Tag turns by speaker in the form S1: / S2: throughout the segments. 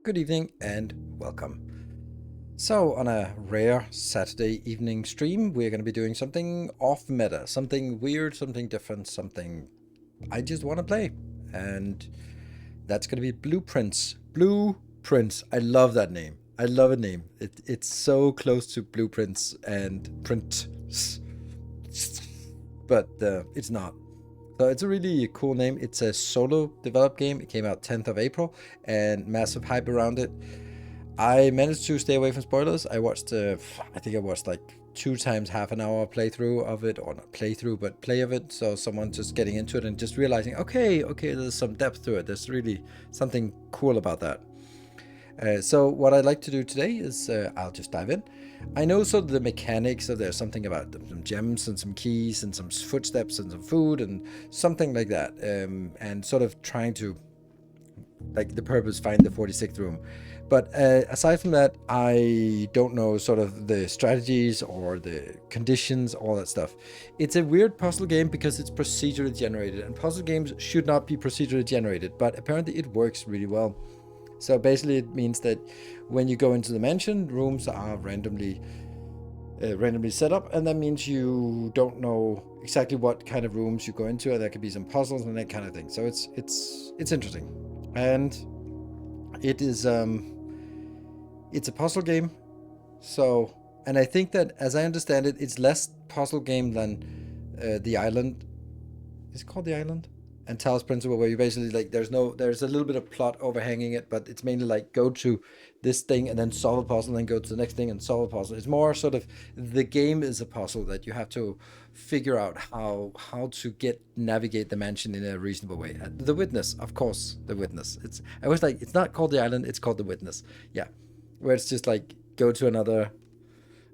S1: Good evening and welcome. So, on a rare Saturday evening stream, we're going to be doing something off meta, something weird, something different, something I just want to play. And that's going to be Blueprints. Blueprints. I love that name. I love a name. It's so close to blueprints and print, but it's not. So it's a really cool name. It's a solo developed game. It came out 10th of April and massive hype around it. I managed to stay away from spoilers. I think I watched like 2 times half an hour playthrough of it, or not playthrough, but play of it. So someone just getting into it and just realizing, okay, there's some depth to it. There's really something cool about that. So what I'd like to do today is I'll just dive in. I know sort of the mechanics of there's something about some gems and some keys and some footsteps and some food and something like that. And sort of trying to, like the purpose, find the 46th room. But aside from that, I don't know sort of the strategies or the conditions, all that stuff. It's a weird puzzle game because it's procedurally generated, and puzzle games should not be procedurally generated, but apparently it works really well. So basically it means that when you go into the mansion, rooms are randomly set up, and that means you don't know exactly what kind of rooms you go into, and there could be some puzzles and that kind of thing. So it's interesting. And it is it's a puzzle game. So, and I think that, as I understand it, it's less puzzle game than the island. Is it called the island? And Talos Principle, where you basically, like, there's a little bit of plot overhanging it, but it's mainly like go to this thing and then solve a puzzle, and then go to the next thing and solve a puzzle. It's more sort of the game is a puzzle that you have to figure out how to navigate the mansion in a reasonable way. The Witness, of course, the Witness. I was like, it's not called the island, it's called the Witness. Yeah, where it's just like go to another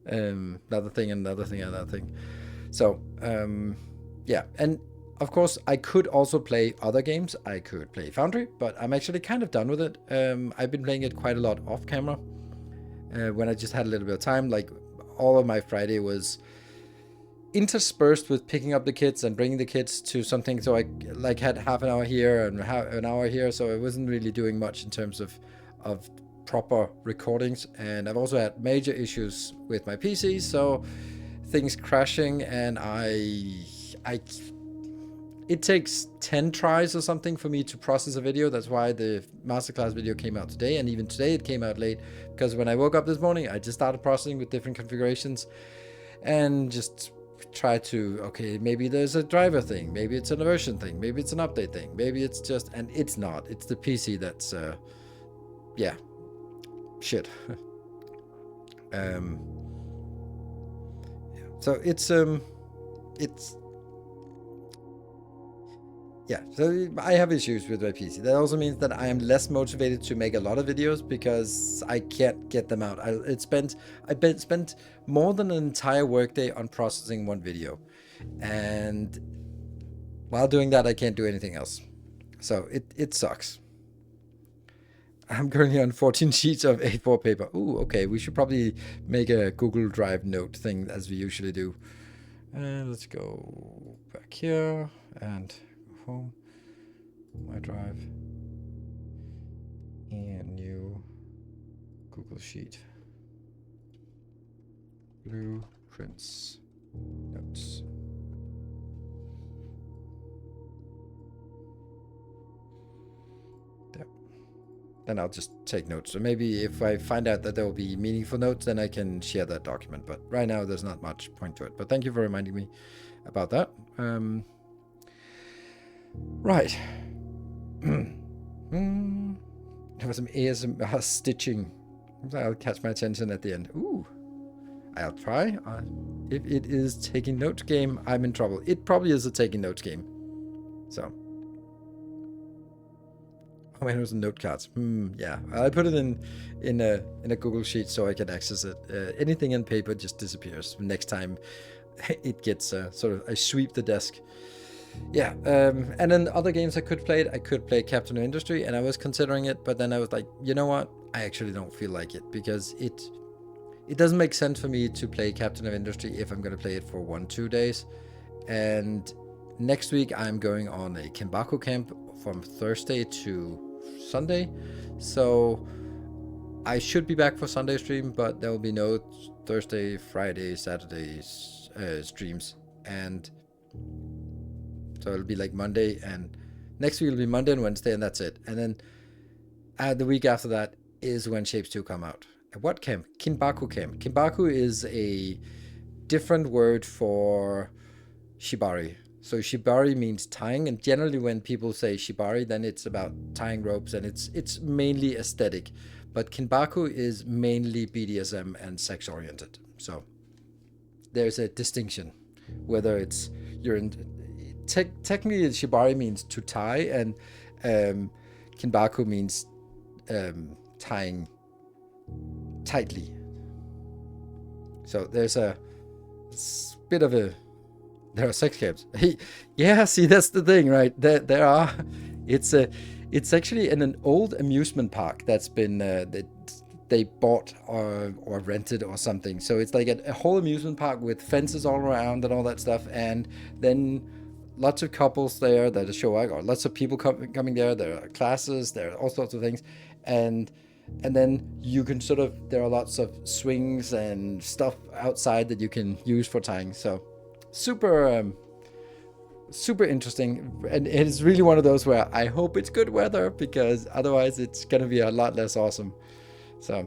S1: thing, another thing, another thing. So yeah, and of course, I could also play other games. I could play Foundry, but I'm actually kind of done with it. I've been playing it quite a lot off camera when I just had a little bit of time. Like, all of my Friday was interspersed with picking up the kids and bringing the kids to something. So I like had half an hour here and an hour here. So I wasn't really doing much in terms of proper recordings. And I've also had major issues with my PC. So things crashing, and it takes 10 tries or something for me to process a video. That's why the masterclass video came out today, and even today it came out late, because when I woke up this morning, I just started processing with different configurations and just try to, okay, maybe there's a driver thing, maybe it's an version thing, maybe it's an update thing, maybe it's just, and it's not. It's the PC that's, yeah, shit. Yeah. So it's yeah, so I have issues with my PC. That also means that I am less motivated to make a lot of videos because I can't get them out. I spent more than an entire workday on processing one video, and while doing that, I can't do anything else. So it sucks. I'm currently on 14 sheets of A4 paper. Ooh, okay, we should probably make a Google Drive note thing as we usually do. Let's go back here and home, my drive, and new Google Sheet, blueprints, notes. There. Then I'll just take notes. So maybe if I find out that there will be meaningful notes, then I can share that document. But right now, there's not much point to it. But thank you for reminding me about that. Right. There was some ASMR stitching. That'll catch my attention at the end. Ooh. I'll try. If it is taking notes game, I'm in trouble. It probably is a taking notes game. So. Oh man, it was note cards. Yeah. I put it in a Google Sheet so I can access it. Anything in paper just disappears. Next time it gets sort of, I sweep the desk. Yeah, and then other games I could play Captain of Industry, and I was considering it, but then I was like, you know what? I actually don't feel like it, because it doesn't make sense for me to play Captain of Industry if I'm going to play it for 1-2 days. And next week I'm going on a Kenbaku camp from Thursday to Sunday. So I should be back for Sunday stream, but there will be no Thursday, Friday, Saturdays streams, and so it'll be like Monday, and next week will be Monday and Wednesday, and that's it. And then the week after that is when Shapes 2 come out. At what camp? Kinbaku camp. Kinbaku is a different word for shibari. So shibari means tying, and generally when people say shibari, then it's about tying ropes, and it's mainly aesthetic. But Kinbaku is mainly BDSM and sex oriented. So there's a distinction. Whether it's you're in technically shibari means to tie, and Kinbaku means tying tightly. So there's a bit of a there are sex camps. Yeah, see, that's the thing, right? There are. It's actually in an old amusement park that's been that they bought or rented or something. So it's like a whole amusement park with fences all around and all that stuff, and then lots of couples there that are showing, or lots of people coming there. There are classes, there are all sorts of things, and then you can sort of, there are lots of swings and stuff outside that you can use for tying. So super interesting, and it's really one of those where I hope it's good weather, because otherwise it's gonna be a lot less awesome. So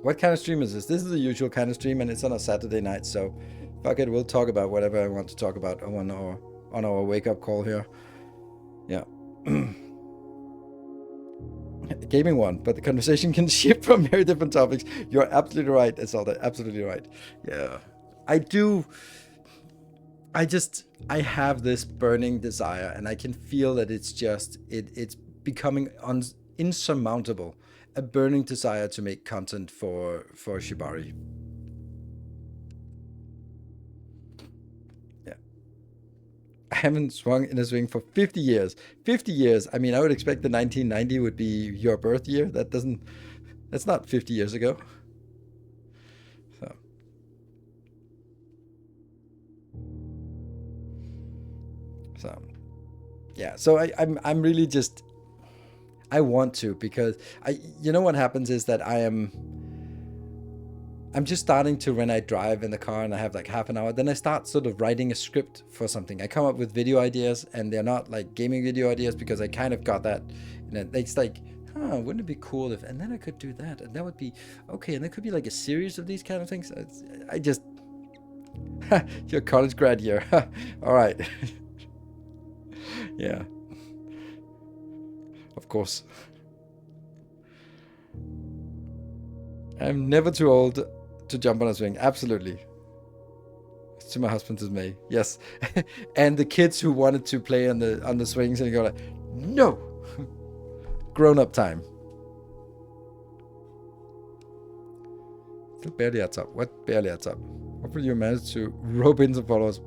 S1: what kind of stream is this? This is the usual kind of stream, and it's on a Saturday night, so fuck it, we'll talk about whatever I want to talk about on our wake up call here. Yeah. Gaming one, but the conversation can shift from very different topics. You're absolutely right, Isolde, absolutely right. Yeah, I have this burning desire, and I can feel that it's becoming insurmountable, a burning desire to make content for shibari. Yeah, I haven't swung in a swing for 50 years. 50 years. I mean, I would expect the 1990 would be your birth year. That's not 50 years ago. So yeah, so I'm really just, I want to, because you know what happens is that I'm just starting to, when I drive in the car and I have like half an hour, then I start sort of writing a script for something. I come up with video ideas, and they're not like gaming video ideas, because I kind of got that, and it's like, wouldn't it be cool if, and then I could do that, and that would be okay, and there could be like a series of these kind of things. I just your college grad year. All right. Yeah, of course. I'm never too old to jump on a swing. Absolutely. To my husband is May. Yes. And the kids who wanted to play on the swings, and you go like, no. Grown up time. Still barely at top. What barely at top? Hopefully you manage to rope in some followers.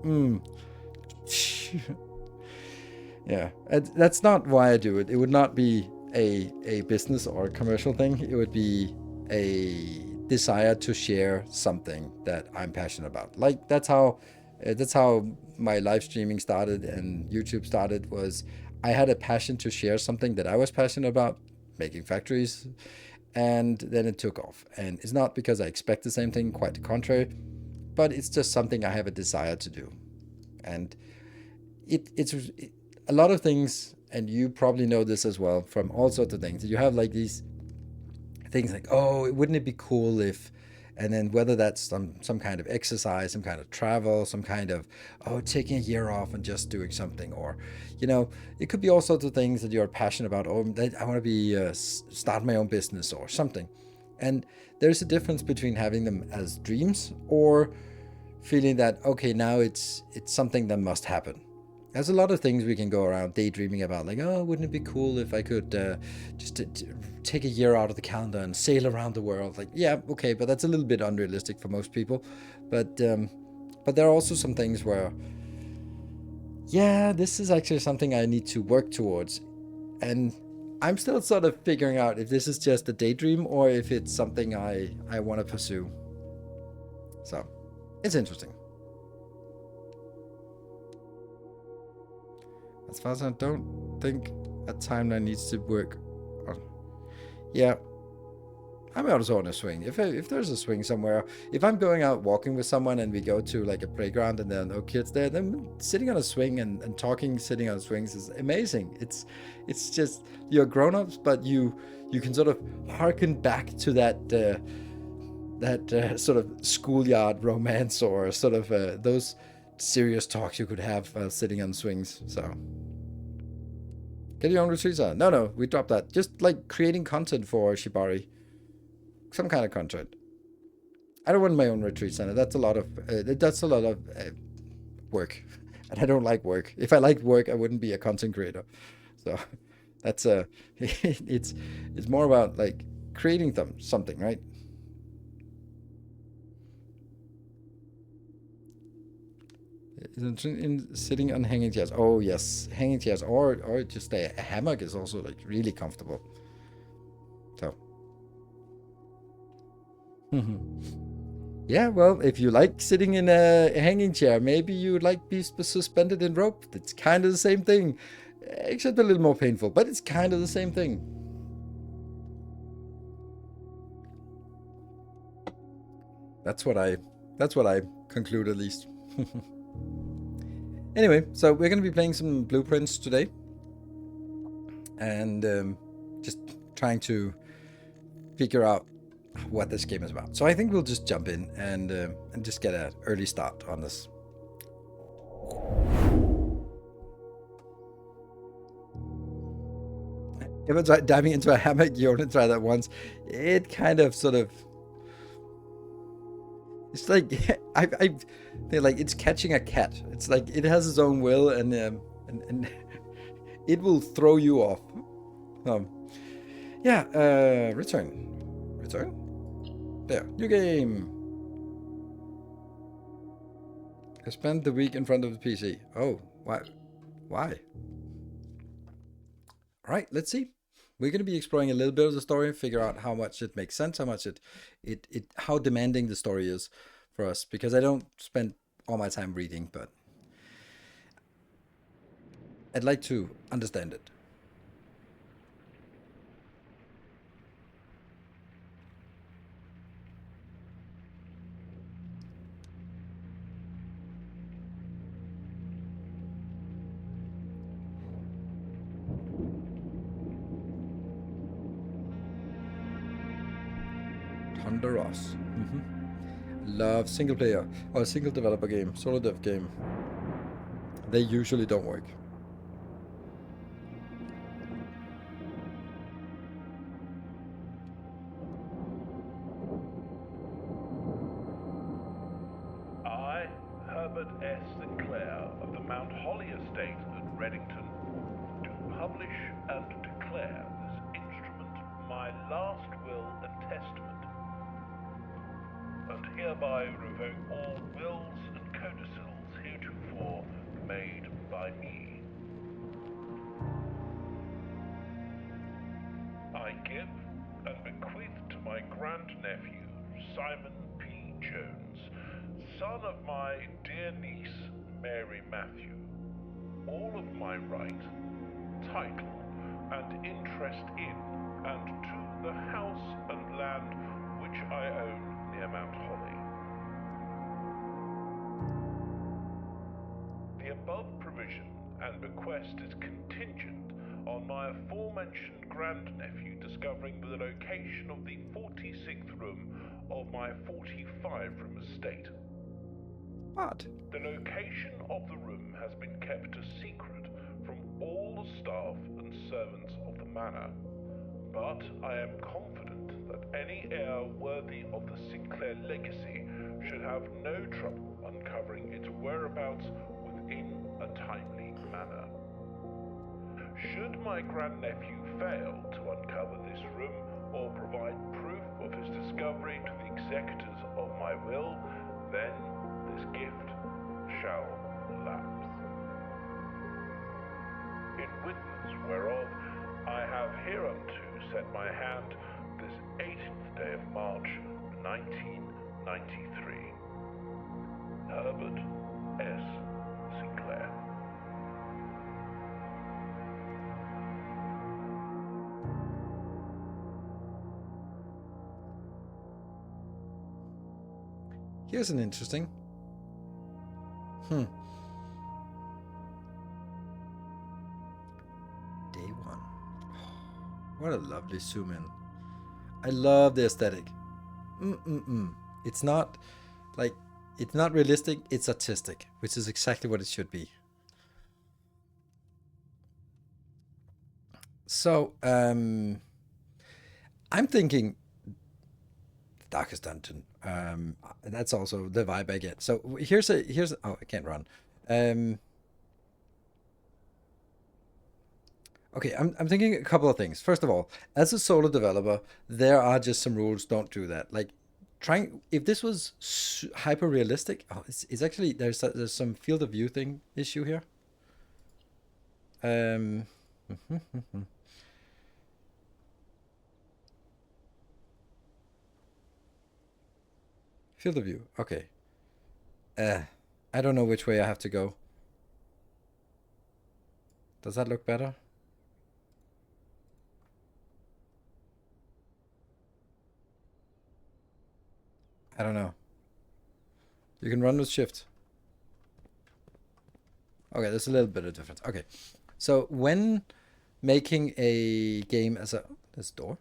S1: Yeah, that's not why I do it. It would not be a business or a commercial thing. It would be a desire to share something that I'm passionate about. Like that's how my live streaming started and YouTube started. Was I had a passion to share something that I was passionate about, making factories, and then it took off. And it's not because I expect the same thing, quite the contrary, but it's just something I have a desire to do. And it's a lot of things, and you probably know this as well from all sorts of things. You have like these things like, oh, wouldn't it be cool if, and then whether that's some kind of exercise, some kind of travel, some kind of, taking a year off and just doing something, or, it could be all sorts of things that you're passionate about. Oh, I want to be start my own business or something. And there's a difference between having them as dreams or feeling that, okay, now it's something that must happen. There's a lot of things we can go around daydreaming about, like, oh, wouldn't it be cool if I could just take a year out of the calendar and sail around the world? Like, yeah, okay, but that's a little bit unrealistic for most people. But there are also some things where, yeah, this is actually something I need to work towards. And I'm still sort of figuring out if this is just a daydream or if it's something I want to pursue. So, it's interesting. As far as I don't think a timeline needs to work. Yeah, I'm also on a swing. If there's a swing somewhere, if I'm going out walking with someone and we go to like a playground and there are no kids there, then sitting on a swing and talking, sitting on swings is amazing. It's just you're grown-ups, but you can sort of harken back to that sort of schoolyard romance or sort of those serious talks you could have sitting on swings. So. Get your own retreat center. No, we dropped that. Just like creating content for Shibari. Some kind of content. I don't want my own retreat center. That's a lot of work, and I don't like work. If I liked work, I wouldn't be a content creator. So that's it's more about like creating something, right? In sitting on hanging chairs. Oh yes, hanging chairs, or just a hammock is also like really comfortable. So. Yeah, well, if you like sitting in a hanging chair, maybe you would like be suspended in rope. It's kind of the same thing, except a little more painful, but it's kind of the same thing. That's what I conclude at least. Anyway, so we're going to be playing some blueprints today, and just trying to figure out what this game is about. So I think we'll just jump in and just get an early start on this. Ever tried diving into a hammock? You only try that once. It kind of sort of. It's like I feel like it's catching a cat. It's like it has its own will, and it will throw you off. Yeah. Return. There. New game. I spent the week in front of the PC. Oh, why? All right. Let's see. We're going to be exploring a little bit of the story, figure out how much it makes sense, how much how demanding the story is for us. Because I don't spend all my time reading, but I'd like to understand it. Honduras. Love single player or single developer game, solo dev game. They usually don't work.
S2: I, Herbert S. Sinclair of the Mount Holly Estate at Reddington, do publish and declare this instrument my last will and testament, and hereby revoke all wills and codicils heretofore made by me. I give and bequeath to my grandnephew, Simon P. Jones, son of my dear niece, Mary Matthew, all of my right, title, and interest in and to the house and land which I own near Mount Holly. The above provision and bequest is contingent on my aforementioned grandnephew discovering the location of the 46th room of my 45-room estate.
S1: What?
S2: The location of the room has been kept a secret from all the staff and servants of the manor, but I am confident that any heir worthy of the Sinclair legacy should have no trouble uncovering its whereabouts within a timely manner. Should my grandnephew fail to uncover this room or provide proof of his discovery to the executors of my will, then this gift shall lapse. In witness whereof I have hereunto set my hand this 18th day of March, 1993. Herbert S. Sinclair.
S1: Here's an interesting. Day 1. What a lovely zoom in. I love the aesthetic. It's not like, it's not realistic, it's artistic, which is exactly what it should be. So, I'm thinking Darkest Dungeon. That's also the vibe I get. So here's oh, I can't run. Okay, I'm thinking a couple of things. First of all, as a solo developer, there are just some rules. Don't do that. Like, trying if this was hyper realistic. Oh, it's actually there's some field of view thing issue here. Um, Field of view. Okay. I don't know which way I have to go. Does that look better? I don't know. You can run with shift. Okay, there's a little bit of difference. Okay. So when making a game as a this door,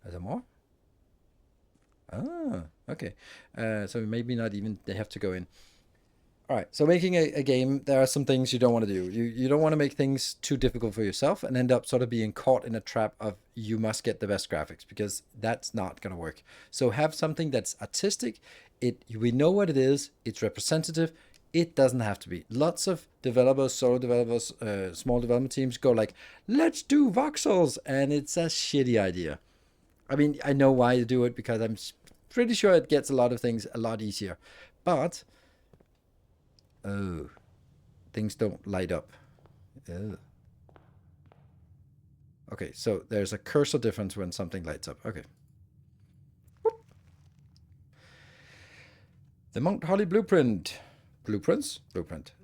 S1: as a more. Ah, okay. So maybe not even they have to go in. All right. So making a game, there are some things you don't want to do. You don't want to make things too difficult for yourself and end up sort of being caught in a trap of you must get the best graphics because that's not going to work. So have something that's artistic. We know what it is. It's representative. It doesn't have to be. Lots of developers, solo developers, small development teams go like, let's do voxels, and it's a shitty idea. I mean, I know why you do it because I'm pretty sure it gets a lot of things a lot easier. But, oh, things don't light up. Ugh. Okay, so there's a cursor difference when something lights up. Okay. Whoop. The Mount Holly blueprint. Blueprint.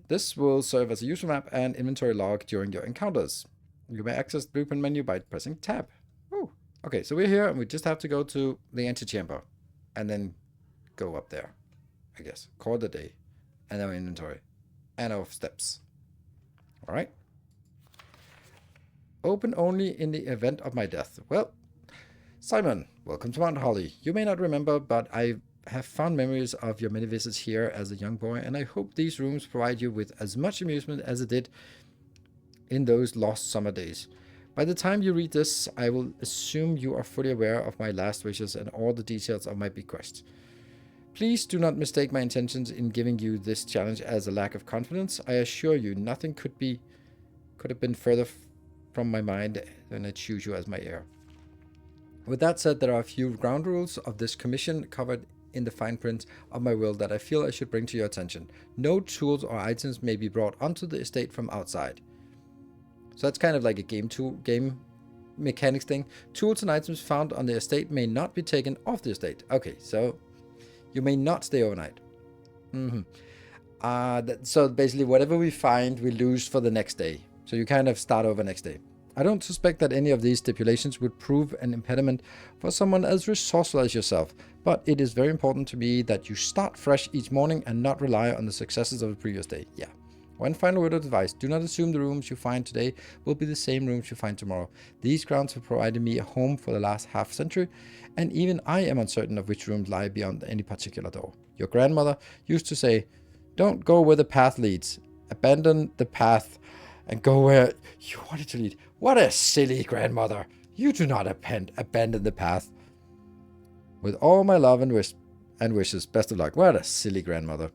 S1: This will serve as a user map and inventory log during your encounters. You may access the blueprint menu by pressing tab. Oh, okay, so we're here and we just have to go to the antechamber and then go up there, I guess. Call it a day. And our inventory. And our steps. All right. Open only in the event of my death. Well, Simon, welcome to Mount Holly. You may not remember, but I have fond memories of your many visits here as a young boy, and I hope these rooms provide you with as much amusement as it did in those lost summer days. By the time you read this, I will assume you are fully aware of my last wishes and all the details of my bequest. Please do not mistake my intentions in giving you this challenge as a lack of confidence. I assure you, nothing could have been further from my mind than I choose you as my heir. With that said, there are a few ground rules of this commission covered in the fine print of my will that I feel I should bring to your attention. No tools or items may be brought onto the estate from outside. So that's kind of like a game mechanics thing. Tools and items found on the estate may not be taken off the estate. Okay, so you may not stay overnight. So basically whatever we find, we lose for the next day. So you kind of start over next day. I don't suspect that any of these stipulations would prove an impediment for someone as resourceful as yourself, but it is very important to me that you start fresh each morning and not rely on the successes of the previous day. Yeah. One final word of advice. Do not assume the rooms you find today will be the same rooms you find tomorrow. These grounds have provided me a home for the last half century, and even I am uncertain of which rooms lie beyond any particular door. Your grandmother used to say, don't go where the path leads. Abandon the path and go where you wanted to lead. What a silly grandmother. You do not abandon the path. With all my love and wishes, best of luck. What a silly grandmother.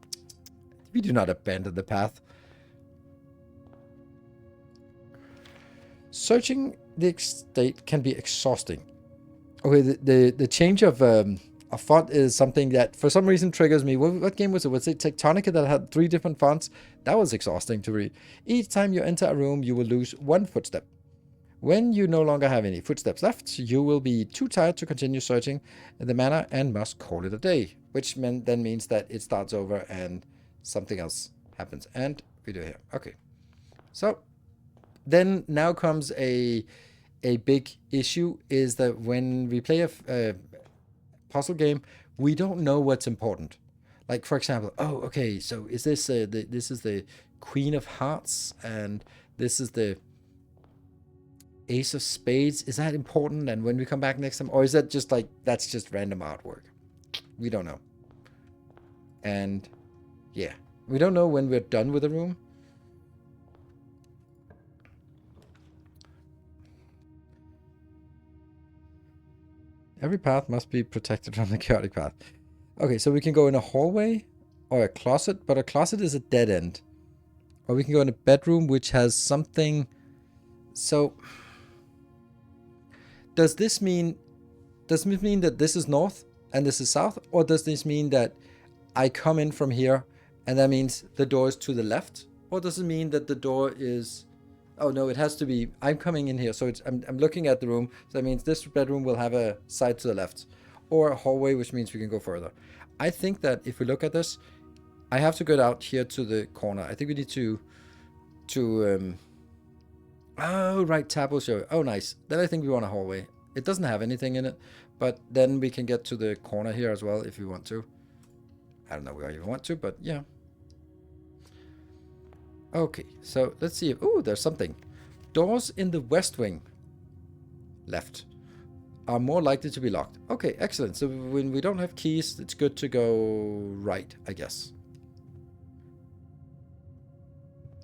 S1: We do not abandon the path. Searching the estate can be exhausting. Okay, the change of font is something that for some reason triggers me. What game was it? Was it Tectonica that had 3 different fonts? That was exhausting to read. Each time you enter a room, you will lose 1 footstep. When you no longer have any footsteps left, you will be too tired to continue searching the manor and must call it a day, which then means that it starts over and something else happens. And we do here. Okay. So then now comes a big issue is that when we play a puzzle game, we don't know what's important. Like, for example, oh, okay, so is this this is the Queen of Hearts, and this is the Ace of Spades. Is that important? And when we come back next time, or is that just like, that's just random artwork? We don't know. And yeah, we don't know when we're done with the room. Every path must be protected from the chaotic path. Okay, so we can go in a hallway or a closet, but a closet is a dead end. Or we can go in a bedroom which has something. So does this mean that this is north and this is south? Or does this mean that I come in from here and that means the door is to the left? Or does it mean that the door is... Oh no, it has to be, I'm coming in here, so I'm looking at the room, so that means this bedroom will have a side to the left, or a hallway, which means we can go further. I think that if we look at this, I have to go out here to the corner. I think we need to oh right, tab will show. Oh nice. Then I think we want a hallway. It doesn't have anything in it, but then we can get to the corner here as well if we want to. I don't know where you want to, but yeah. Okay, so let's see if... Oh, there's something. Doors in the west wing, left, are more likely to be locked. Okay, excellent. So when we don't have keys, it's good to go right, I guess.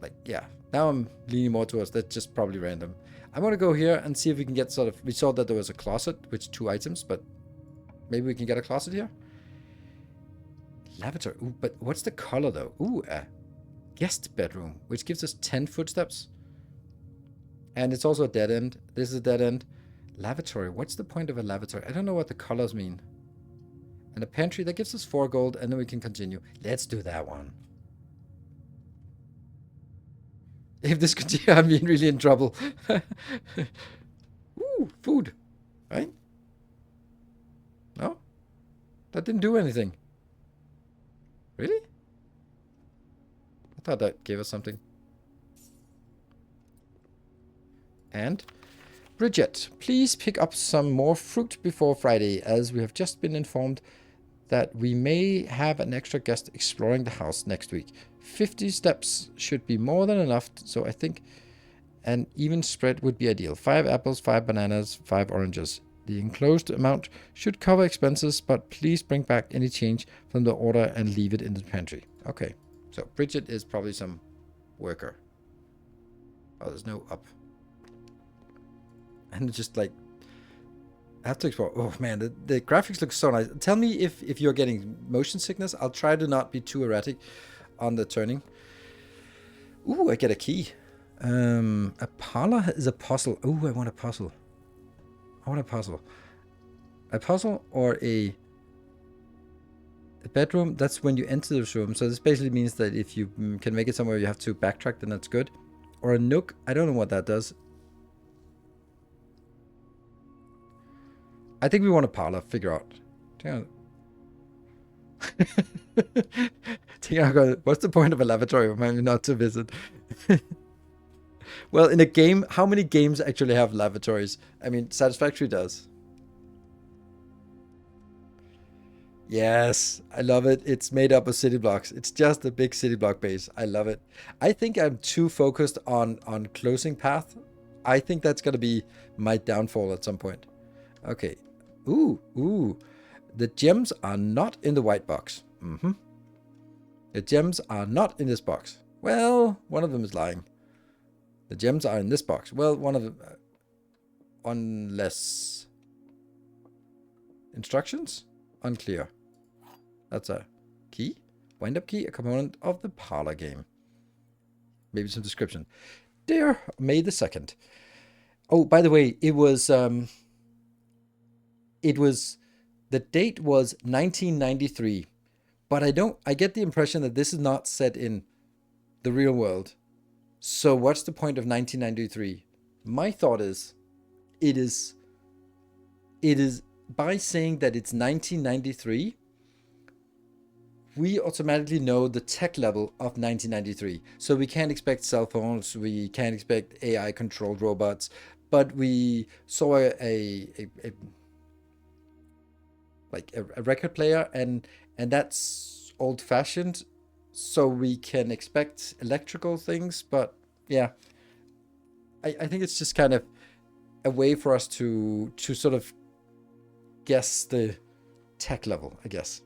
S1: Like, yeah. Now I'm leaning more towards that's just probably random. I'm going to go here and see if we can get sort of... We saw that there was a closet with 2 items, but maybe we can get a closet here. Lavatory. Ooh, but what's the color, though? Ooh, guest bedroom, which gives us 10 footsteps. And it's also a dead end. This is a dead end. Lavatory. What's the point of a lavatory? I don't know what the colors mean. And a pantry, that gives us 4 gold, and then we can continue. Let's do that one. If this continues, I'm being really in trouble. Ooh, food. Right? No? That didn't do anything. Really? I thought that gave us something. And Bridget, please pick up some more fruit before Friday, as we have just been informed that we may have an extra guest exploring the house next week. 50 steps should be more than enough, so I think an even spread would be ideal. 5 apples, 5 bananas, 5 oranges. The enclosed amount should cover expenses, but please bring back any change from the order and leave it in the pantry. Okay. So Bridget is probably some worker. Oh, there's no up. And just like, I have to explore. Oh man, the graphics look so nice. Tell me if you're getting motion sickness. I'll try to not be too erratic on the turning. Ooh, I get a key. A parlor is a puzzle. Ooh, I want a puzzle. I want a puzzle. A puzzle or a bedroom, that's when you enter this room. So this basically means that if you can make it somewhere you have to backtrack, then that's good. Or a nook, I don't know what that does. I think we want a parlor, figure out. What's the point of a lavatory? Maybe not to visit. Well, in a game, how many games actually have lavatories? I mean, Satisfactory does. Yes, I love it. It's made up of city blocks. It's just a big city block base. I love it. I think I'm too focused on closing path. I think that's going to be my downfall at some point. Okay. Ooh. The gems are not in the white box. The gems are not in this box. Well, one of them is lying. The gems are in this box. Well, one of them... unless... Instructions? Unclear. That's a key. Wind-up key, a component of the parlor game. Maybe some description. Dear May the 2nd. Oh, by the way, it was... The date was 1993. But I get the impression that this is not set in the real world. So what's the point of 1993? My thought is, it is by saying that it's 1993, we automatically know the tech level of 1993. So we can't expect cell phones, we can't expect AI controlled robots, but we saw a record player, and that's old-fashioned, so we can expect electrical things. But yeah, I think it's just kind of a way for us to sort of guess the tech level, I guess.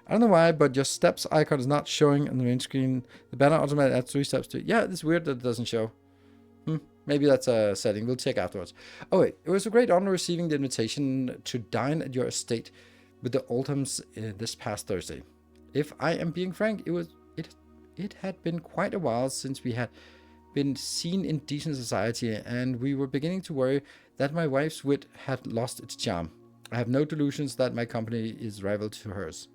S1: I don't know why, but your steps icon is not showing on the main screen. The banner automatically adds 3 steps to it. Yeah, it's weird that it doesn't show. Maybe that's a setting. We'll check afterwards. Oh wait, it was a great honor receiving the invitation to dine at your estate with the Oldhams this past Thursday. If I am being frank, it had been quite a while since we had been seen in decent society, and we were beginning to worry that my wife's wit had lost its charm. I have no delusions that my company is rival to hers.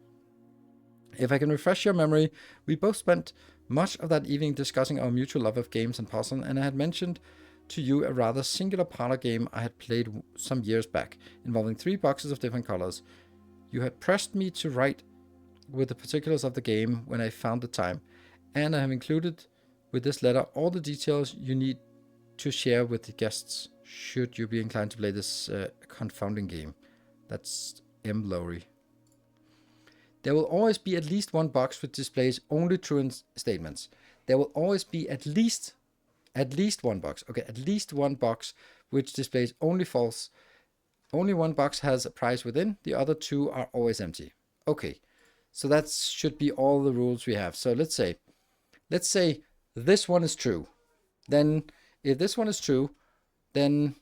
S1: If I can refresh your memory, we both spent much of that evening discussing our mutual love of games and puzzle, and I had mentioned to you a rather singular parlor game I had played some years back, involving 3 boxes of different colors. You had pressed me to write with the particulars of the game when I found the time, and I have included with this letter all the details you need to share with the guests, should you be inclined to play this confounding game. That's M. Lowry. There will always be at least one box which displays only true statements. There will always be at least one box. Okay, at least one box which displays only false. Only one box has a prize within. The other 2 are always empty. Okay, so that should be all the rules we have. So let's say this one is true. Then if this one is true, then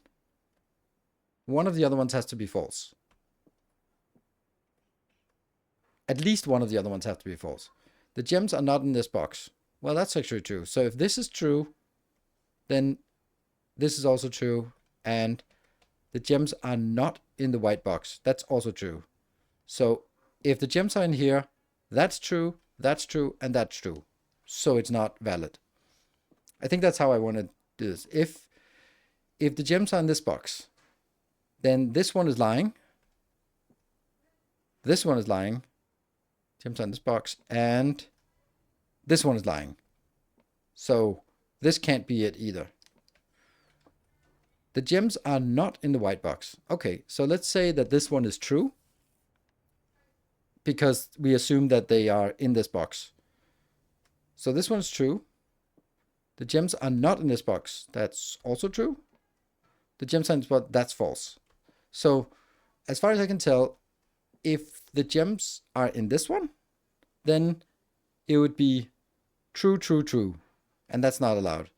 S1: one of the other ones has to be false. At least one of the other ones have to be false. The gems are not in this box. Well, that's actually true. So if this is true, then this is also true. And the gems are not in the white box. That's also true. So if the gems are in here, that's true, and that's true. So it's not valid. I think that's how I want to do this. If the gems are in this box, then this one is lying. This one is lying. Gems are in this box, and this one is lying. So this can't be it either. The gems are not in the white box. Okay, so let's say that this one is true, because we assume that they are in this box. So this one is true. The gems are not in this box. That's also true. The gems are in this box. That's false. So as far as I can tell, if the gems are in this one, then it would be true, true, true, and that's not allowed.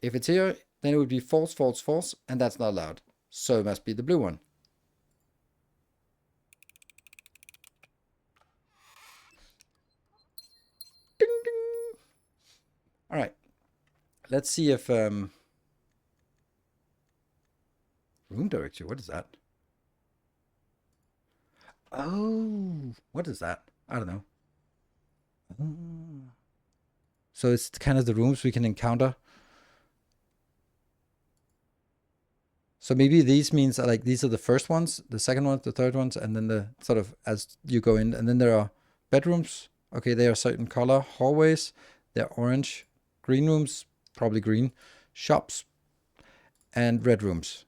S1: If it's here, then it would be false, false, false, and that's not allowed. So it must be the blue one. Ding, ding. All right. Let's see if room directory. What is that? Oh, what is that? I don't know. So it's kind of the rooms we can encounter. So maybe these means like these are the first ones, the second ones, the third ones, and then the sort of as you go in, and then there are bedrooms. Okay, they are certain color. Hallways, they're orange. Green rooms, probably green. Shops, and red rooms.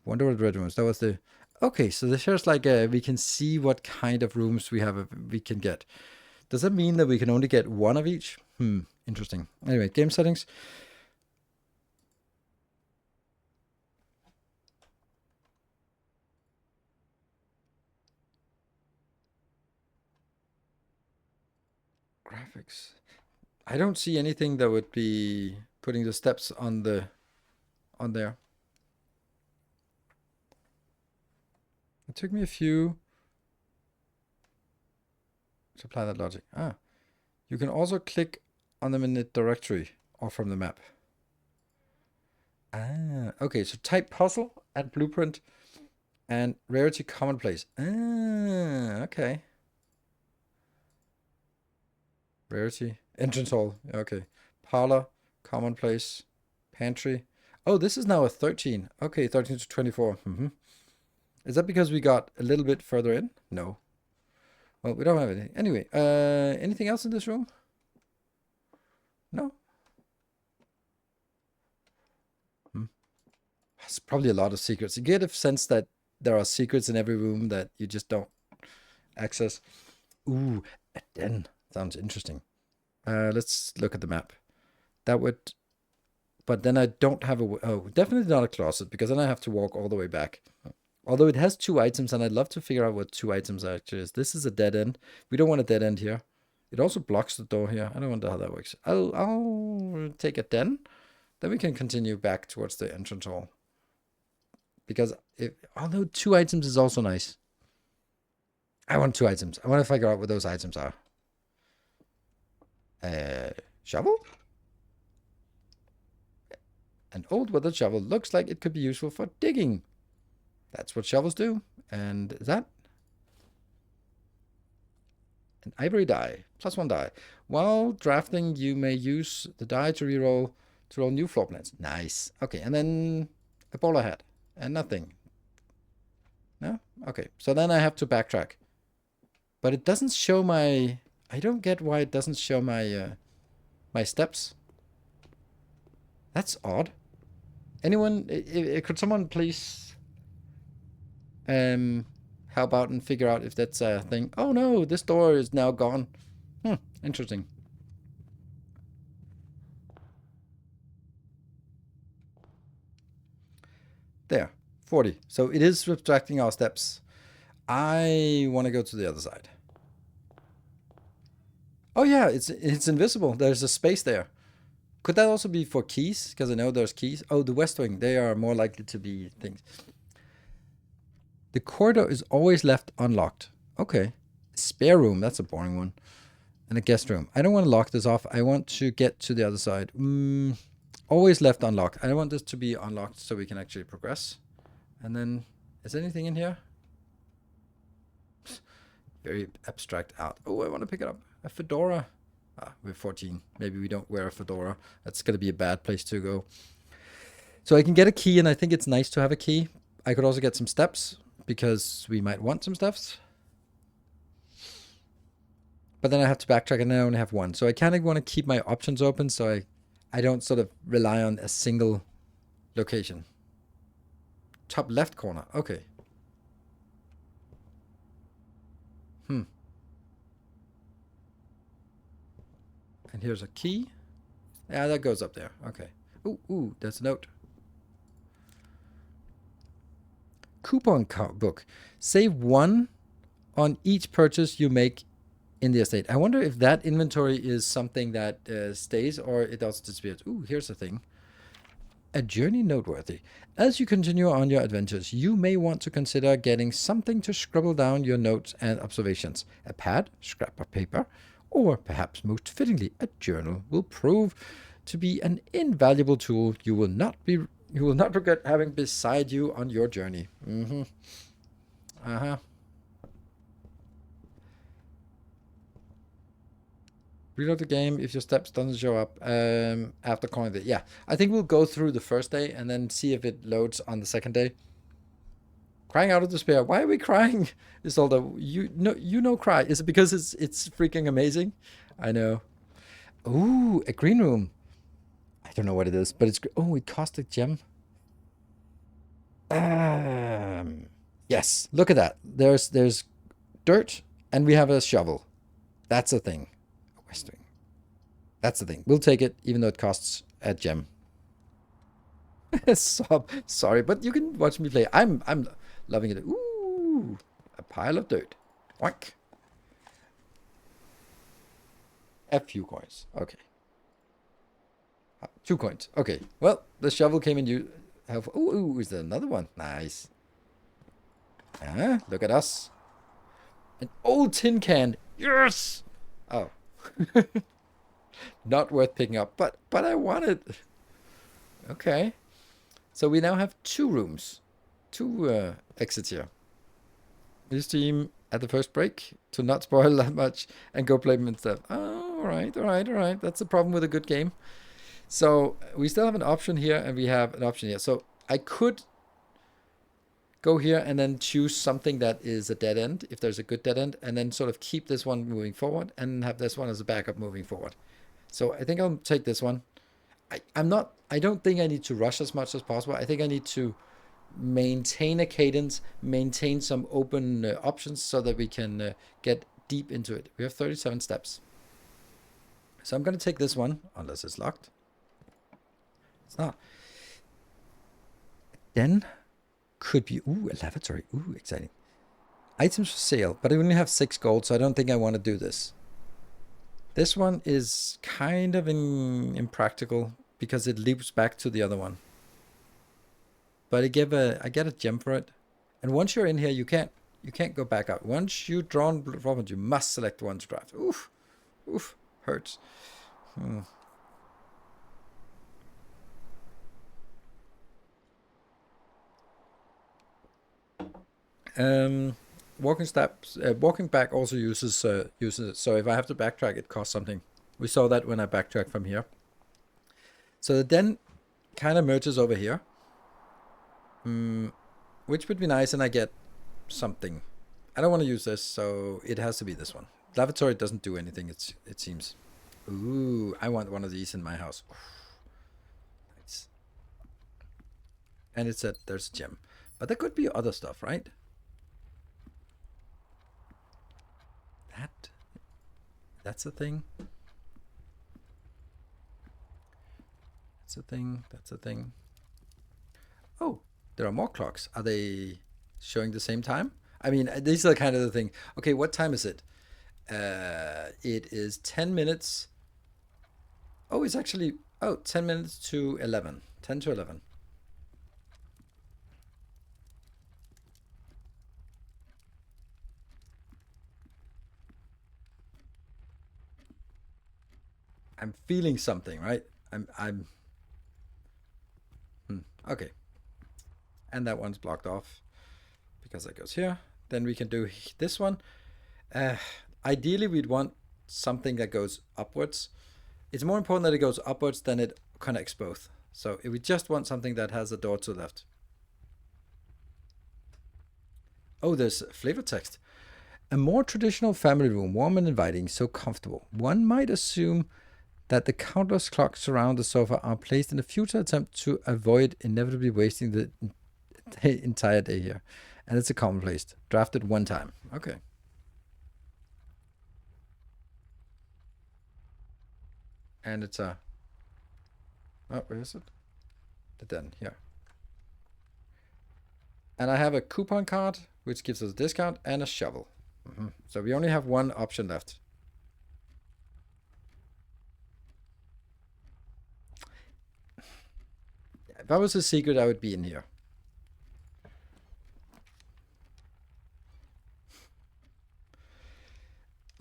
S1: Wonder what red rooms. That was the. Okay, so there's like we can see what kind of rooms we can get. Does that mean that we can only get one of each? Interesting. Anyway, game settings. Graphics. I don't see anything that would be putting the steps on there. It took me a few to apply that logic. You can also click on them in the directory or from the map. Okay, so type puzzle, add blueprint, and rarity commonplace. Okay. Rarity, entrance hall, okay. Parlor, commonplace, pantry. Oh, this is now a 13. Okay, 13 to 24. Is that because we got a little bit further in? No. Well, we don't have anything. Anyway, anything else in this room? No. It's probably a lot of secrets. You get a sense that there are secrets in every room that you just don't access. Ooh, a den. Sounds interesting. Let's look at the map. That would, but then I don't have a, oh, definitely not a closet, because then I have to walk all the way back. Although it has 2 items, and I'd love to figure out what 2 items actually is. This is a dead end. We don't want a dead end here. It also blocks the door here. I don't wonder how that works. I'll take it then. Then we can continue back towards the entrance hall. Because although 2 items is also nice. I want 2 items. I want to figure out what those items are. Shovel? An old weathered shovel looks like it could be useful for digging. That's what shovels do. And that? An ivory die. +1 die. While drafting, you may use the die to roll new floor plans. Nice. Okay, and then a bowler hat. And nothing. No? Okay, so then I have to backtrack. But it doesn't show my... I don't get why it doesn't show my my steps. That's odd. Anyone... could someone please... help out and figure out if that's a thing? Oh no, this door is now gone. Interesting. There, 40. So it is subtracting our steps. I want to go to the other side. Oh yeah, it's invisible. There's a space there. Could that also be for keys? Because I know there's keys. Oh, the West Wing. They are more likely to be things. The corridor is always left unlocked. Okay. Spare room. That's a boring one. And a guest room. I don't want to lock this off. I want to get to the other side. Always left unlocked. I want this to be unlocked so we can actually progress. And then, is anything in here? Very abstract out. Oh, I want to pick it up. A fedora. We're 14. Maybe we don't wear a fedora. That's going to be a bad place to go. So I can get a key, and I think it's nice to have a key. I could also get some steps, because we might want some steps. But then I have to backtrack, and I only have 1. So I kind of want to keep my options open, so I don't sort of rely on a single location. Top left corner. Okay. And here's a key. Yeah, that goes up there. Okay. Ooh, there's a note. Coupon book. Save 1 on each purchase you make in the estate. I wonder if that inventory is something that stays, or it also disappears. Ooh, here's a thing. A journey noteworthy. As you continue on your adventures, you may want to consider getting something to scribble down your notes and observations. A pad, scrap of paper, or perhaps most fittingly, a journal will prove to be an invaluable tool you will not regret having beside you on your journey. Reload the game if your steps doesn't show up after calling it. Yeah, I think we'll go through the first day and then see if it loads on the second day. Crying out of despair. Why are we crying? Isolde, you know cry. Is it because it's freaking amazing? I know. Ooh, a green room. I don't know what it is, but it's... Oh, it cost a gem. Yes, look at that. There's dirt, and we have a shovel. That's a thing. West Wing. That's the thing. We'll take it, even though it costs a gem. Sorry, but you can watch me play. I'm loving it. Ooh, a pile of dirt. Oink. A few coins. Okay. 2 coins. Okay. Well, the shovel came in. You have. Ooh, is there another one? Nice. Look at us. An old tin can. Yes. Oh. Not worth picking up, but I want it. Okay. So we now have 2 rooms. 2 exits here. This team at the first break to not spoil that much and go play them instead. Oh, all right. That's the problem with a good game. So we still have an option here, and we have an option here. So I could go here and then choose something that is a dead end, if there's a good dead end, and then sort of keep this one moving forward and have this one as a backup moving forward. So I think I'll take this one. I don't think I need to rush as much as possible. I think I need to maintain a cadence, maintain some open options so that we can get deep into it. We have 37 steps. So I'm going to take this one, unless it's locked. It's not. Then could be, ooh, a lavatory. Ooh, exciting. Items for sale, but I only have 6 gold, so I don't think I want to do this. This one is kind of impractical because it loops back to the other one. But I get a gem for it. And once you're in here, you can't go back out. Once you've drawn performance, you must select one to draft. Oof. Oof. Hurts. Walking steps, walking back also uses it. So if I have to backtrack, it costs something. We saw that when I backtracked from here. So the den kind of merges over here, which would be nice, and I get something. I don't want to use this, so it has to be this one. Lavatory doesn't do anything. It seems. Ooh, I want one of these in my house. Nice. And it said there's a gem, but there could be other stuff, right? That's a thing. That's a thing. That's a thing. Oh, there are more clocks. Are they showing the same time? I mean, these are kind of the thing. Okay, what time is it? It is 10 minutes. Oh, it's actually, 10 minutes to 11. 10 to 11. I'm feeling something, right? Okay. And that one's blocked off because that goes here. Then we can do this one. Ideally, we'd want something that goes upwards. It's more important that it goes upwards than it connects both. So if we just want something that has a door to the left. Oh, there's flavor text. A more traditional family room, warm and inviting, so comfortable. One might assume that the countless clocks around the sofa are placed in a futile attempt to avoid inevitably wasting the entire day here. And it's a commonplace. Drafted one time. Okay. And it's a... Oh, where is it? The den, here. And I have a coupon card, which gives us a discount, and a shovel. So we only have one option left. If I was a secret, I would be in here.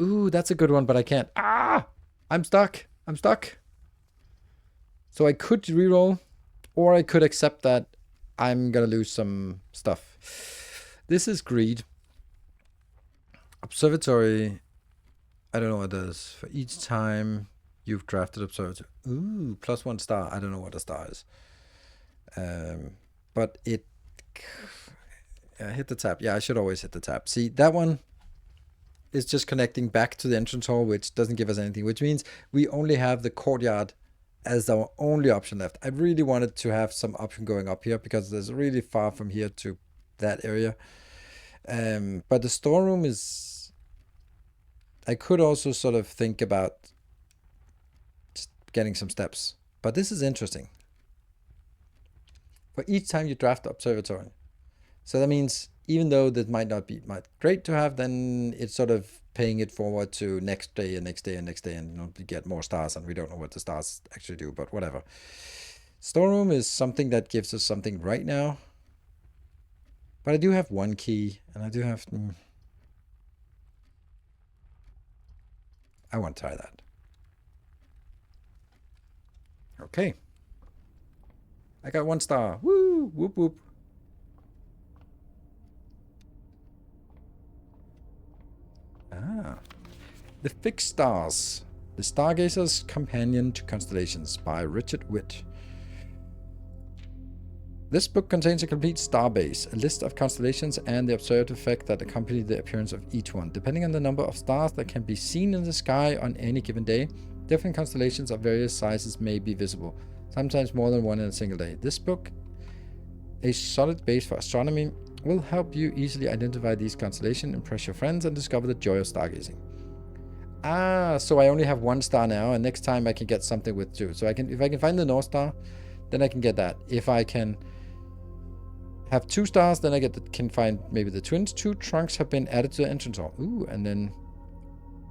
S1: Ooh, that's a good one, but I can't. Ah! I'm stuck. I'm stuck. So I could reroll, or I could accept that I'm gonna lose some stuff. This is greed. Observatory. I don't know what it is. For each time you've drafted observatory. Ooh, +1 star. I don't know what a star is. But it... hit the tab. Yeah, I should always hit the tab. See, that one is just connecting back to the entrance hall, which doesn't give us anything, which means we only have the courtyard as our only option left. I really wanted to have some option going up here because there's really far from here to that area. But the storeroom is... I could also sort of think about just getting some steps. But this is interesting. For each time you draft the observatory. So that means even though that might not be great to have, then it's sort of paying it forward to next day and next day and next day, and we get more stars, and we don't know what the stars actually do, but whatever. Storeroom is something that gives us something right now. But I do have one key, and I do have... I want to try that. Okay. I got 1 star. Woo! Whoop whoop. The Fixed Stars. The Stargazer's Companion to Constellations by Richard Witt. This book contains a complete star base, a list of constellations, and the observed effect that accompany the appearance of each one. Depending on the number of stars that can be seen in the sky on any given day, different constellations of various sizes may be visible, sometimes more than one in a single day. This book, a solid base for astronomy, will help you easily identify these constellations, impress your friends, and discover the joy of stargazing. Ah, so I only have 1 star now, and next time I can get something with 2. So if I can find the North Star, then I can get that. If I can have 2 stars, then I can find maybe the twins. 2 trunks have been added to the entrance hall. Ooh, and then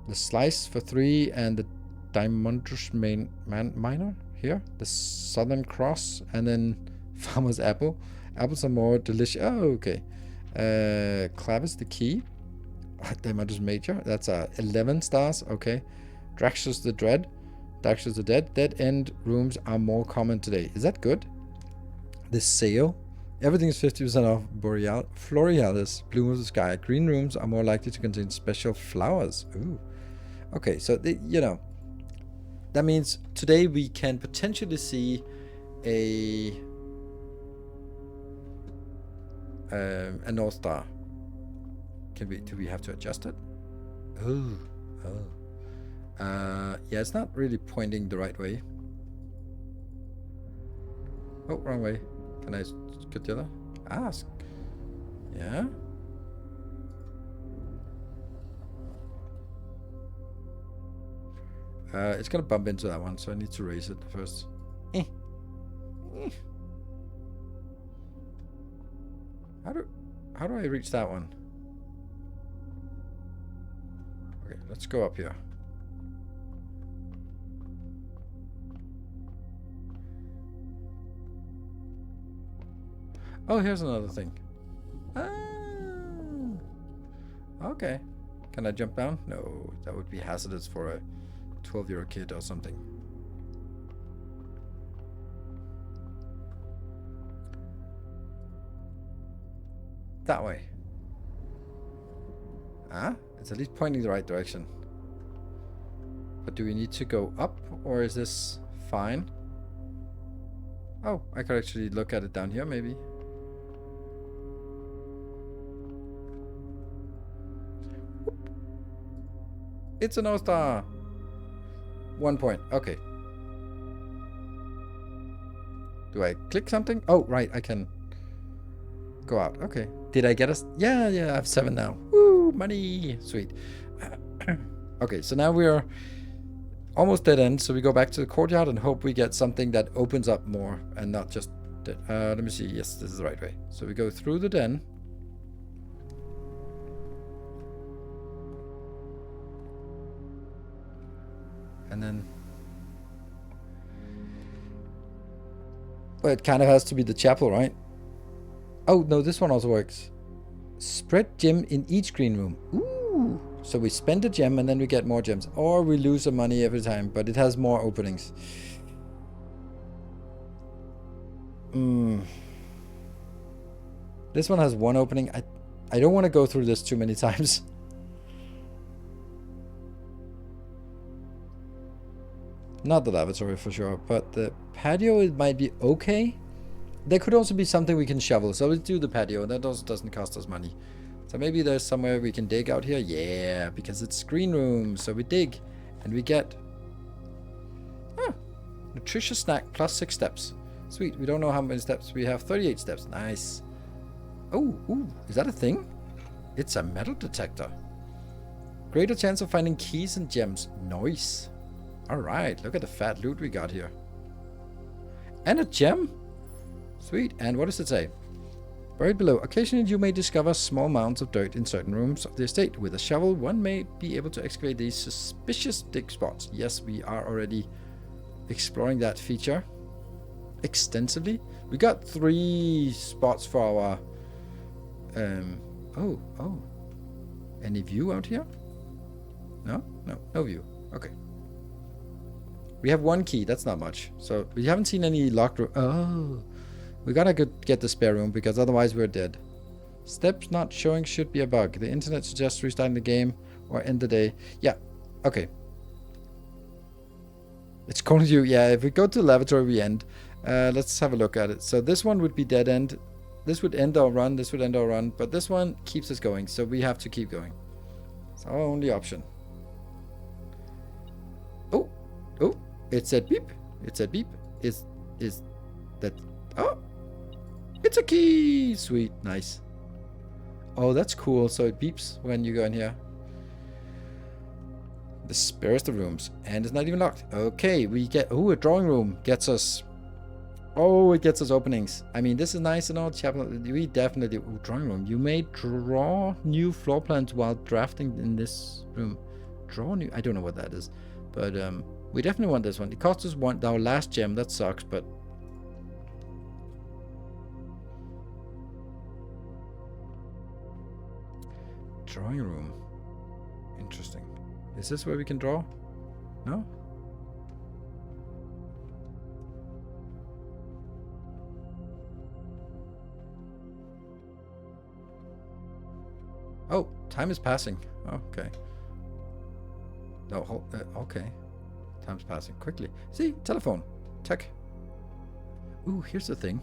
S1: the slice for 3 and the Diamondus Minor here. The Southern Cross and then Farmer's Apple. Apples are more delicious. Oh, okay. Clavis the key. Diamondus Major. That's 11 stars. Okay. Draxus the Dread. Draxus the Dead. Dead end rooms are more common today. Is that good? The sale. Everything is 50% off. Florealis, Bloom of the Sky. Green rooms are more likely to contain special flowers. Ooh. Okay, so, that means today we can potentially see a North Star. Do we have to adjust it? Oh. Yeah, it's not really pointing the right way. Oh, wrong way. Can I get the other? Ask. Yeah. It's gonna bump into that one, so I need to raise it first. How do I reach that one? Okay, let's go up here. Oh, here's another thing. Okay. Can I jump down? No, that would be hazardous for a 12-year-old kid or something. That way. It's at least pointing the right direction. But do we need to go up, or is this fine? Oh, I could actually look at it down here, maybe. Whoop. It's a North Star. 1 point. Okay. Do I click something? Oh, right. I can go out. Okay. Did I get us? Yeah, I have 7 now. Woo, money. Sweet. Okay, so now we're almost dead end. So we go back to the courtyard and hope we get something that opens up more and not just dead. Let me see. Yes, this is the right way. So we go through the den. And then... Well, it kind of has to be the chapel, right? Oh, no, this one also works. Spread gem in each green room. Ooh. So we spend a gem and then we get more gems. Or we lose some money every time, but it has more openings. This one has 1 opening. I don't want to go through this too many times. Not the lavatory for sure, but the patio, it might be okay. There could also be something we can shovel, so let's do the patio. That also doesn't cost us money. So maybe there's somewhere we can dig out here. Yeah, because it's green room, so we dig and we get nutritious snack plus 6 steps. Sweet. We don't know how many steps we have. 38 steps. Nice. Oh, ooh, is that a thing? It's a metal detector. Greater chance of finding keys and gems. Nice. Alright, look at the fat loot we got here. And a gem? Sweet. And what does it say? Buried below. Occasionally you may discover small mounds of dirt in certain rooms of the estate. With a shovel, one may be able to excavate these suspicious dig spots. Yes, we are already exploring that feature extensively. We got 3 spots for our... Oh. Any view out here? No view. Okay. We have 1 key. That's not much. So we haven't seen any locked room. Oh. We gotta get the spare room because otherwise we're dead. Steps not showing should be a bug. The internet suggests restarting the game or end the day. Yeah. Okay. It's calling you. Yeah, if we go to the lavatory, we end. Let's have a look at it. So this one would be dead end. This would end our run. This would end our run. But this one keeps us going. So we have to keep going. It's our only option. Oh. It said beep. Is that... Oh. It's a key. Sweet. Nice. Oh, that's cool. So it beeps when you go in here. The spirits of rooms. And it's not even locked. Okay, we get... Ooh, a drawing room gets us... Oh, it gets us openings. I mean, this is nice and all. We definitely... Ooh, drawing room. You may draw new floor plans while drafting in this room. Draw new... I don't know what that is. But we definitely want this one. It costs us our last gem. That sucks, but... Drawing room. Interesting. Is this where we can draw? No? Oh, time is passing. Oh, okay. No, okay. Time's passing quickly. See, telephone. Tech. Ooh, here's the thing.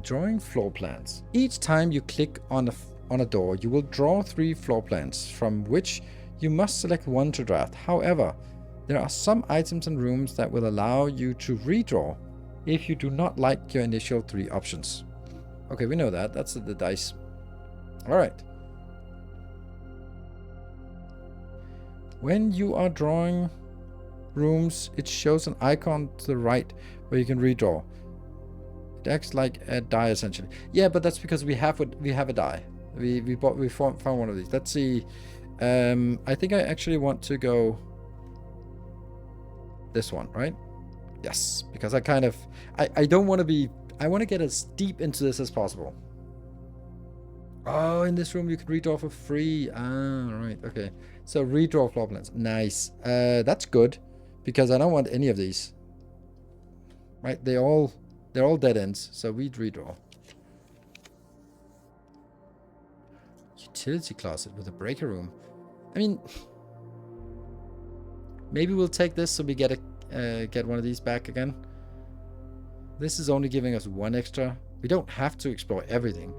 S1: Drawing floor plans. Each time you click on a door, you will draw 3 floor plans, from which you must select one to draft. However, there are some items and rooms that will allow you to redraw if you do not like your initial 3 options. Okay, we know that. That's the dice. Alright. When you are drawing rooms, it shows an icon to the right where you can redraw. It acts like a die essentially. Yeah, but that's because we have a die. We found one of these. Let's see. I think I actually want to go this one, right? Yes, because I don't want to be... I want to get as deep into this as possible. Oh, in this room you can redraw for free. Ah, right, okay. So redraw floor plans. Nice. That's good, because I don't want any of these. Right, they're all dead ends, so we redraw. Utility closet with a breaker room. I mean, maybe we'll take this so we get one of these back again. This is only giving us 1 extra. We don't have to explore everything.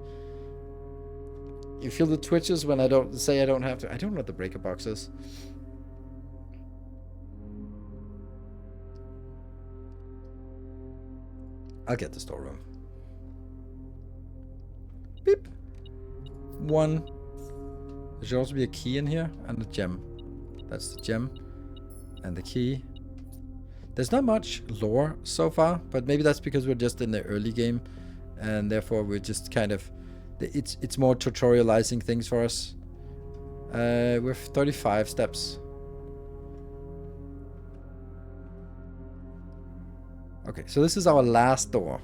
S1: You feel the twitches when I don't have to. I don't know what the breaker box is. I'll get the storeroom. Beep. 1. There should also be a key in here and a gem. That's the gem and the key. There's not much lore so far, but maybe that's because we're just in the early game, and therefore we're just kind of... It's more tutorializing things for us. We're 35 steps. Okay, so this is our last door.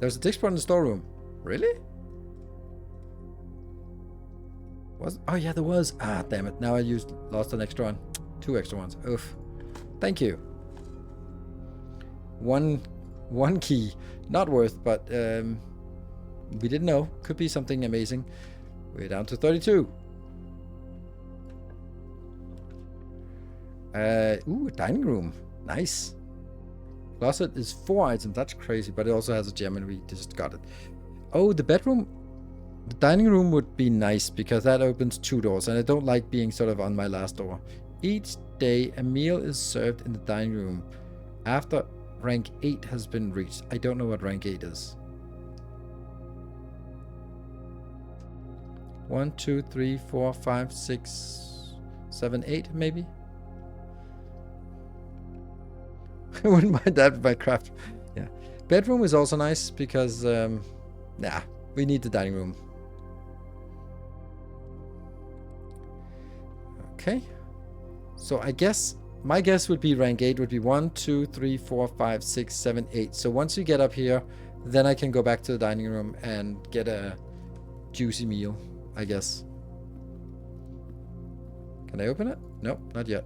S1: There's a disc in the storeroom. Really? Oh yeah, there was. Ah, damn it. Now I lost an extra one. 2 extra ones. Oof. Thank you. One key. Not worth, but we didn't know. Could be something amazing. We're down to 32. Ooh, dining room. Nice. Closet is 4 items. That's crazy, but it also has a gem, and we just got it. Oh, the bedroom. The dining room would be nice because that opens 2 doors, and I don't like being sort of on my last door. Each day, a meal is served in the dining room after rank 8 has been reached. I don't know what rank 8 is. 1, 2, 3, 4, 5, 6, 7, 8, maybe. I wouldn't mind that by craft. Yeah. Bedroom is also nice because, we need the dining room. Okay. So I guess, my guess would be rank 8 would be 1, 2, 3, 4, 5, 6, 7, 8. So once you get up here, then I can go back to the dining room and get a juicy meal, I guess. Can I open it? Nope, not yet.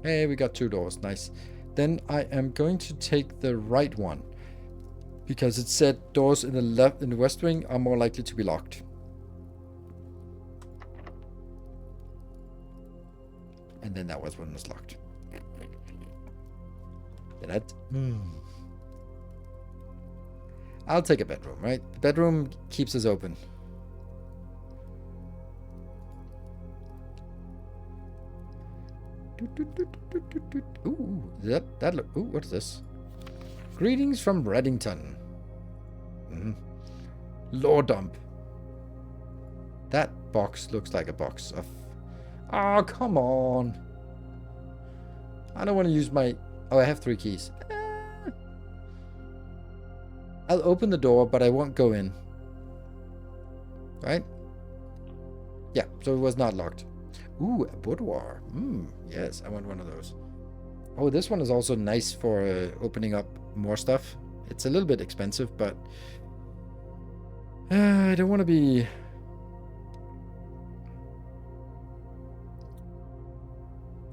S1: Hey, we got 2 doors. Nice. Then I am going to take the right one, because it said doors in the west wing are more likely to be locked. And then that one was locked. I'll take a bedroom, right? The bedroom keeps us open. Ooh, that look. Ooh, what is this? Greetings from Reddington. Lore dump. That box looks like a box of... Oh, come on. I don't want to use my... Oh, I have 3 keys. I'll open the door, but I won't go in. Right? Yeah, so it was not locked. Ooh, a boudoir. Yes, I want one of those. Oh, this one is also nice for opening up more stuff. It's a little bit expensive, but... I don't want to be...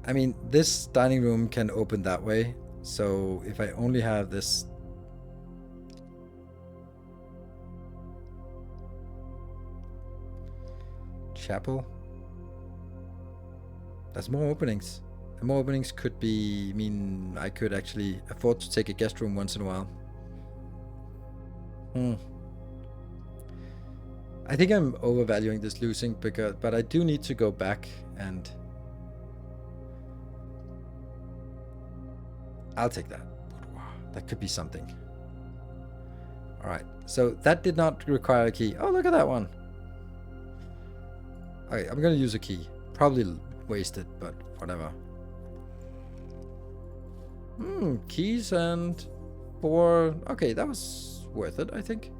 S1: I mean, this dining room can open that way. So if I only have this... chapel. There's more openings. And more openings could be... mean I could actually afford to take a guest room once in a while. I think I'm overvaluing this losing, but I do need to go back and... I'll take that. That could be something. Alright, so that did not require a key. Oh, look at that one. Okay, I'm gonna use a key. Probably wasted, but whatever. Keys and 4... Okay, that was worth it, I think.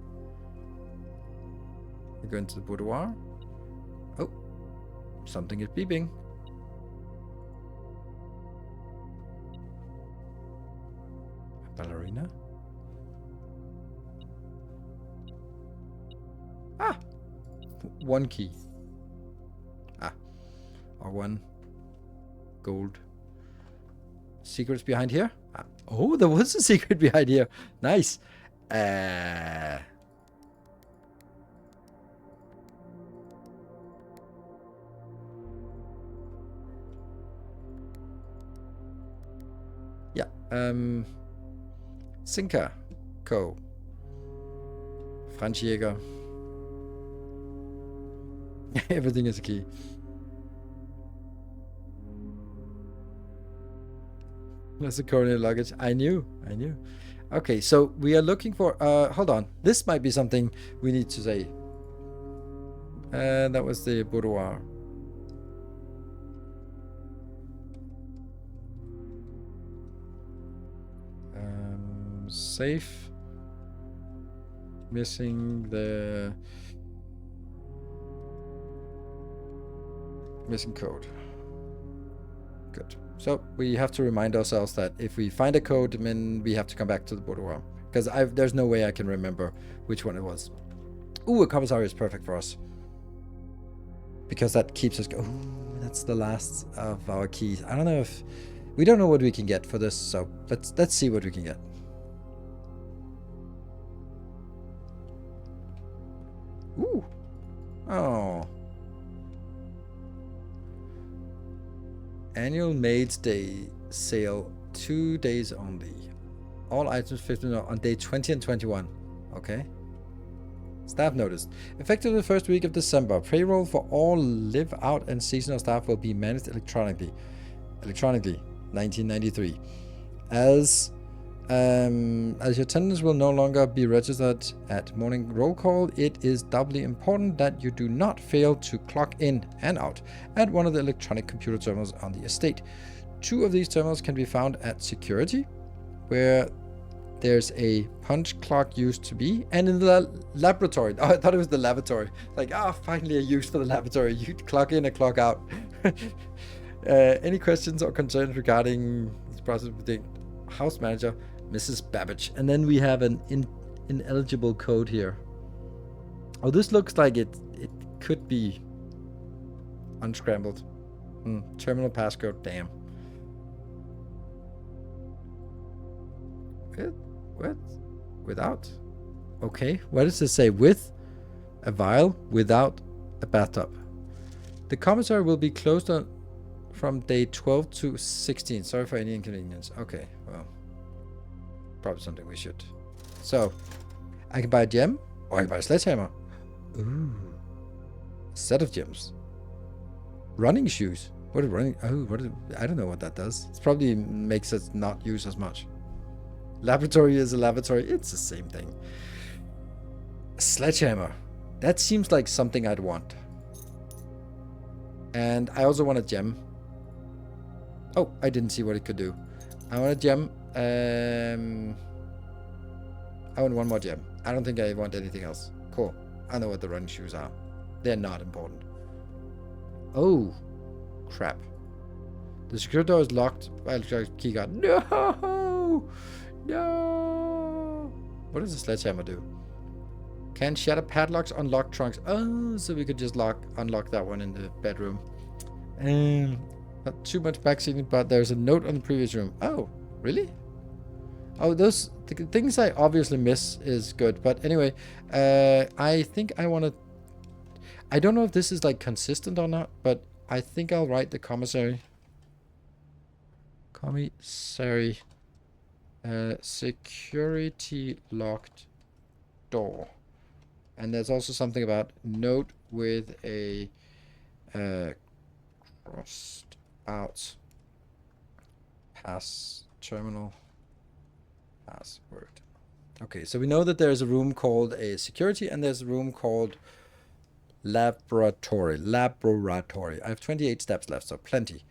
S1: We go into the boudoir. Oh, something is beeping. Ballerina. Ah, 1 key. Or 1 gold. Secrets behind here? Oh, there was a secret behind here. Nice. Yeah. Sinker Co. Franz Jäger. Everything is a key. That's the coronary luggage. I knew. Okay, so we are looking for... hold on. This might be something we need to say. That was the boudoir. Safe. Missing the... missing code. Good. So we have to remind ourselves that if we find a code, then we have to come back to the boudoir. Because there's no way I can remember which one it was. Ooh, a commissary is perfect for us. Because that keeps us going. Ooh, that's the last of our keys. I don't know if... we don't know what we can get for this, so let's see what we can get. Ooh. Oh. Annual Maids Day sale, 2 days only. All items 15 on day 20 and 21. Okay. Staff notice. Effective the first week of December, payroll for all live out and seasonal staff will be managed electronically. 1993. As your attendance will no longer be registered at morning roll call, it is doubly important that you do not fail to clock in and out at one of the electronic computer terminals on the estate. 2 of these terminals can be found at security, where there's a punch clock used to be, and in the laboratory. Oh, I thought it was the lavatory. Like, finally a use for the lavatory. You clock in and clock out. Any questions or concerns regarding this process with the house manager, Mrs. Babbage? And then we have an ineligible code here. Oh, this looks like it could be unscrambled. Terminal passcode, damn. What? Without? Okay, what does it say? With a vial, without a bathtub. The commissary will be closed on from day 12 to 16. Sorry for any inconvenience. Okay, well, probably something we should. So, I can buy a gem, or I can buy a sledgehammer. Ooh, a set of gems. Running shoes. What is running? Oh, I don't know what that does. It probably makes us not use as much. Laboratory is a lavatory. It's the same thing. A sledgehammer. That seems like something I'd want. And I also want a gem. Oh, I didn't see what it could do. I want a gem. I want one more gem. I don't think I want anything else. Cool. I know what the running shoes are. They're not important. Oh, crap. The security door is locked by a key card. No! No! What does the sledgehammer do? Can shatter padlocks, unlock trunks. Oh, so we could just unlock that one in the bedroom. Not too much backseating, but there's a note on the previous room. Oh, really? Oh, those things I obviously miss is good. But anyway, I think I want to... I don't know if this is like consistent or not, but I think I'll write the commissary. Commissary. Security locked door. And there's also something about note with a crossed out pass terminal password. Okay, so we know that there's a room called a security and there's a room called laboratory. Laboratory. I have 28 steps left, so plenty.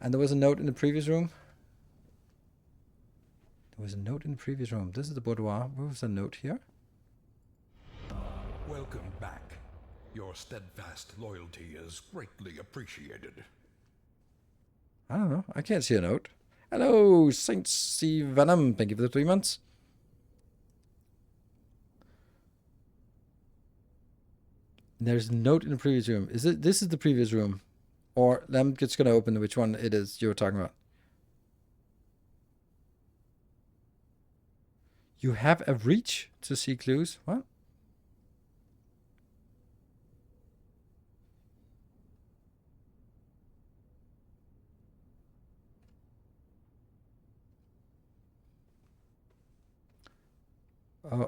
S1: And there was a note in the previous room. There was a note in the previous room. This is the boudoir. What was the note here?
S3: Welcome back. Your steadfast loyalty is greatly appreciated.
S1: I don't know. I can't see a note. Hello, Saint C. Venom. Thank you for the 3 months. There's a note in the previous room. Is it? This is the previous room. Or I'm just going to open which one it is you were talking about. You have a reach to see clues? What?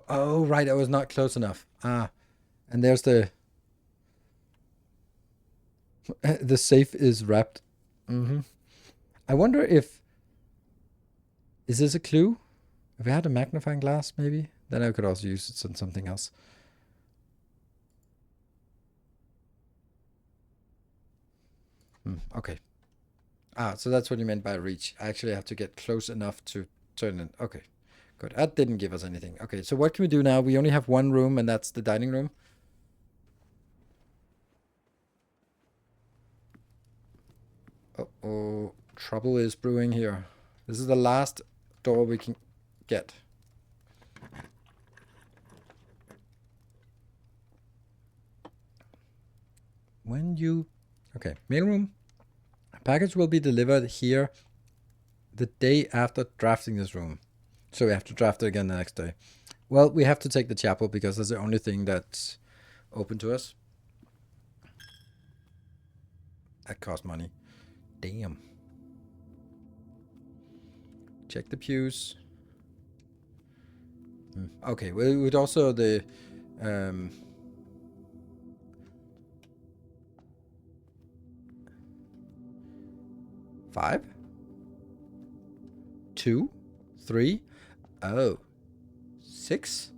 S1: Oh, right. I was not close enough. Ah, and there's the... the safe is wrapped. I wonder if... Is this a clue? If I had a magnifying glass, maybe? Then I could also use it on something else. Okay. Ah, so that's what you meant by reach. I actually have to get close enough to turn it. Okay, good. That didn't give us anything. Okay, so what can we do now? We only have one room, and that's the dining room. Uh-oh, trouble is brewing here. This is the last door we can get. When you... Okay, mailroom. A package will be delivered here the day after drafting this room. So we have to draft it again the next day. Well, we have to take the chapel because that's the only thing that's open to us. That costs money. Damn. Check the pews. Okay, well, with also the... 5, 2, 3, 6,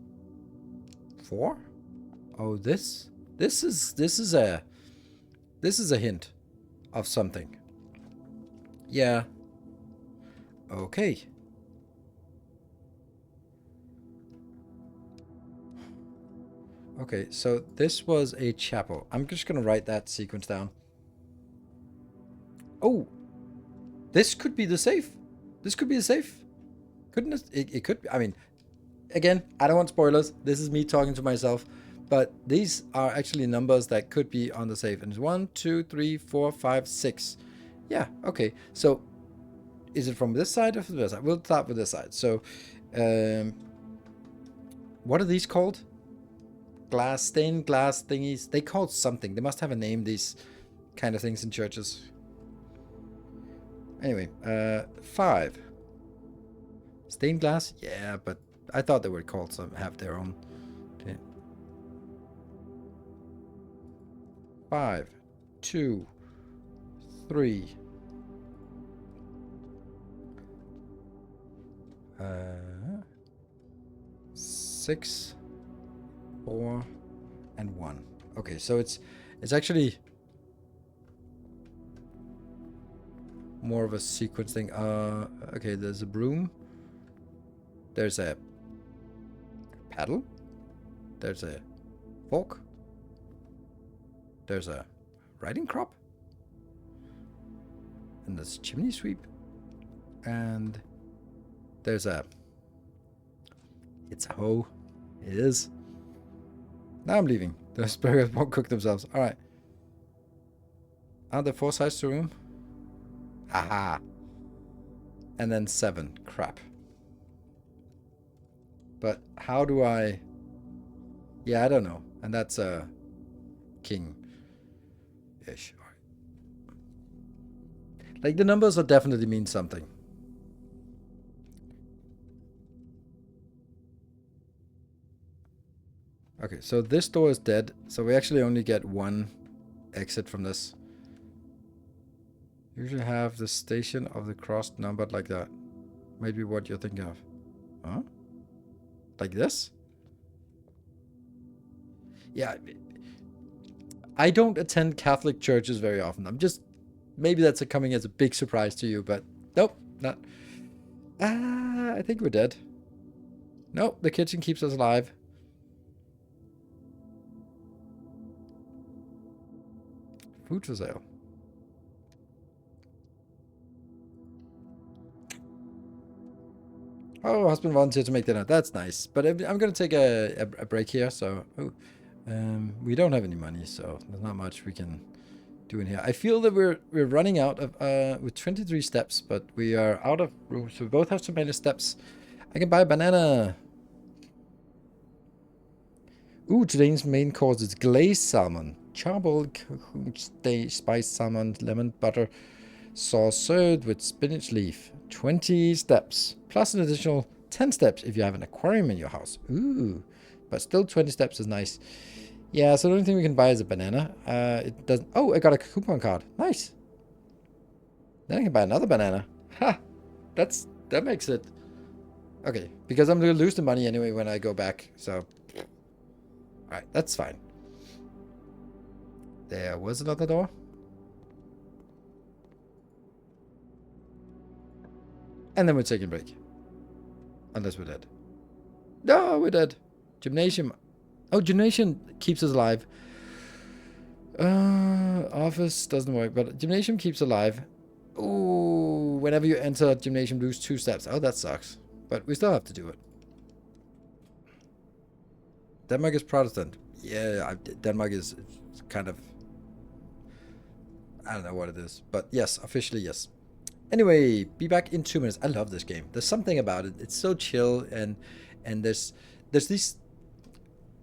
S1: 4. Oh, this is a hint of something. Yeah. Okay. Okay, so this was a chapel. I'm just gonna write that sequence down. Oh, this could be the safe. This could be the safe. Couldn't it? It could be. I mean, again, I don't want spoilers. This is me talking to myself. But these are actually numbers that could be on the safe. And it's 1, 2, 3, 4, 5, 6. Yeah, okay. So, is it from this side or from this side? We'll start with this side. So, what are these called? Stained glass thingies. They called something. They must have a name, these kind of things in churches. Anyway, 5. Stained glass? Yeah, but I thought they were called some, have their own. Okay. 5, 2, 3. 6, 4, and 1. Okay, so it's actually more of a sequence thing. Okay, there's a broom. There's a paddle. There's a fork. There's a riding crop. And there's a chimney sweep. And there's a... It's a hoe. It is. Now I'm leaving. Those burgers won't cook themselves. Alright. Are there 4 sides to a room? Haha. And then 7. Crap. But how do I... Yeah, I don't know. And that's a king-ish. Like, the numbers will definitely mean something. Okay, so this door is dead. So we actually only get 1 exit from this. Usually have the station of the cross numbered like that. Maybe what you're thinking of. Huh? Like this? Yeah. I don't attend Catholic churches very often. I'm just... Maybe that's coming as a big surprise to you, but... Nope, not... I think we're dead. Nope, the kitchen keeps us alive. Food for sale. Oh, husband volunteered to make dinner. That's nice. But I'm going to take a break here. So, we don't have any money, so there's not much we can do in here. I feel that we're running out of with 23 steps, but we are out of room. So we both have so many steps. I can buy a banana. Ooh, today's main course is glazed salmon, charbroiled spiced salmon, lemon butter sauce served with spinach leaf. 20 steps, plus an additional 10 steps if you have an aquarium in your house. Ooh, but still 20 steps is nice. Yeah, so the only thing we can buy is a banana. It doesn't... Oh, I got a coupon card. Nice. Then I can buy another banana. Ha! That makes it... Okay, because I'm going to lose the money anyway when I go back, so... Alright, that's fine. There was another door. And then we're taking a break. Unless we're dead. No, we're dead. Gymnasium. Oh, gymnasium keeps us alive. Office doesn't work, but gymnasium keeps alive. Ooh, whenever you enter gymnasium, lose 2 steps. Oh, that sucks. But we still have to do it. Denmark is Protestant. Yeah, Denmark is kind of... I don't know what it is. But yes, officially yes. Anyway, be back in 2 minutes. I love this game. There's something about it. It's so chill, and there's these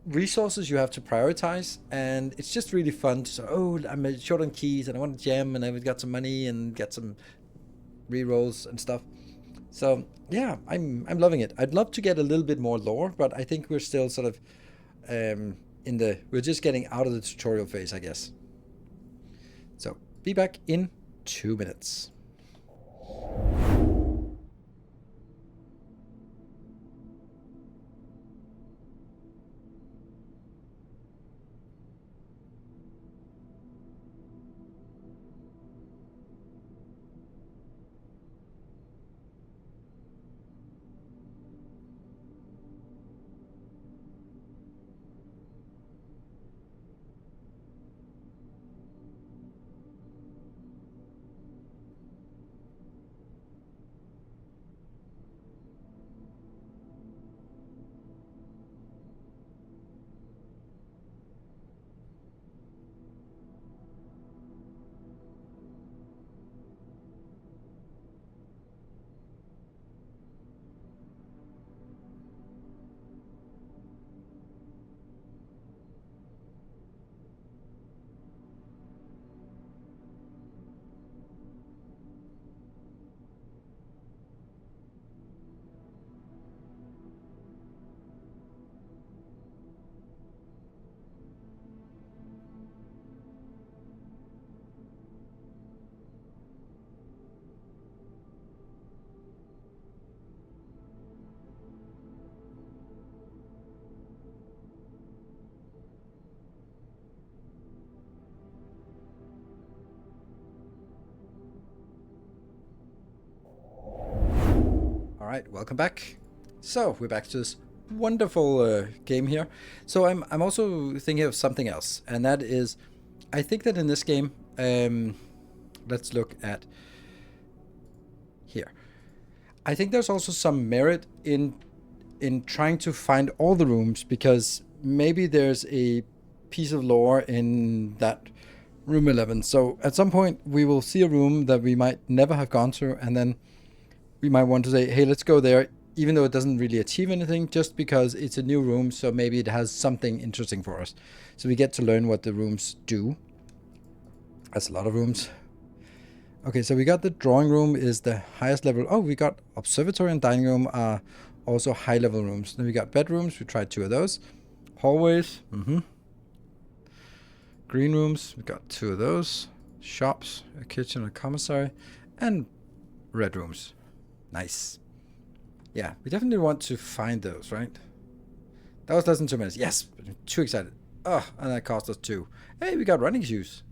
S1: resources you have to prioritize, and it's just really fun. So, oh, I'm short on keys, and I want a gem, and I've got some money, and get some rerolls and stuff. So yeah, I'm loving it. I'd love to get a little bit more lore, but I think we're still sort of we're just getting out of the tutorial phase, I guess. So be back in 2 minutes. Alright, welcome back. So, we're back to this wonderful game here. So I'm also thinking of something else, and that is, I think that in this game, let's look at here. I think there's also some merit in trying to find all the rooms, because maybe there's a piece of lore in that room 11. So at some point we will see a room that we might never have gone to, and then we might want to say, hey, let's go there, even though it doesn't really achieve anything, just because it's a new room, so maybe it has something interesting for us. So we get to learn what the rooms do. That's a lot of rooms. Okay, so we got the drawing room is the highest level. Oh, we got observatory and dining room are also high level rooms. Then we got bedrooms. We tried 2 of those. Hallways. Green rooms. We got 2 of those. Shops, a kitchen, a commissary, and red rooms. Nice. Yeah, we definitely want to find those, right? That was less than 2 minutes. Yes, I'm too excited. Oh, and that cost us 2. Hey, we got running shoes.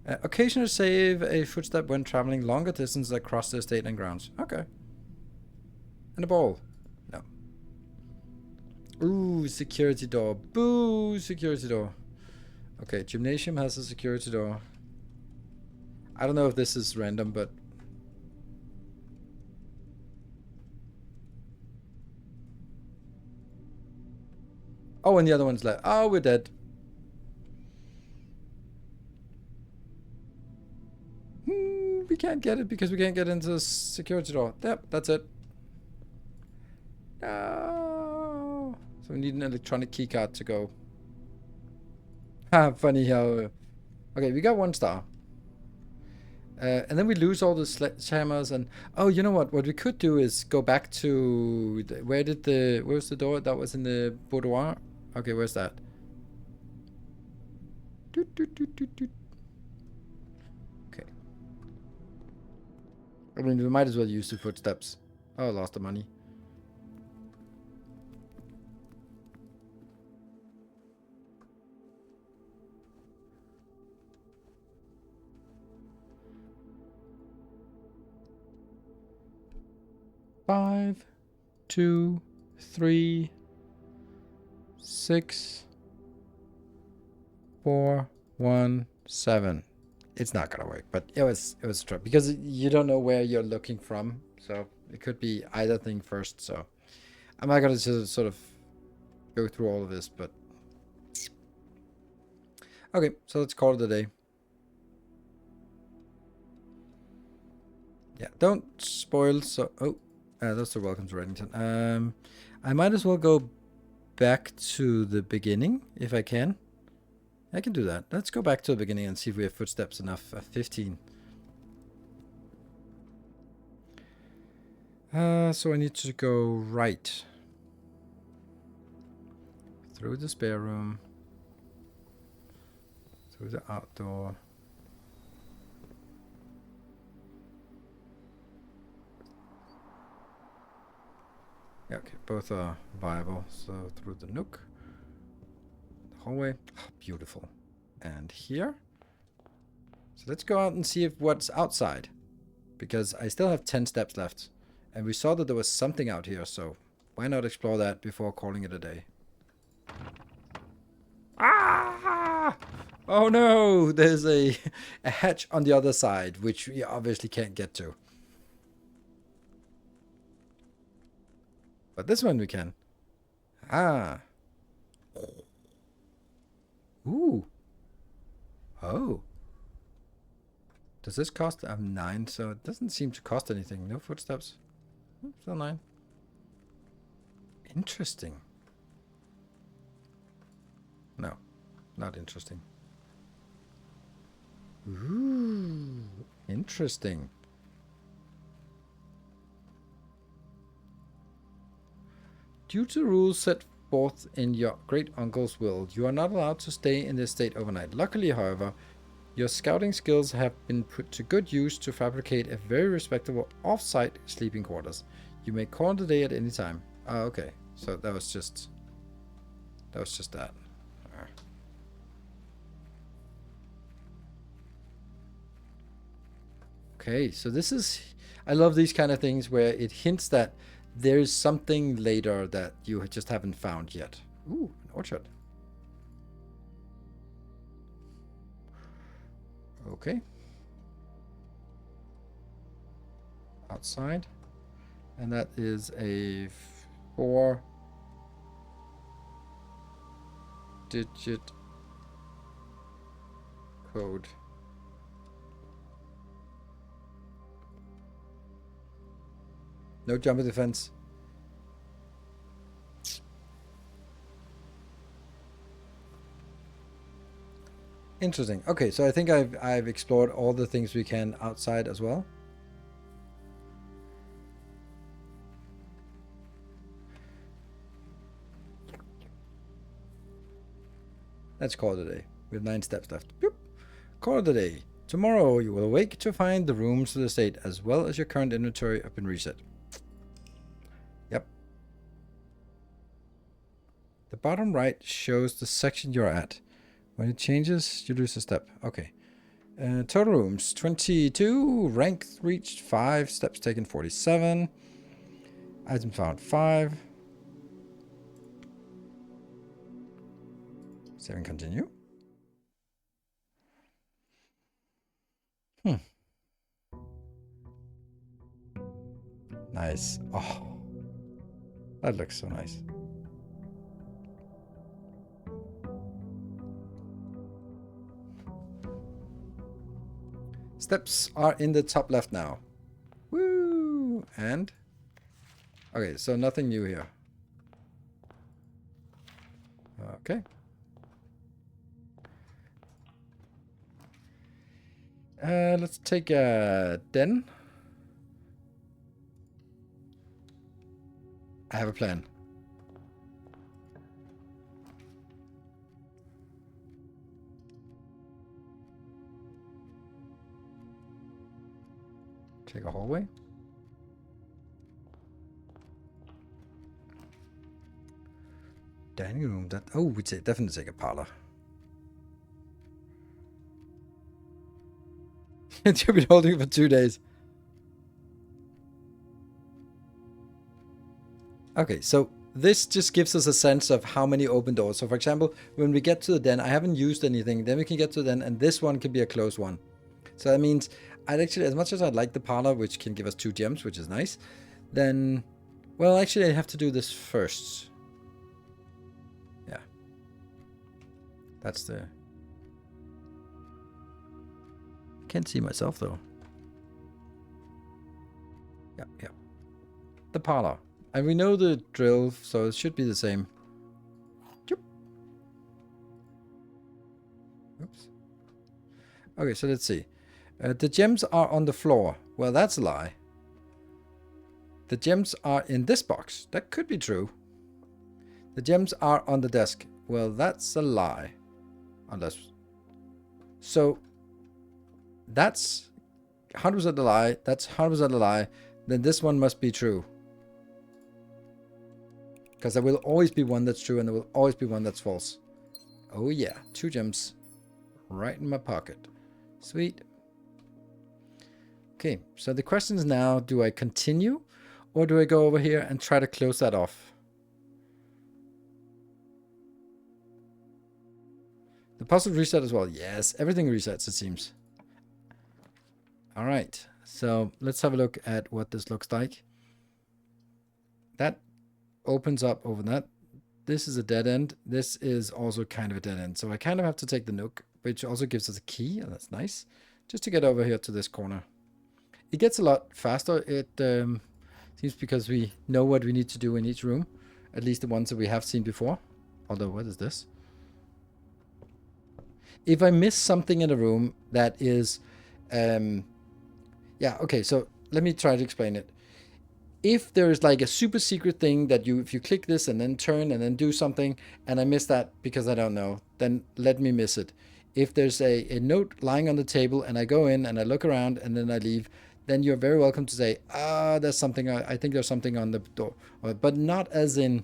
S1: Occasionally save a footstep when traveling longer distances across the estate and grounds. Okay. And a ball. No. Ooh, security door. Boo, security door. Okay, gymnasium has a security door. I don't know if this is random, but... Oh, and the other one's left. Oh, we're dead. We can't get it because we can't get into the security door. Yep, that's it. No. So we need an electronic keycard to go. Funny how... Okay, we got 1 star. And then we lose all the sledgehammers and... Oh, you know what? What we could do is go back to... Where's the door? That was in the boudoir? Okay, where's that? Okay. I mean, we might as well use the footsteps. Oh, I lost the money. Five, 2, 3, 6, 4, 1, 7. It's not gonna work, but it was a trip because you don't know where you're looking from, so it could be either thing first. So I'm not gonna just sort of go through all of this, but okay. So let's call it a day. Yeah, don't spoil. So that's the welcome to Reddington. I might as well go back to the beginning if I can. I can do that. Let's go back to the beginning and see if we have footsteps enough. 15. So I need to go right. Through the spare room. Through the outdoor. Yeah, okay, both are viable. So through the nook. Hallway. Oh, beautiful. And here. So let's go out and see if what's outside. Because I still have 10 steps left. And we saw that there was something out here, so why not explore that before calling it a day? Ah! Oh no! There's a hatch on the other side, which we obviously can't get to. But this one we can. Ah. Ooh. Oh. Does this cost 9? So it doesn't seem to cost anything. No footsteps. Still 9. Interesting. No. Not interesting. Ooh. Interesting. Due to rules set forth in your great uncle's will, you are not allowed to stay in this state overnight. Luckily, however, your scouting skills have been put to good use to fabricate a very respectable off-site sleeping quarters. You may call it a day at any time. Ah, okay. So that was just that. Okay, so this is... I love these kind of things where it hints that there's something later that you just haven't found yet. Ooh, an orchard. Okay. Outside. And that is a 4-digit code. No jumper defense. Interesting. Okay, so I think I've explored all the things we can outside as well. Let's call it a day. We have 9 steps left. Boop. Call it a day. Tomorrow you will awake to find the rooms to the estate as well as your current inventory have been reset. Yep. The bottom right shows the section you're at. When it changes, you lose a step. Okay. Total rooms 22. Rank reached 5. Steps taken 47. Item found 5. Save and continue. Nice. Oh, that looks so nice. Steps are in the top left now. Woo! And okay, so nothing new here. Okay. Let's take a den. I have a plan. Take a hallway. Dining room. That we'd definitely take a parlor. You've been holding it for 2 days. Okay, so this just gives us a sense of how many open doors. So for example, when we get to the den, I haven't used anything. Then we can get to the den, and this one can be a closed one. So that means I'd actually, as much as I'd like the parlor, which can give us 2 gems, which is nice, then, well, actually I have to do this first. Yeah. That's the... Can't see myself though. Yeah. The parlor. And we know the drill, so it should be the same. Oops. Okay, so let's see. The gems are on the floor. Well, that's a lie. The gems are in this box. That could be true. The gems are on the desk. Well, that's a lie. Unless... So... That's 100% a lie. That's 100% a lie. Then this one must be true. Because there will always be one that's true and there will always be one that's false. Oh yeah. 2 gems. Right in my pocket. Sweet. Okay. So the question is now, do I continue? Or do I go over here and try to close that off? The puzzle reset as well. Yes. Everything resets, it seems. All right, so let's have a look at what this looks like. That opens up over that. This is a dead end. This is also kind of a dead end. So I kind of have to take the nook, which also gives us a key, and that's nice, just to get over here to this corner. It gets a lot faster. It seems because we know what we need to do in each room, at least the ones that we have seen before. Although, what is this? If I miss something in a room that is... yeah, okay, so let me try to explain it. If there is like a super secret thing that if you click this and then turn and then do something, and I miss that because I don't know, then let me miss it. If there's a note lying on the table and I go in and I look around and then I leave, then you're very welcome to say, there's something, I think there's something on the door. But not as in,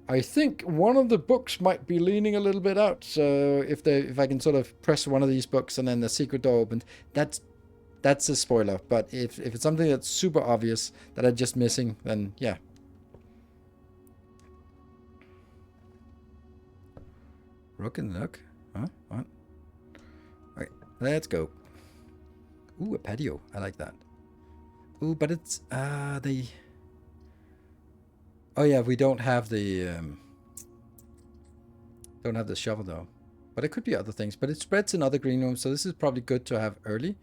S1: I think one of the books might be leaning a little bit out. So if I can sort of press one of these books and then the secret door opens, that's that's a spoiler. But if it's something that's super obvious that I'm just missing, then yeah. Rook and nook. Huh? What? Okay, let's go. Ooh, a patio. I like that. Ooh, but it's they. Oh yeah, we don't have the shovel though. But it could be other things. But it spreads in other green rooms, so this is probably good to have early.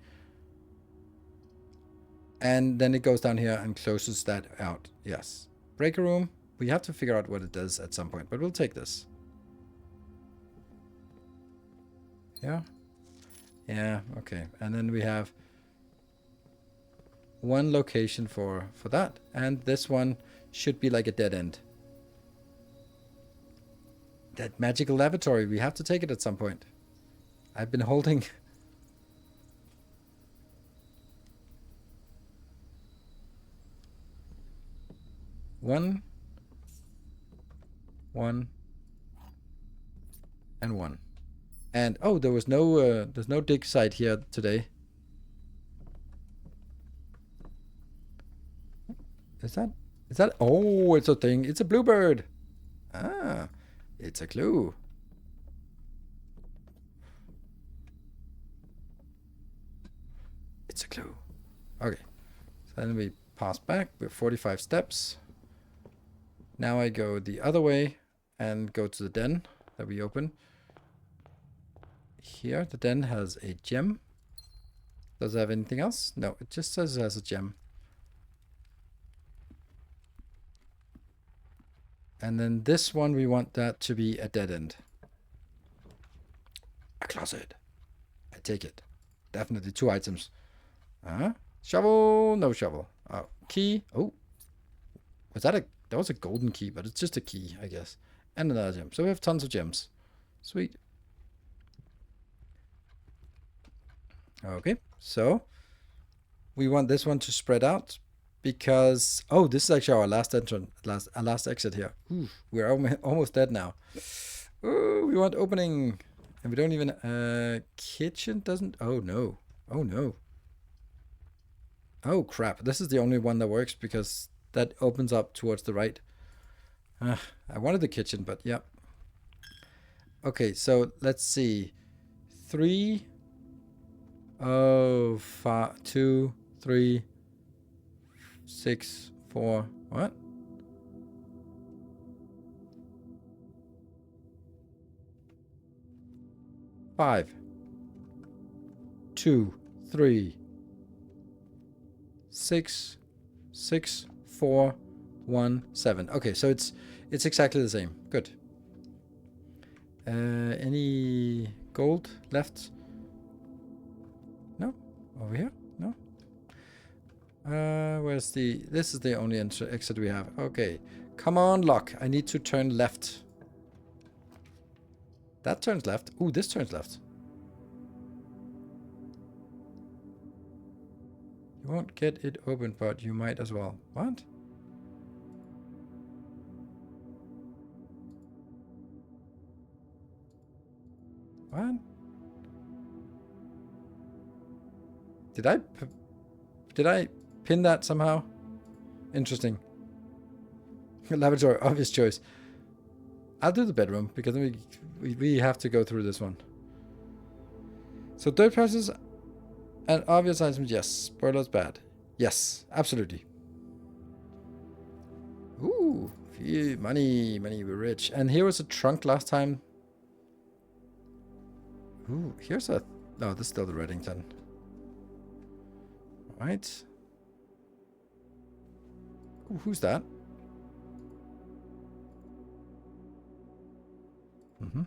S1: And then it goes down here and closes that out. Yes. Breaker room. We have to figure out what it does at some point, but we'll take this. Yeah. Yeah, okay. And then we have one location for that. And this one should be like a dead end. That magical lavatory, we have to take it at some point. I've been holding... One, and one. And oh, there was no there's no dig site here today. Is that oh, it's a thing. It's a bluebird. Ah, it's a clue. It's a clue. Okay. So then we pass back with 45 steps. Now I go the other way and go to the den that we open. Here, the den has a gem. Does it have anything else? No, it just says it has a gem. And then this one, we want that to be a dead end. A closet. I take it. Definitely 2 items. Shovel, no shovel. Oh, key. Oh, that was a golden key, but it's just a key, I guess. And another gem. So we have tons of gems. Sweet. Okay, so we want this one to spread out because this is actually our last entrance, last exit here. Ooh, we're almost dead now. Ooh, we want opening, and we don't even kitchen doesn't. Oh no! Oh no! Oh crap! This is the only one that works because that opens up towards the right. I wanted the kitchen, but yeah. Okay, so let's see. 3. Oh, 5, 2, 3, 6, 4. What? Five, 2, 3, 6, 6, 4, 1, 7. Okay, so it's exactly the same. Good. Any gold left? No? Over here? No? Where's this is the only exit we have. Okay. Come on, lock. I need to turn left. That turns left. Ooh, this turns left. You won't get it open, but you might as well. What? What? Did I pin that somehow? Interesting. Lavatory, obvious choice. I'll do the bedroom because we have to go through this one. So dirt prices and obvious items, yes. Spoilers bad. Yes, absolutely. Ooh, money, we're rich. And here was a trunk last time. Ooh, here's a... No, this is still the Reddington. Right. Ooh, who's that? Mm-hmm.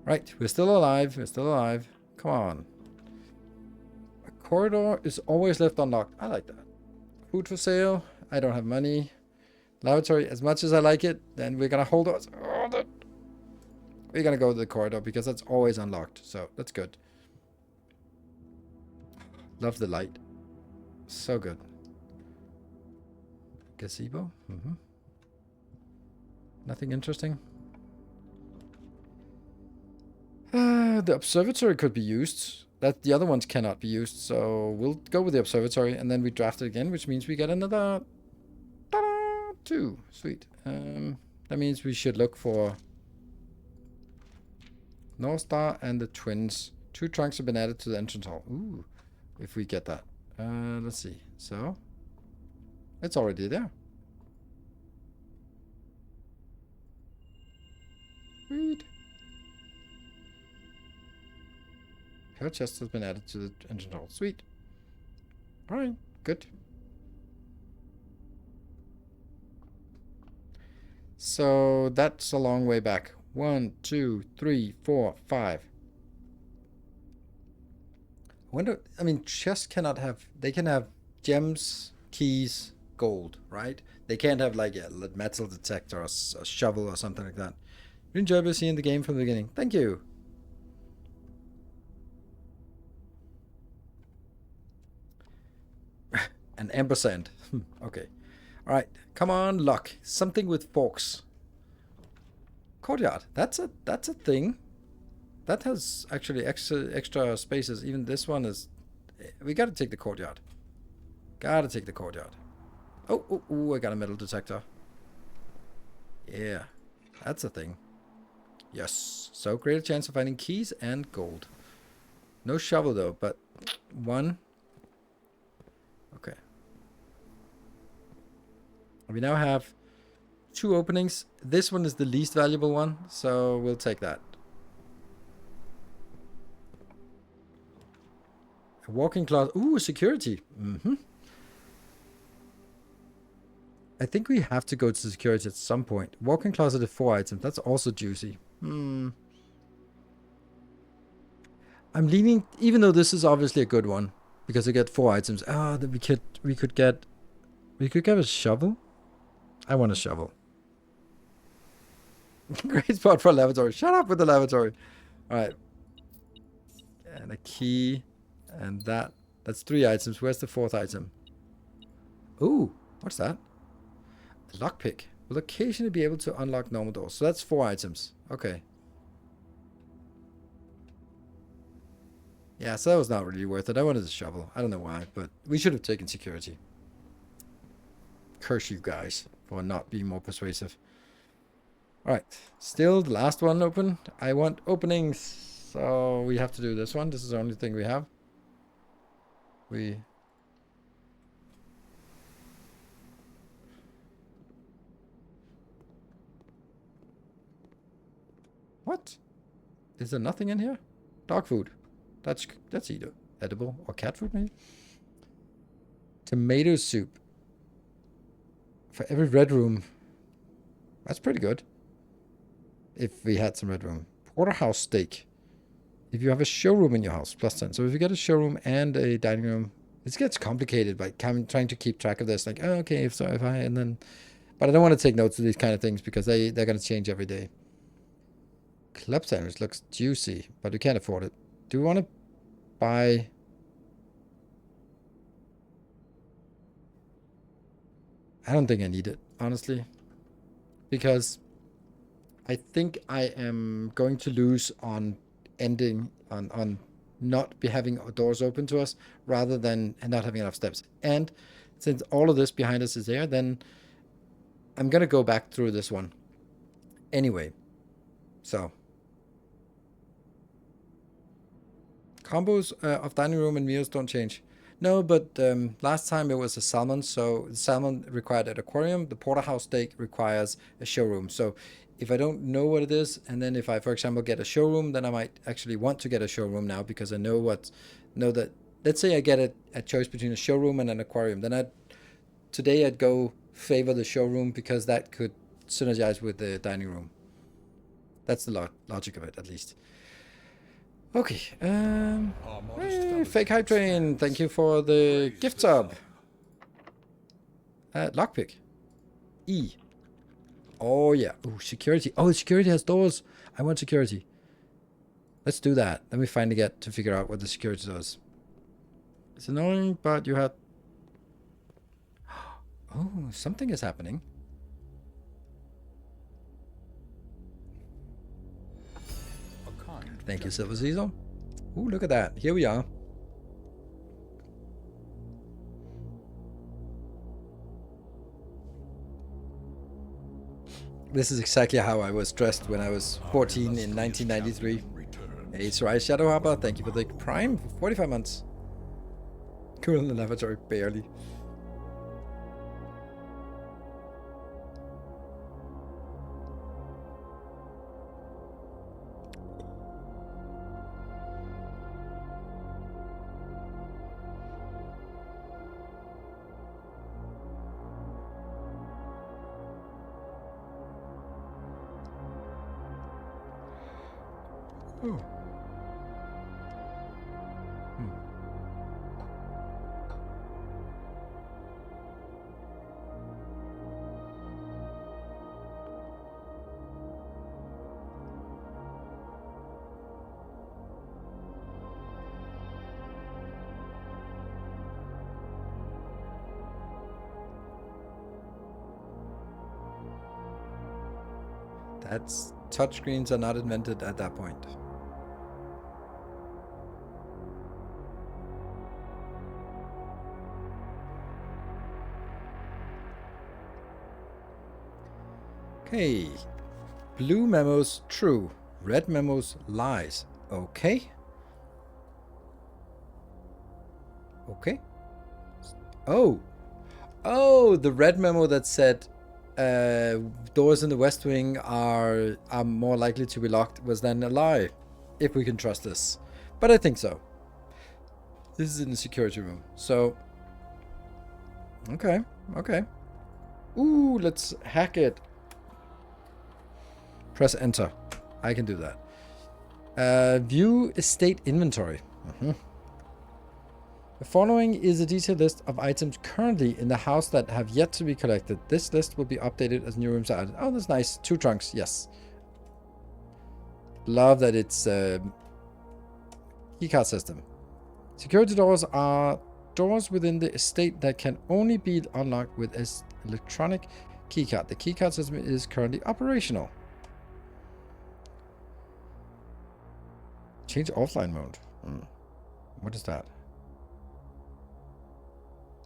S1: Right, we're still alive. We're still alive. Come on. A corridor is always left unlocked. I like that. Food for sale. I don't have money. Lavatory, as much as I like it, then we're gonna hold us. We're gonna go to the corridor because that's always unlocked. So that's good. Love the light. So good. Gazebo. Mm-hmm. Nothing interesting. The observatory could be used. That the other ones cannot be used, so we'll go with the observatory, and then we draft it again, which means we get another 2. Sweet. That means we should look for North Star and the twins. 2 trunks have been added to the entrance hall. Ooh, if we get that. Let's see. So, it's already there. Sweet. Her chest has been added to the entrance hall. Sweet. Alright, good. So that's a long way back. 1, 2, 3, 4, 5. I wonder, I mean, chests cannot have, they can have gems, keys, gold, right? They can't have like a metal detector or a shovel or something like that. You enjoyed seeing the game from the beginning. Thank you. An ampersand. Okay. Alright. Come on, luck. Something with forks. Courtyard. That's a thing. That has actually extra spaces. Even this one is... We gotta take the courtyard. Gotta take the courtyard. Oh, I got a metal detector. Yeah. That's a thing. Yes. So greater chance of finding keys and gold. No shovel though, but 1. Okay. We now have 2 openings. This one is the least valuable one, so we'll take that. A walk-in closet. Ooh, security. I think we have to go to security at some point. Walk-in closet of 4 items. That's also juicy. I'm leaning, even though this is obviously a good one, because we get 4 items. Ah, then we could get a shovel. I want a shovel. Great spot for a lavatory. Shut up with the lavatory. All right. And a key. And that's 3 items. Where's the 4th item? Ooh, what's that? A lockpick. Will occasionally be able to unlock normal doors. So that's 4 items. Okay. Yeah, so that was not really worth it. I wanted a shovel. I don't know why, but we should have taken security. Curse you guys for not being more persuasive. Alright, still the last one open. I want openings, so we have to do this one. This is the only thing we have. What? Is there nothing in here? Dog food. That's edible. Or cat food maybe? Tomato soup. For every red room. That's pretty good. If we had some red room. Porterhouse steak. If you have a showroom in your house, +10. So if you get a showroom and a dining room, it gets complicated by trying to keep track of this. Like, oh, okay, but I don't want to take notes of these kind of things because they're going to change every day. Club sandwich looks juicy, but we can't afford it. Do we want to buy... I don't think I need it, honestly. Because I think I am going to lose on ending on not be having doors open to us rather than not having enough steps. And since all of this behind us is there, then I'm going to go back through this one. Anyway, so... Combos of dining room and meals don't change. No, but last time it was a salmon, so the salmon required an aquarium. The porterhouse steak requires a showroom. So if I don't know what it is, and then if I, for example, get a showroom, then I might actually want to get a showroom now because I know that. Let's say I get a choice between a showroom and an aquarium. Then today I'd go favor the showroom because that could synergize with the dining room. That's the logic of it, at least. Okay, fake hype train, thank you for the gift sub. Lockpick. E. Oh yeah, oh security. Oh, security has doors. I want security. Let's do that. Then we finally get to figure out what the security does. It's annoying, but you have... Oh, something is happening. Thank you, Silver Cecil. Ooh, look at that. Here we are. This is exactly how I was dressed when I was 14 in 1993. Hey, Sarai Shadowhopper, thank you for the Prime for 45 months. Cool in the lavatory, barely. Oh. That's touchscreens are not invented at that point. Okay. Blue memos, true. Red memos, lies. Okay. Okay. Oh. Oh, the red memo that said doors in the West Wing are more likely to be locked was then a lie. If we can trust this. But I think so. This is in the security room. So. Okay. Okay. Ooh, let's hack it. Press enter. I can do that. View estate inventory. The following is a detailed list of items currently in the house that have yet to be collected. This list will be updated as new rooms are added. Oh, that's nice. 2 trunks. Yes. Love that it's keycard system. Security doors are doors within the estate that can only be unlocked with an electronic keycard. The keycard system is currently operational. Change offline mode. What is that?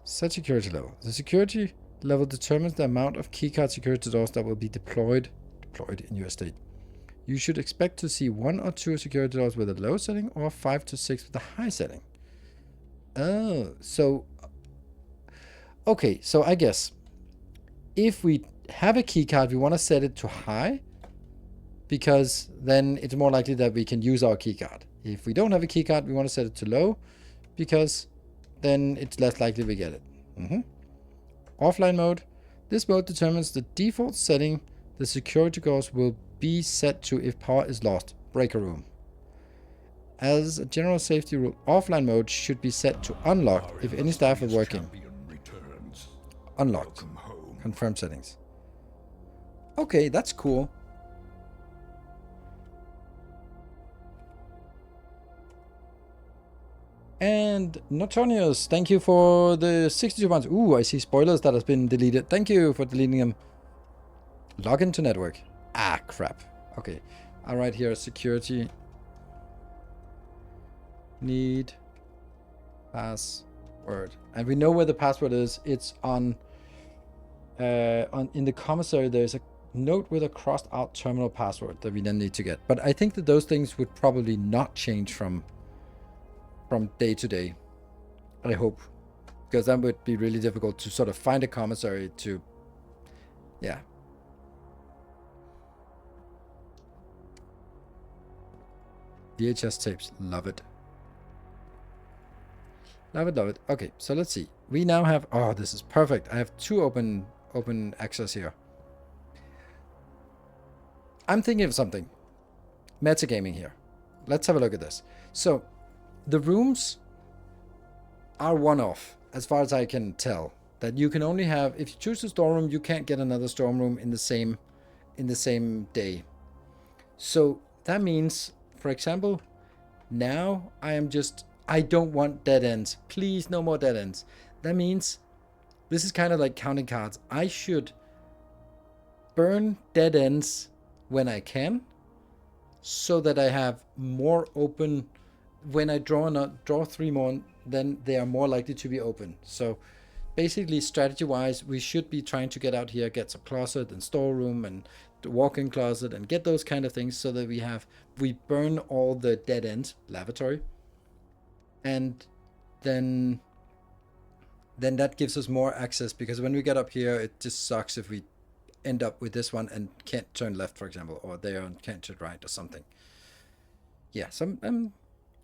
S1: Set security level. The security level determines the amount of keycard security doors that will be deployed in your estate. You should expect to see 1 or 2 security doors with a low setting or 5 to 6 with a high setting. Oh, so... Okay, so I guess if we have a keycard, we want to set it to high because then it's more likely that we can use our keycard. If we don't have a keycard, we want to set it to low because then it's less likely we get it. Offline mode. This mode determines the default setting the security doors will be set to if power is lost. Breaker room. As a general safety rule, offline mode should be set to unlocked if any staff are working. Unlocked. Confirm settings. Okay, that's cool. And Notonius, thank you for the 62 months. Ooh, I see spoilers that has been deleted. Thank you for deleting them. Log into network. Ah, crap. Okay. I'll write here security. Need password. And we know where the password is. It's on in the commissary. There's a note with a crossed out terminal password that we then need to get. But I think that those things would probably not change from day to day. I hope. Because that would be really difficult to sort of find a commissary to... Yeah. VHS tapes. Love it. Love it, love it. Okay, so let's see. We now have... Oh, this is perfect. I have 2 open access here. I'm thinking of something. Metagaming here. Let's have a look at this. So... The rooms are one-off, as far as I can tell. That you can only have, if you choose a storeroom, you can't get another storeroom in the same day. So that means, for example, now I don't want dead ends. Please, no more dead ends. That means this is kind of like counting cards. I should burn dead ends when I can, so that I have more open. When I draw 3 more, then they are more likely to be open. So basically, strategy-wise, we should be trying to get out here, get some closet and storeroom and the walk-in closet and get those kind of things so that we burn all the dead ends, lavatory, and then that gives us more access, because when we get up here, it just sucks if we end up with this one and can't turn left, for example, or there and can't turn right or something. Yeah,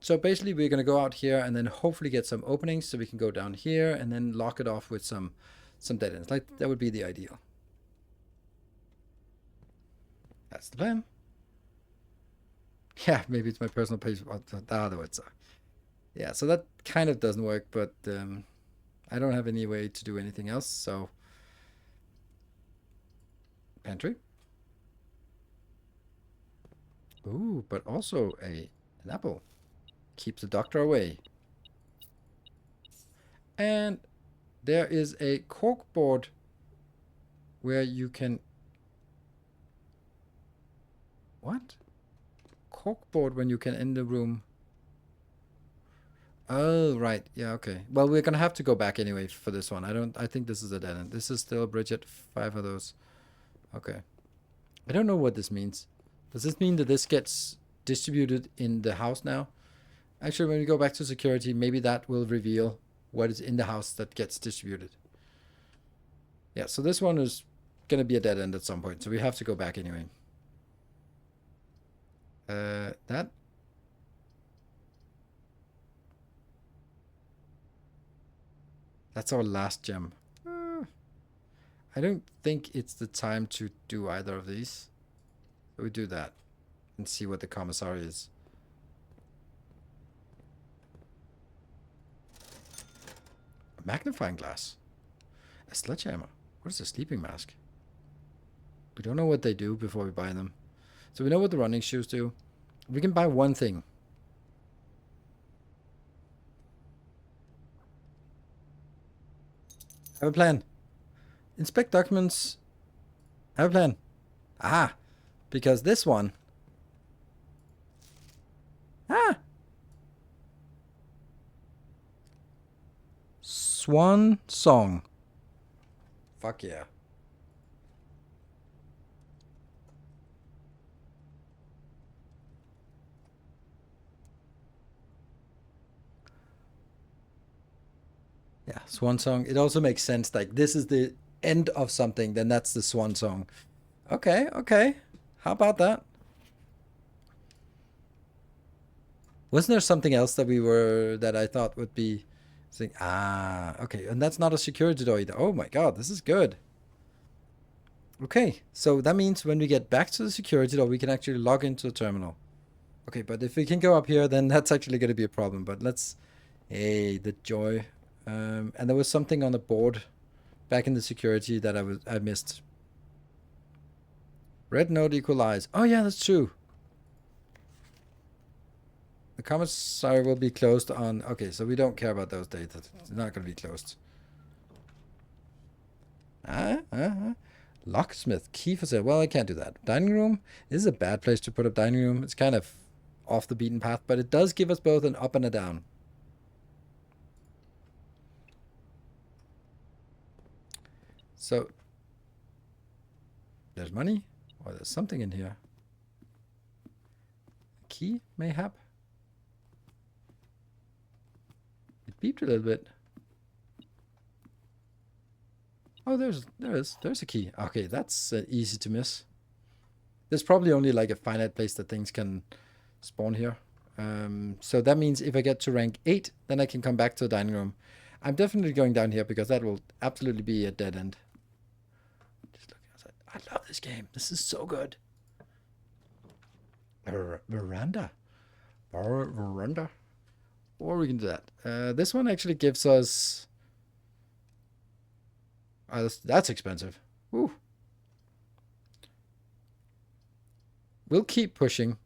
S1: so basically we're going to go out here and then hopefully get some openings so we can go down here and then lock it off with some dead ends. Like, that would be the ideal. That's the plan. Yeah, maybe it's my personal page. The other would suck. Yeah, so that kind of doesn't work, but I don't have any way to do anything else, so pantry. Ooh, but also an apple. Keeps the doctor away. And there is a corkboard where you can... What? Corkboard when you can end the room. Oh, right. Yeah, okay. Well, we're gonna have to go back anyway for this one. I think this is a dead end. This is still Bridget. 5 of those. Okay. I don't know what this means. Does this mean that this gets distributed in the house now? Actually, when we go back to security, maybe that will reveal what is in the house that gets distributed. Yeah, so this one is gonna be a dead end at some point, so we have to go back anyway. That's our last gem. I don't think it's the time to do either of these. So we do that and see what the commissary is. A magnifying glass. A sledgehammer. What is a sleeping mask? We don't know what they do before we buy them. So we know what the running shoes do. We can buy one thing. Have a plan. Inspect documents. Have a plan. Ah, because this one. Swan song. Fuck yeah. Yeah, swan song. It also makes sense. Like, this is the end of something, then that's the swan song. Okay, okay. How about that? Wasn't there something else that I thought would be saying, okay, and that's not a security door either. Oh my god, this is good. Okay, so that means when we get back to the security door, we can actually log into the terminal. Okay, but if we can go up here, then that's actually going to be a problem. But let's... Hey, the joy. And there was something on the board back in the security that I missed. Red note equalize. Oh yeah, that's true. The commissary will be closed on... Okay, so we don't care about those dates. It's not going to be closed. Locksmith, key for sale. Well, I can't do that. Dining room. This is a bad place to put up dining room. It's kind of off the beaten path, but it does give us both an up and a down. So, there's money. Or there's something in here. A key, mayhap. It beeped a little bit. Oh, there's a key. Okay, that's easy to miss. There's probably only like a finite place that things can spawn here. So that means if I get to rank 8, then I can come back to the dining room. I'm definitely going down here because that will absolutely be a dead end. Just looking outside. I love this game. This is so good. Veranda. Veranda. Or we can do that. This one actually gives us... that's expensive. Ooh. We'll keep pushing.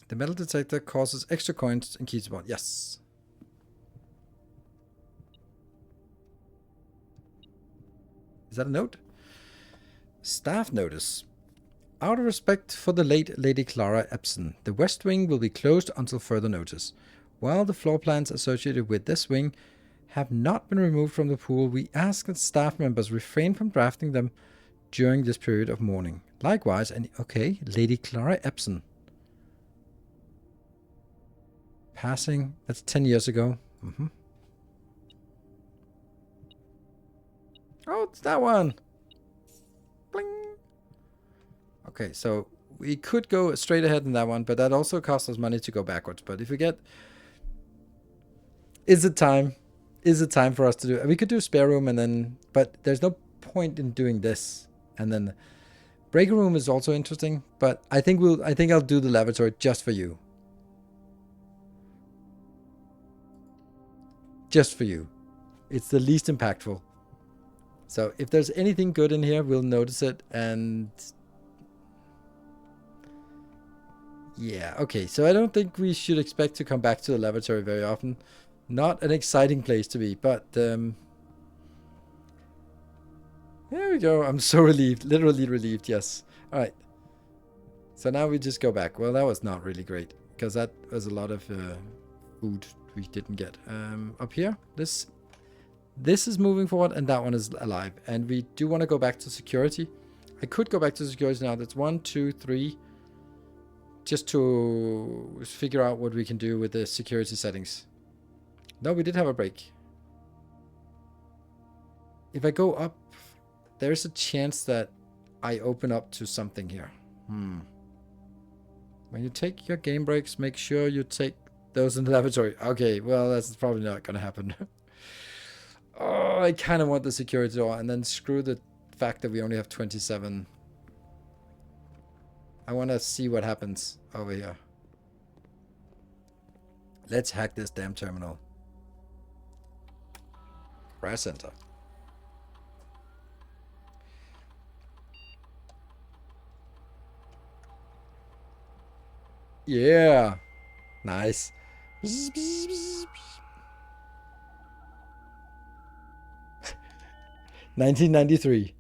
S1: The metal detector causes extra coins and keys spawn. Yes. Is that a note? Staff notice. Out of respect for the late Lady Clara Epson, the West Wing will be closed until further notice. While the floor plans associated with this wing have not been removed from the pool, we ask that staff members refrain from drafting them during this period of mourning. Likewise, okay, Lady Clara Epson. Passing, that's 10 years ago. Oh, it's that one. Bling. Okay, so we could go straight ahead in that one, but that also costs us money to go backwards. But if we get... Is it time? Is it time for us to do... We could do spare room and then... But there's no point in doing this. And then... Breaker room is also interesting, but I think I'll do the lavatory just for you. Just for you. It's the least impactful. So if there's anything good in here, we'll notice it. And yeah, okay. So I don't think we should expect to come back to the lavatory very often. Not an exciting place to be, but there we go. I'm so relieved. Literally relieved, yes. All right. So now we just go back. Well, that was not really great because that was a lot of food we didn't get. Up here, this is moving forward and that one is alive. And we do want to go back to security. I could go back to security now. That's 1, 2, 3. Just to figure out what we can do with the security settings. No, we did have a break. If I go up, there's a chance that I open up to something here. When you take your game breaks, make sure you take those in the lavatory. Okay, well, that's probably not going to happen. Oh, I kind of want the security door, and then screw the fact that we only have 27. I want to see what happens over here. Let's hack this damn terminal. Brass center. Yeah. Nice. 1993.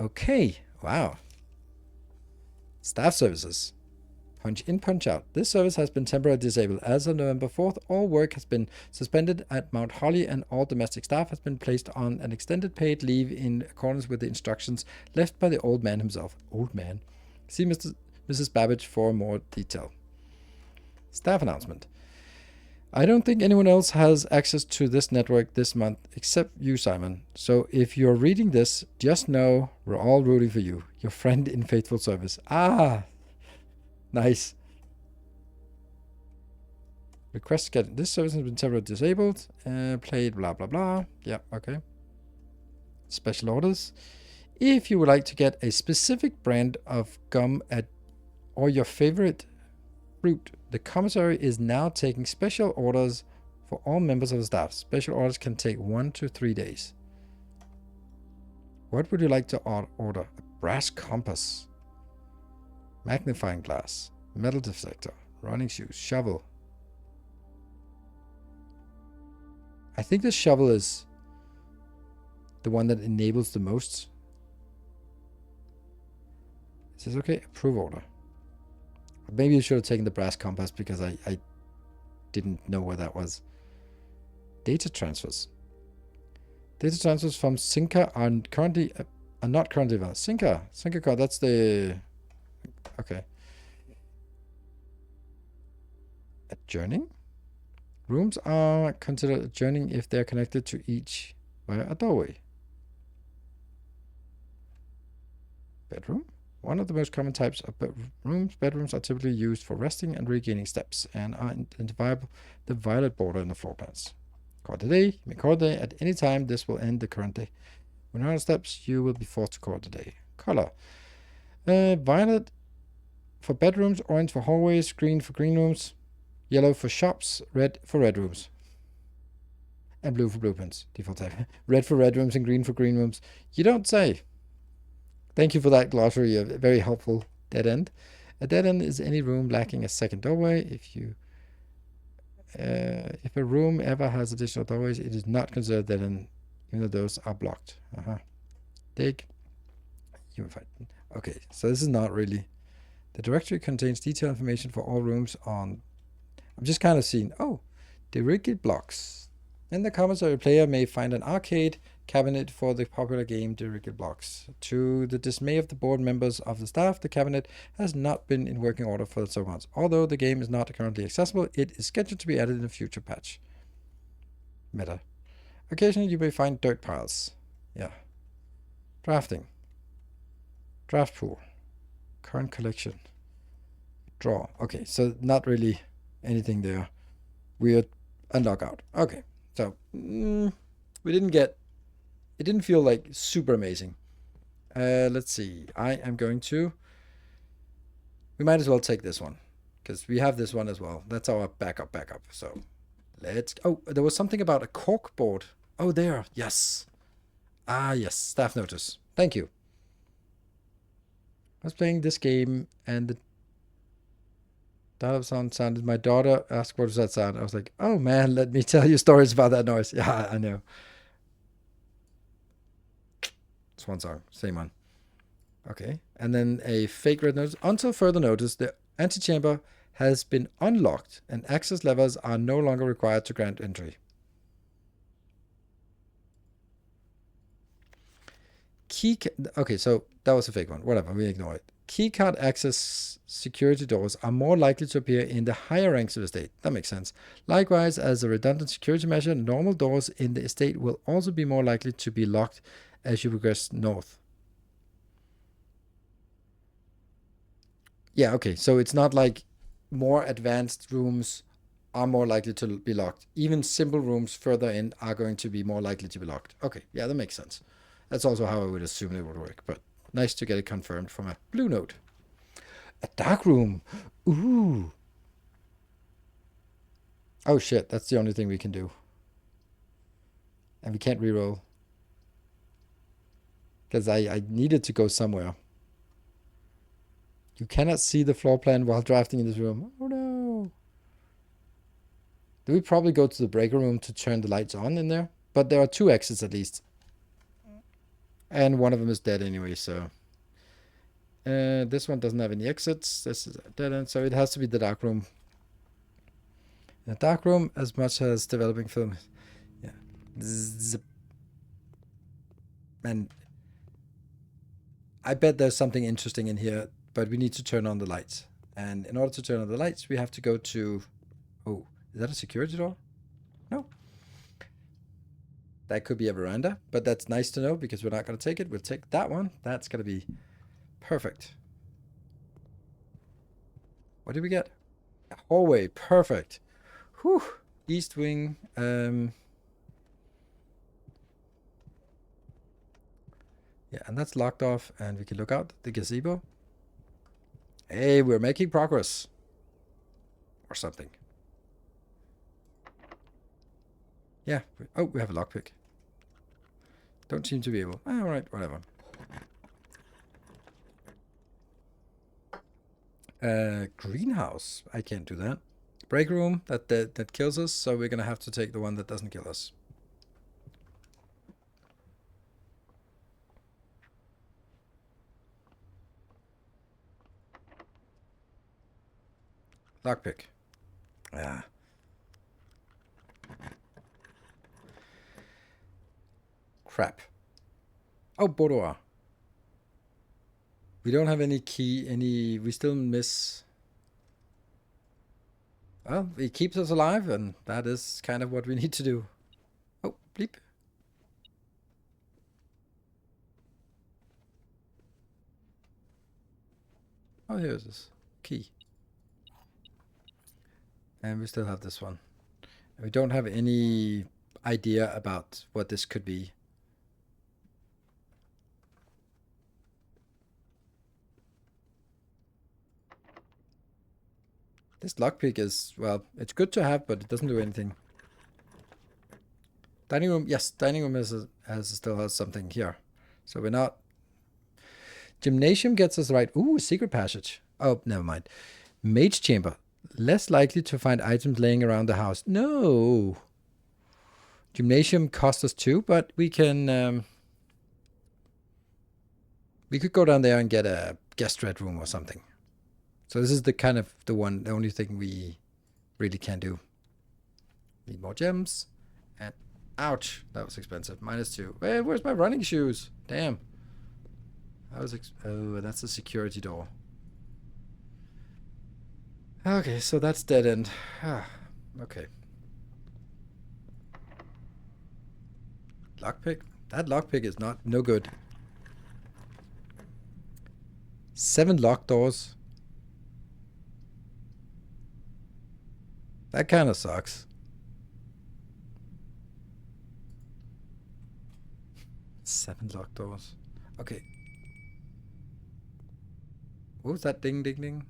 S1: Okay. Wow. Staff services. Punch in, punch out. This service has been temporarily disabled. As of November 4th, all work has been suspended at Mount Holly and all domestic staff has been placed on an extended paid leave in accordance with the instructions left by the old man himself. Old man. See Mrs. Babbage for more detail. Staff announcement. I don't think anyone else has access to this network this month except you, Simon. So if you're reading this, just know we're all rooting for you. Your friend in faithful service. Ah, nice. Request get this service has been temporarily disabled. Played blah blah blah. Yeah, okay. Special orders. If you would like to get a specific brand of gum or your favorite fruit, the commissary is now taking special orders for all members of the staff. Special orders can take 1 to 3 days. What would you like to order? A brass compass, magnifying glass, metal detector, running shoes, shovel. I think the shovel is the one that enables the most. Is this okay? Approve order. Maybe you should have taken the brass compass because I didn't know where that was. Data transfers. Data transfers from Synca are not currently valid. Synca card, that's the... Okay. Adjourning? Rooms are considered adjourning if they're connected to each via a doorway. Bedroom? One of the most common types of bedrooms are typically used for resting and regaining steps and are identifiable the violet border in the floor plans. Call the day. You may call the day at any time. This will end the current day. When you're on steps, you will be forced to call the day. Color. Violet for bedrooms, orange for hallways, green for green rooms, yellow for shops, red for red rooms. And blue for blueprints. Default type. Red for red rooms and green for green rooms. You don't say. Thank you for that glossary, a very helpful dead end. A dead end is any room lacking a second doorway. If a room ever has additional doorways, it is not considered dead end, even though those are blocked. Dig. Okay, so this is not really. The directory contains detailed information for all rooms on. I'm just kind of seeing. Oh, the rigid blocks. In the comments, a player may find an arcade cabinet for the popular game The Rigid Blocks. To the dismay of the board members of the staff, the cabinet has not been in working order for so months. Although the game is not currently accessible, it is scheduled to be added in a future patch. Meta. Occasionally you may find dirt piles. Yeah. Drafting. Draft pool. Current collection. Draw. Okay, so not really anything there. Weird. And lockout. Okay, so we didn't get. It didn't feel like super amazing. Let's see. I am going to. We might as well take this one because we have this one as well. That's our backup. So let's. Oh, there was something about a cork board. Oh, there. Yes. Ah, yes. Staff notice. Thank you. I was playing this game and the dial-up sound sounded. My daughter asked, "What does that sound?" I was like, "Oh man, let me tell you stories about that noise." Yeah, I know. Swan song, same one. Okay, and then a fake red notice. Until further notice, the antechamber has been unlocked and access levels are no longer required to grant entry. Okay, so that was a fake one. Whatever, we ignore it. Keycard access security doors are more likely to appear in the higher ranks of the estate. That makes sense. Likewise, as a redundant security measure, normal doors in the estate will also be more likely to be locked as you progress north. Yeah, okay, so it's not like more advanced rooms are more likely to be locked. Even simple rooms further in are going to be more likely to be locked. Okay, yeah, that makes sense. That's also how I would assume it would work, but nice to get it confirmed from a blue note. A dark room. Ooh. Oh shit, that's the only thing we can do. And we can't reroll. Because I needed to go somewhere. You cannot see the floor plan while drafting in this room. Oh no. Do we probably go to the breaker room to turn the lights on in there? But there are 2 exits at least. And one of them is dead anyway, so. This one doesn't have any exits. This is a dead end, so it has to be the dark room. In the dark room, as much as developing film. Yeah. Zip. And I bet there's something interesting in here, but we need to turn on the lights. And in order to turn on the lights, we have to go to... Oh, is that a security door? No. That could be a veranda, but that's nice to know because we're not going to take it. We'll take that one. That's going to be perfect. What did we get? A hallway. Perfect. Whew. East wing. Yeah, and that's locked off, and we can look out the gazebo. Hey, we're making progress. Or something. Yeah. Oh, we have a lockpick. Don't seem to be able. All right, whatever. Greenhouse. I can't do that. Break room. That kills us, so we're gonna have to take the one that doesn't kill us. Lockpick. Ah. Crap. Oh, boudoir. We don't have any key, we still miss... Well, it keeps us alive, and that is kind of what we need to do. Oh, bleep. Oh, here's this key. And we still have this one. We don't have any idea about what this could be. This lockpick is, well, it's good to have, but it doesn't do anything. Dining room, yes, dining room still has something here. So we're not... Gymnasium gets us right. Ooh, secret passage. Oh, never mind. Mage chamber. Less likely to find items laying around the house. No. Gymnasium costs us 2, but we can... We could go down there and get a guest red room or something. So this is the only thing we really can do. Need more gems. And ouch, that was expensive. -2. Hey, where's my running shoes? Damn. Oh, that's a security door. Okay, so that's dead end. Okay. Lockpick? That lockpick is no good. 7 locked doors. That kind of sucks. 7 locked doors. Okay. What was that ding ding ding?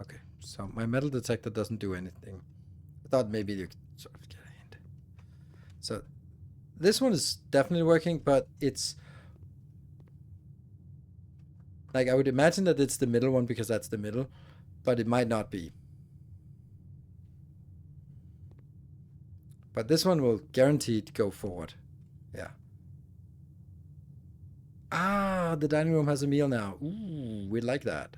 S1: Okay, so my metal detector doesn't do anything. I thought maybe you could sort of get a hint. So this one is definitely working, but it's like I would imagine that it's the middle one because that's the middle, but it might not be. But this one will guaranteed go forward. Yeah. Ah, the dining room has a meal now. Ooh, we like that.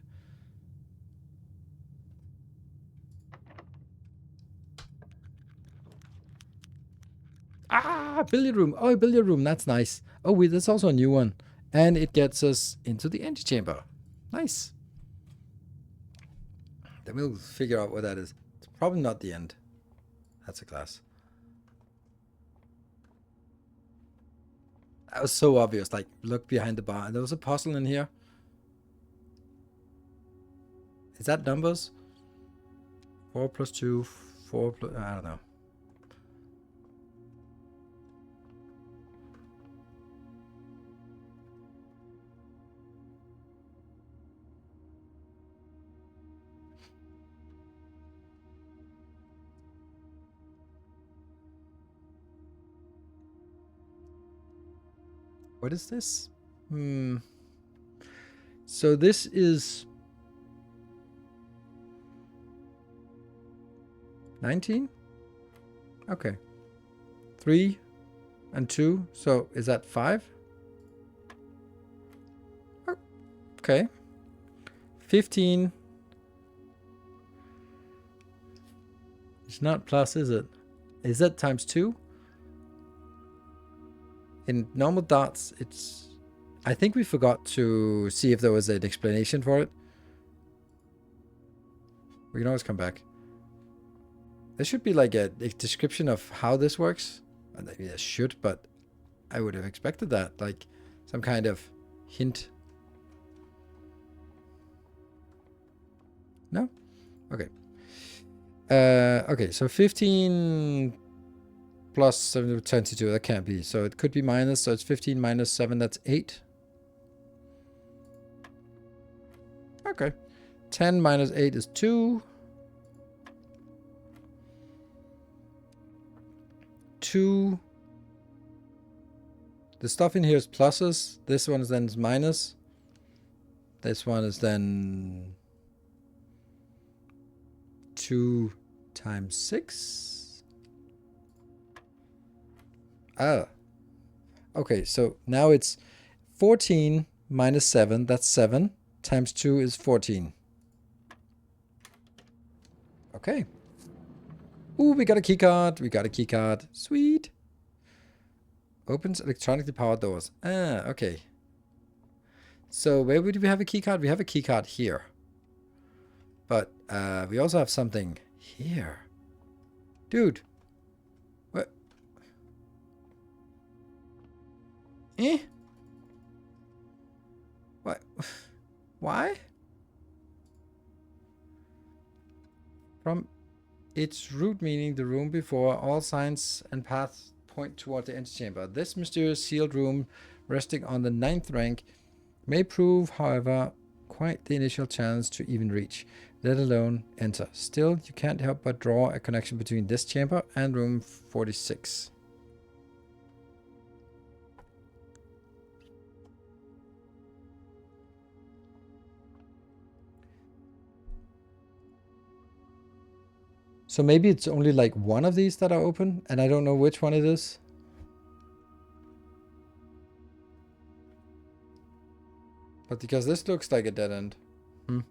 S1: Ah, billiard room. Oh, a billiard room. That's nice. Oh, wait, that's also a new one. And it gets us into the antechamber. Nice. Then we'll figure out what that is. It's probably not the end. That's a glass. That was so obvious. Like, look behind the bar. There was a puzzle in here. Is that numbers? 4 plus 2, 4 plus... I don't know. What is this? So this is 19? Okay. 3 and 2. So is that 5? Okay. 15. It's not plus, is it? Is that times 2? In normal dots, it's... I think we forgot to see if there was an explanation for it. We can always come back. There should be like a description of how this works. Maybe there should, but I would have expected that. Like some kind of hint. No? Okay. Okay, so 15 plus 7 to 22. That can't be. So it could be minus. So it's 15 minus 7. That's 8. Okay. 10 minus 8 is 2. 2. The stuff in here is pluses. This one is then minus. This one is then 2 times 6. Ah. Okay, so now it's 14 minus 7. That's 7. Times 2 is 14. Okay. Ooh, we got a key card. We got a key card. Sweet. Opens electronically powered doors. Ah, okay. So where would we have a key card? We have a key card here. But we also have something here. Dude. What? Eh? What? Why? From its root meaning, the room before, all signs and paths point toward the antechamber. This mysterious sealed room, resting on the 9th rank, may prove, however, quite the initial challenge to even reach, let alone enter. Still, you can't help but draw a connection between this chamber and room 46. So maybe it's only like one of these that are open, and I don't know which one it is. But because this looks like a dead end. Hmm.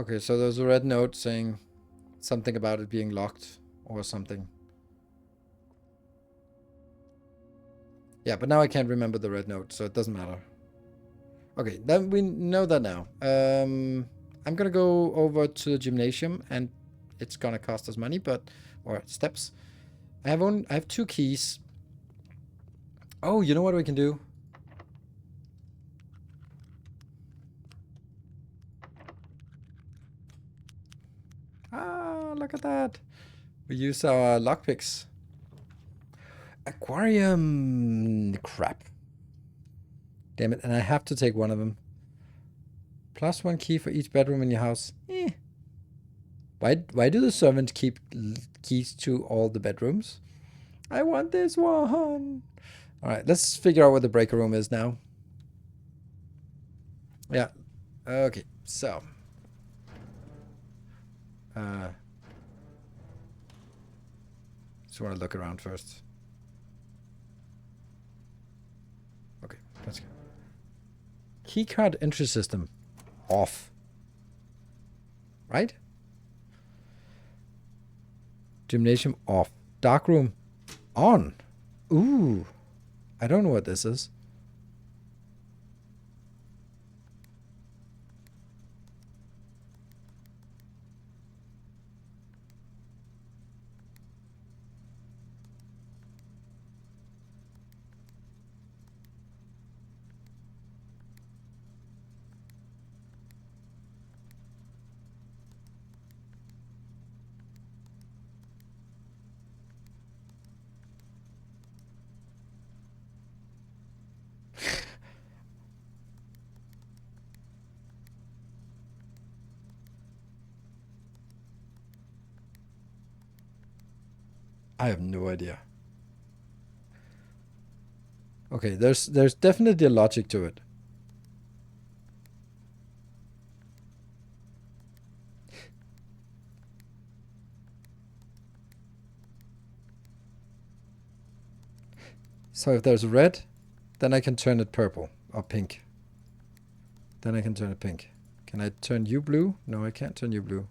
S1: Okay, so there's a red note saying something about it being locked or something. Yeah, but now I can't remember the red note, so it doesn't matter. Okay, then we know that now. I'm gonna go over to the gymnasium, and it's gonna cost us money, but or steps. I have 2 keys. Oh, you know what we can do? Ah, look at that. We use our lockpicks. Aquarium. Crap. Damn it, and I have to take one of them. +1 key for each bedroom in your house. Why do the servants keep keys to all the bedrooms? I want this one. Alright, let's figure out where the breaker room is now. Yeah. Okay, so. Just want to look around first. Okay, let's go. Keycard entry system. Off. Right? Gymnasium off. Darkroom on. Ooh. I don't know what this is. I have no idea. Okay, there's definitely a logic to it. So if there's red, then I can turn it purple or pink. Then I can turn it pink. Can I turn you blue? No, I can't turn you blue.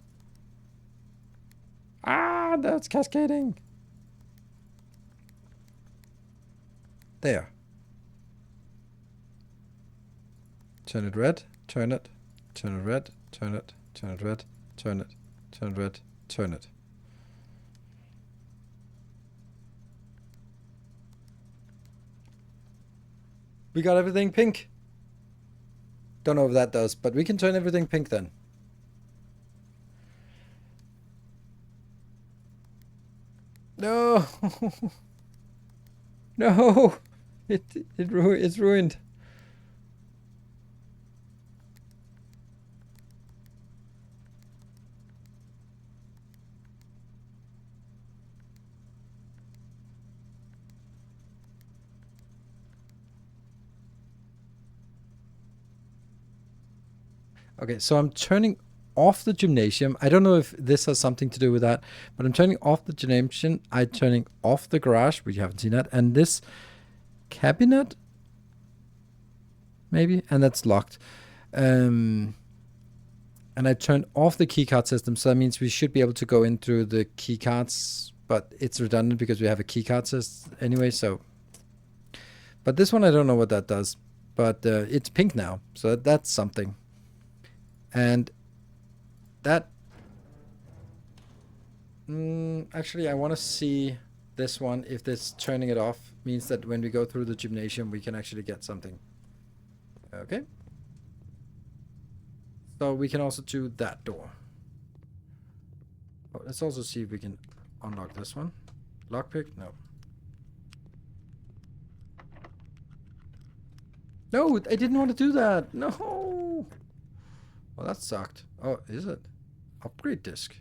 S1: Ah, that's cascading. There. Turn it red, turn it, turn it red, turn it, turn it red, turn it, turn it red, turn it. We got everything pink. Don't know if that does, but we can turn everything pink then. No. No. It's ruined. Okay, so I'm turning off the gymnasium. I don't know if this has something to do with that, but I'm turning off the gymnasium. I'm turning off the garage, but you haven't seen that. And this cabinet, maybe, and that's locked. And I turned off the keycard system, so that means we should be able to go in through the keycards, but it's redundant because we have a keycard system anyway, so. But this one, I don't know what that does, but it's pink now, so that's something. And that, actually, I want to see this one, if this turning it off means that when we go through the gymnasium, we can actually get something. Okay. So we can also do that door. Oh, let's also see if we can unlock this one. Lockpick? No. No, I didn't want to do that. No. Well, that sucked. Oh, is it? Upgrade disk.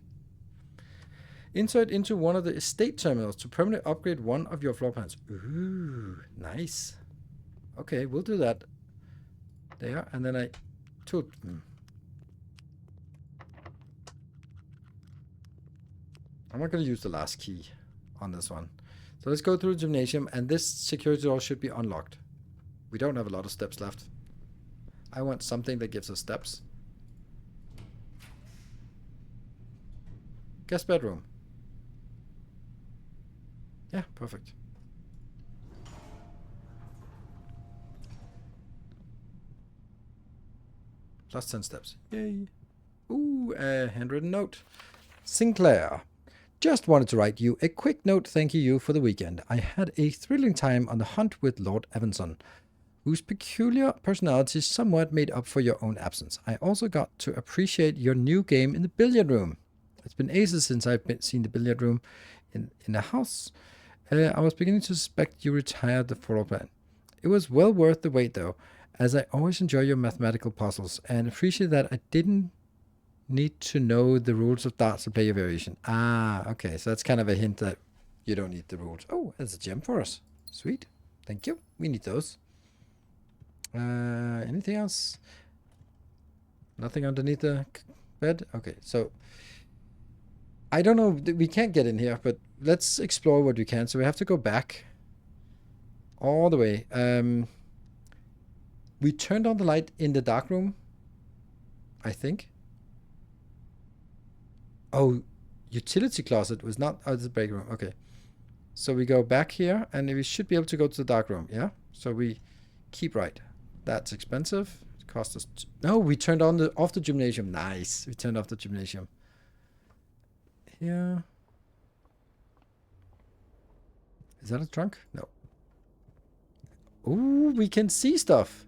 S1: Insert into one of the estate terminals to permanently upgrade one of your floor plans. Ooh, nice. Okay, we'll do that. There, and then I took. I'm not going to use the last key on this one. So let's go through the gymnasium, and this security door should be unlocked. We don't have a lot of steps left. I want something that gives us steps. Guest bedroom. Yeah, perfect. Plus 10 steps. Yay. Ooh, a handwritten note. Sinclair. Just wanted to write you a quick note thanking you for the weekend. I had a thrilling time on the hunt with Lord Evanson, whose peculiar personality somewhat made up for your own absence. I also got to appreciate your new game in the billiard room. It's been ages since I've seen the billiard room in a house. I was beginning to suspect you retired the floor plan. It was well worth the wait, though, as I always enjoy your mathematical puzzles and appreciate that I didn't need to know the rules of darts to play your variation. Ah, okay. So that's kind of a hint that you don't need the rules. Oh, there's a gem for us. Sweet. Thank you. We need those. Anything else? Nothing underneath the bed? Okay, so I don't know. We can't get in here, but let's explore what we can. So we have to go back all the way. We turned on the light in the dark room, I think. Oh, utility closet was not out of the break room. Okay. So we go back here, and we should be able to go to the dark room. Yeah? So we keep right. That's expensive. It cost us... No, we turned off the gymnasium. Nice. We turned off the gymnasium. Here. Is that a trunk? No. Ooh, we can see stuff.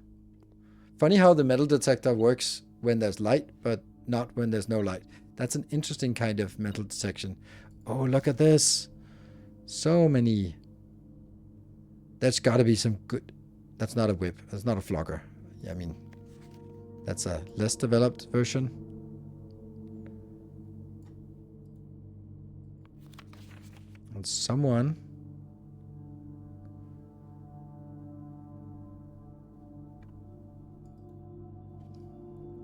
S1: Funny how the metal detector works when there's light, but not when there's no light. That's an interesting kind of metal detection. Oh, look at this. So many. There's got to be some good... That's not a whip. That's not a flogger. Yeah, I mean, that's a less developed version. And someone...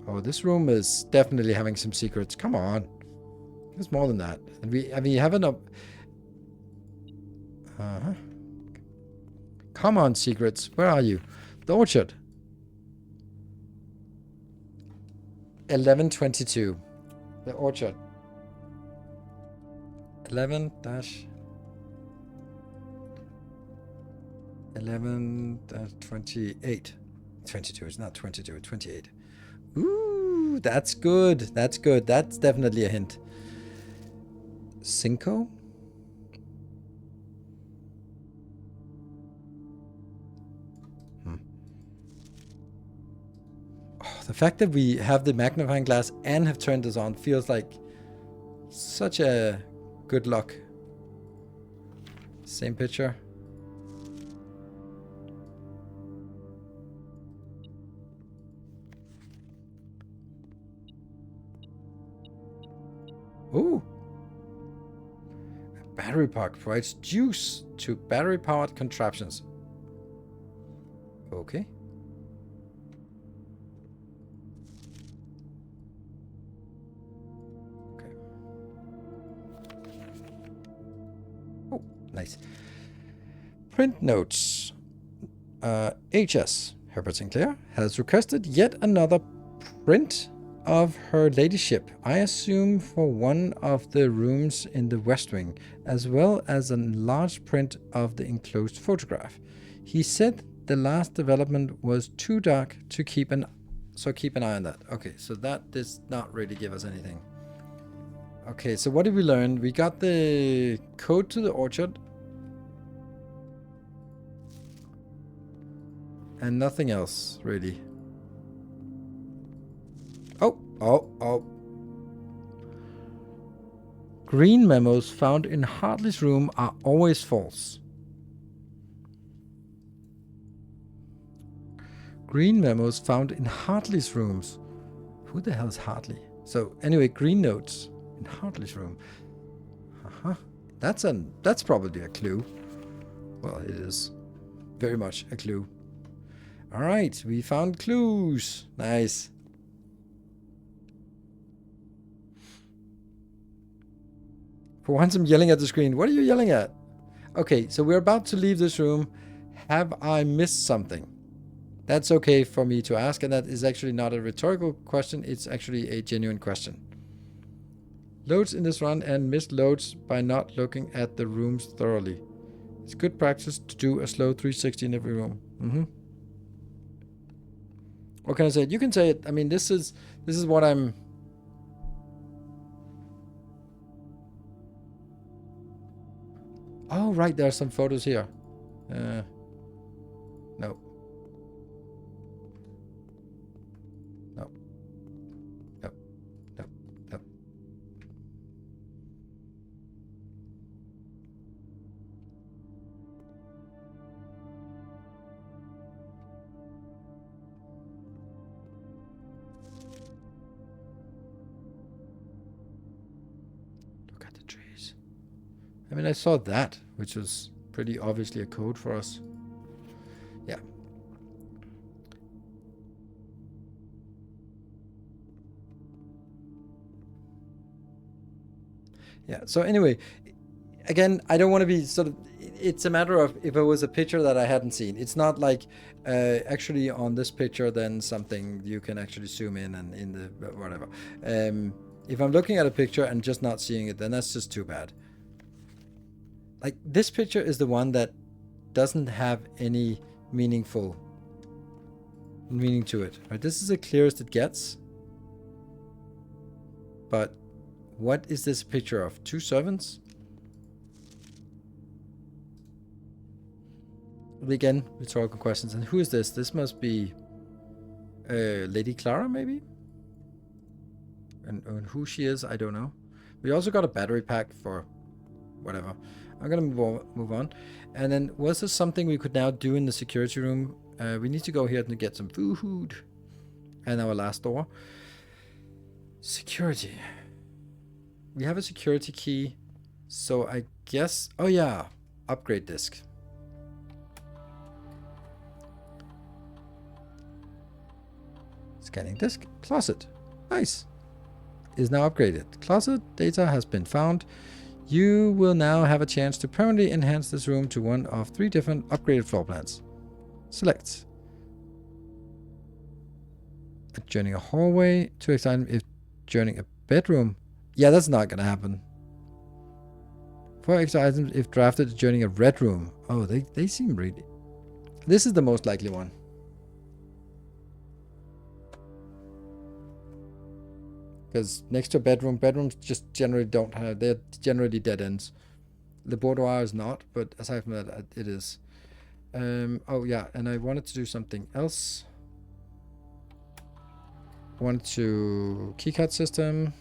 S1: Oh, this room is definitely having some secrets. Come on. There's more than that. And we have an up... Uh-huh. Come on, secrets. Where are you? The orchard. 1122. The orchard. 11-28. 22. It's not 22. It's 28. Ooh, that's good. That's good. That's definitely a hint. Cinco? Oh, the fact that we have the magnifying glass and have turned this on feels like such a good luck. Same picture. Ooh. A battery pack provides juice to battery-powered contraptions. Okay. Okay. Oh, nice. Print notes. HS, Herbert Sinclair, has requested yet another print of her ladyship, I assume for one of the rooms in the West Wing, as well as a large print of the enclosed photograph. He said the last development was too dark to keep an eye on that. Okay, so that does not really give us anything. Okay, so what did we learn? We got the code to the orchard. And nothing else, really. Oh. Green memos found in Hartley's room are always false. Green memos found in Hartley's rooms. Who the hell is Hartley? So anyway, green notes in Hartley's room. Uh-huh. That's probably a clue. Well, it is very much a clue. All right, we found clues. Nice. For once, I'm yelling at the screen. What are you yelling at? Okay, so we're about to leave this room. Have I missed something? That's okay for me to ask, and that is actually not a rhetorical question. It's actually a genuine question. Loads in this run and missed loads by not looking at the rooms thoroughly. It's good practice to do a slow 360 in every room. What can I say? You can say it. I mean, this is what I'm... Oh, right. There are some photos here. No. No. No. No. No. Look at the trees. I mean, I saw that, which was pretty obviously a code for us. Yeah. Yeah, so anyway, again, I don't want to be sort of... It's a matter of if it was a picture that I hadn't seen. It's not like actually on this picture, then something you can actually zoom in and in the... whatever. If I'm looking at a picture and just not seeing it, then that's just too bad. Like, this picture is the one that doesn't have any meaning to it. Right? This is the clearest it gets. But what is this picture of? 2 servants? Again, rhetorical questions. And who is this? This must be Lady Clara, maybe? And who she is, I don't know. We also got a battery pack for whatever. I'm gonna move on. And then, was this something we could now do in the security room? We need to go here to get some food. And our last door. Security. We have a security key. So I guess... Oh yeah. Upgrade disk. Scanning disk. Closet. Nice. Is now upgraded. Closet data has been found. You will now have a chance to permanently enhance this room to one of 3 different upgraded floor plans. Select. Adjourning a hallway to examine if adjourning a bedroom. Yeah, that's not gonna happen. 4 extra items if drafted adjourning a red room. Oh, they seem really... This is the most likely one. Because next to a bedroom, bedrooms just generally don't have... They're generally dead ends. The boudoir is not, but aside from that, it is. Oh yeah, and I wanted to do something else. I wanted to... Keycard system.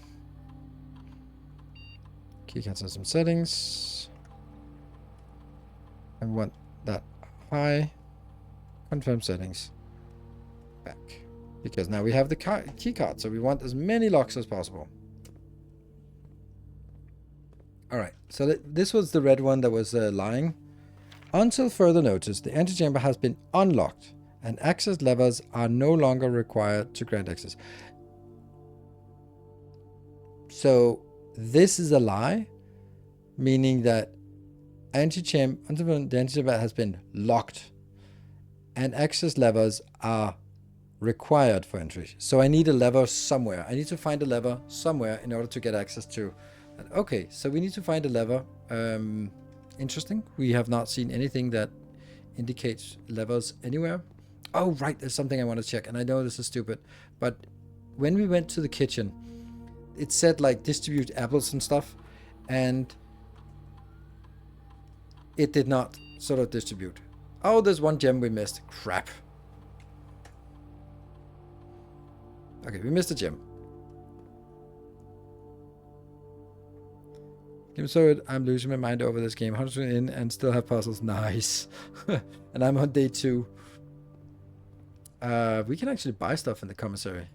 S1: Keycard system settings. I want that high. Confirm settings. Back. Because now we have the key card, so we want as many locks as possible. Alright, so this was the red one that was lying. Until further notice, the antechamber has been unlocked, and access levers are no longer required to grant access. So, this is a lie, meaning that the antechamber has been locked, and access levers are required for entry. So I need a lever somewhere. I need to find a lever somewhere in order to get access to. Okay, so we need to find a lever. Interesting. We have not seen anything that indicates levers anywhere. Oh, right. There's something I want to check. And I know this is stupid, but when we went to the kitchen, it said like distribute apples and stuff, and it did not sort of distribute. Oh, there's one gem we missed. Crap. Okay, we missed a gem. So I'm losing my mind over this game. 100 in and still have puzzles. Nice. And I'm on day 2. We can actually buy stuff in the commissary.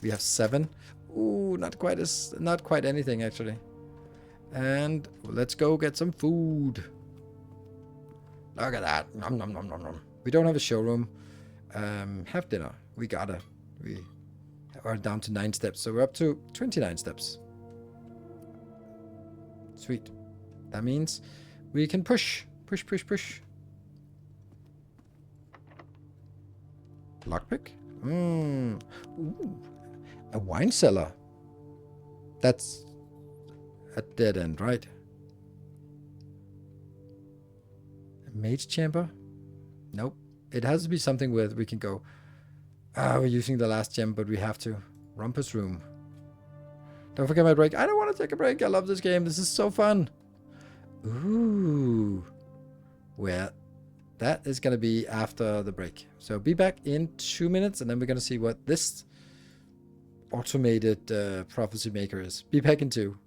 S1: We have 7. Ooh, not quite anything actually. And let's go get some food. Look at that. Nom, nom, nom, nom, nom. We don't have a showroom. Have dinner. We are down to 9 steps, so we're up to 29 steps. Sweet. That means we can push. Push, push, push. Lockpick? Ooh. A wine cellar. That's a dead end, right? A mage chamber? Nope. It has to be something where we can go. We're using the last gem, but we have to. Rumpus room. Don't forget my break. I don't want to take a break. I love this game. This is so fun. Ooh. Well, that is going to be after the break. So be back in 2 minutes, and then we're going to see what this automated prophecy maker is. Be back in 2.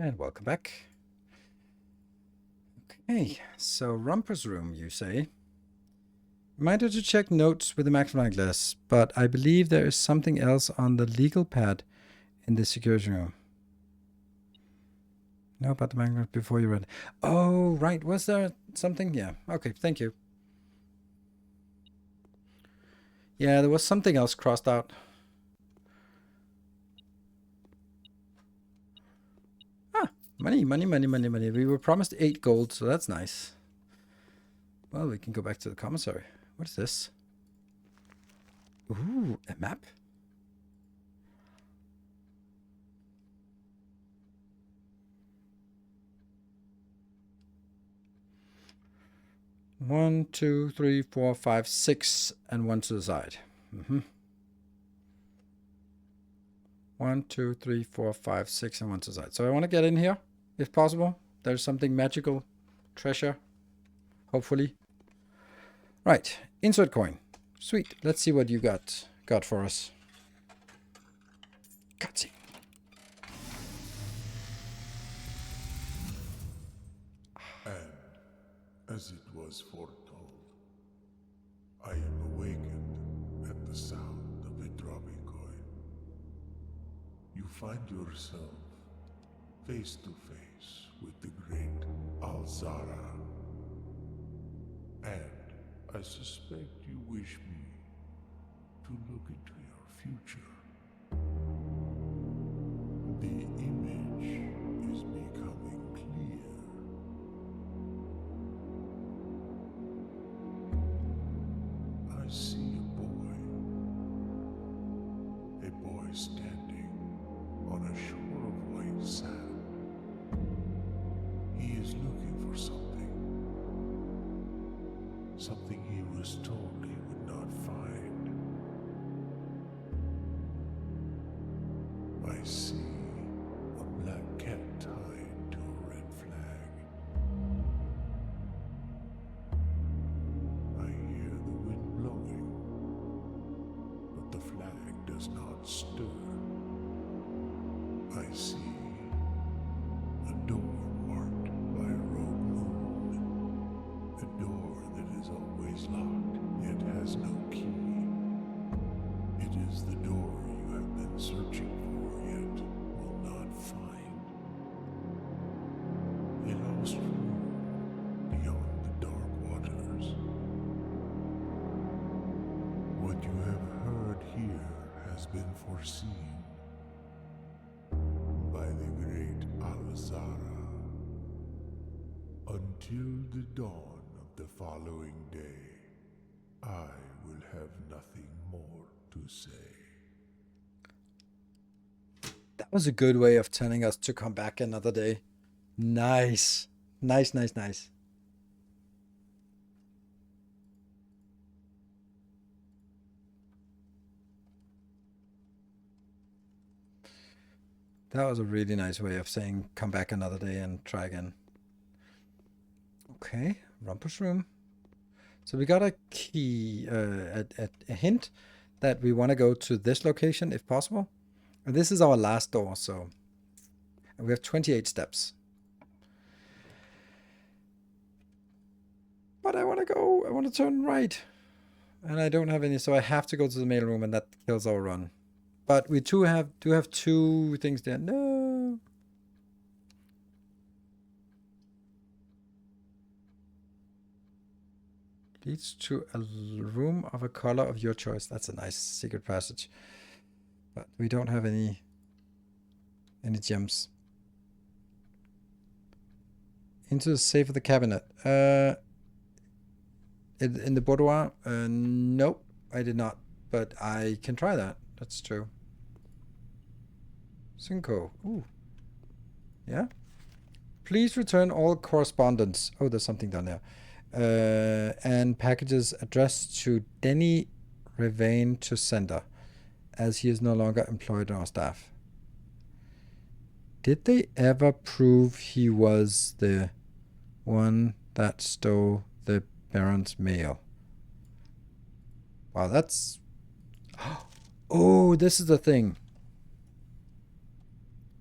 S1: And welcome back. Okay, so Rumpus room, you say? Reminder to check notes with the magnifying glass, but I believe there is something else on the legal pad in the security room. Know about the magnet before you read. Oh, right. Was there something? Yeah. Okay, thank you. Yeah, there was something else crossed out. Money, money, money, money, money. We were promised 8 gold, so that's nice. Well, we can go back to the commissary. What is this? Ooh, a map? One, 2, 3, 4, 5, 6, and 1 to the side. 1, 2, 3, 4, 5, 6, and 1 to the side. So I want to get in here, if possible. There's something magical, treasure, hopefully. Right, insert coin. Sweet. Let's see what you got for us. Cutscene.
S4: And as it was foretold, I am awakened at the sound of a dropping coin. You find yourself face to face with the great Alzara. And I suspect you wish me to look into your future. The image is becoming clear. I see a boy standing on a shore of white sand. He is looking for something. something he was told he would not find. I see a black cat tied to a red flag. I hear the wind blowing, but the flag does not stir. I see a door marked by a rogue moon, a door that is always locked, yet has no key. It is the door you have been searching for, yet will not find. A lost room beyond the dark waters. What you have heard here has been foreseen by the great Alzara. Until the dawn of the following day, I will have nothing more to say.
S1: That was a good way of telling us to come back another day. Nice. Nice, nice, nice. That was a really nice way of saying come back another day and try again. Okay, Rumpus room. So we got a key, a hint that we want to go to this location if possible. And this is our last door, so and we have 28 steps. But I want to go, I want to turn right. And I don't have any, so I have to go to the mail room and that kills our run. But we do have two things there. No. Leads to a room of a color of your choice. That's a nice secret passage. But we don't have any gems. Into the safe of the cabinet. In the boudoir? Nope, I did not. But I can try that. That's true. Cinco. Ooh. Yeah. Please return all correspondence. Oh, there's something down there. And packages addressed to Denny Revane to sender, as he is no longer employed on our staff. Did they ever prove he was the one that stole the Baron's mail? Wow, that's... Oh, this is the thing.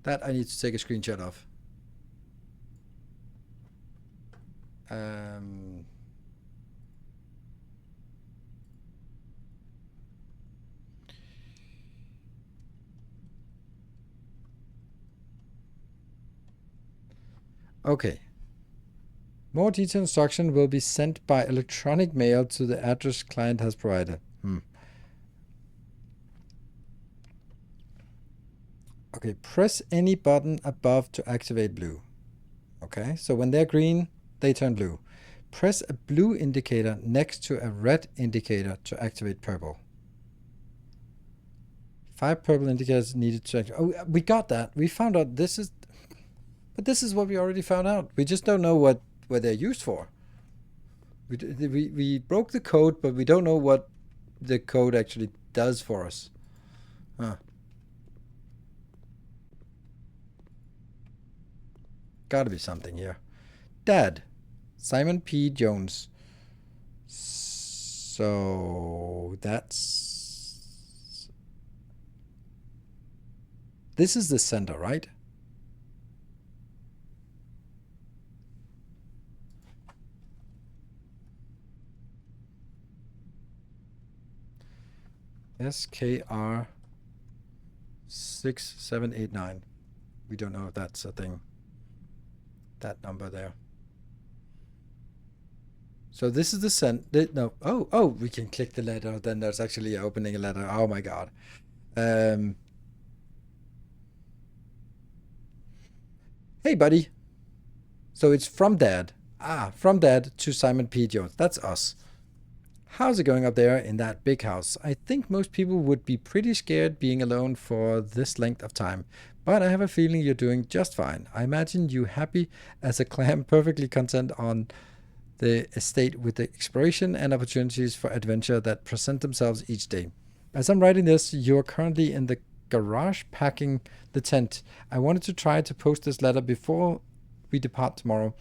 S1: That I need to take a screenshot of. Okay. More detailed instruction will be sent by electronic mail to the address client has provided. Okay, press any button above to activate blue. Okay, so when they're green, they turn blue. Press a blue indicator next to a red indicator to activate purple. 5 purple indicators needed to activate. Oh, we got that. We found out this is... But this is what we already found out. We just don't know what they're used for. We broke the code, but we don't know what the code actually does for us. Huh. Gotta be something here. Dad. Simon P. Jones. So that's... This is the center, right? SKR 6789. We don't know if that's a thing. That number there. So this is the no. Oh, we can click the letter. Then there's actually opening a letter. Oh my god. Hey, buddy. So it's from Dad. From Dad to Simon P. Jones. That's us. How's it going up there in that big house? I think most people would be pretty scared being alone for this length of time. But I have a feeling you're doing just fine. I imagine you happy as a clam, perfectly content on the estate with the exploration and opportunities for adventure that present themselves each day. As I'm writing this, you're currently in the garage packing the tent. I wanted to try to post this letter before we depart tomorrow,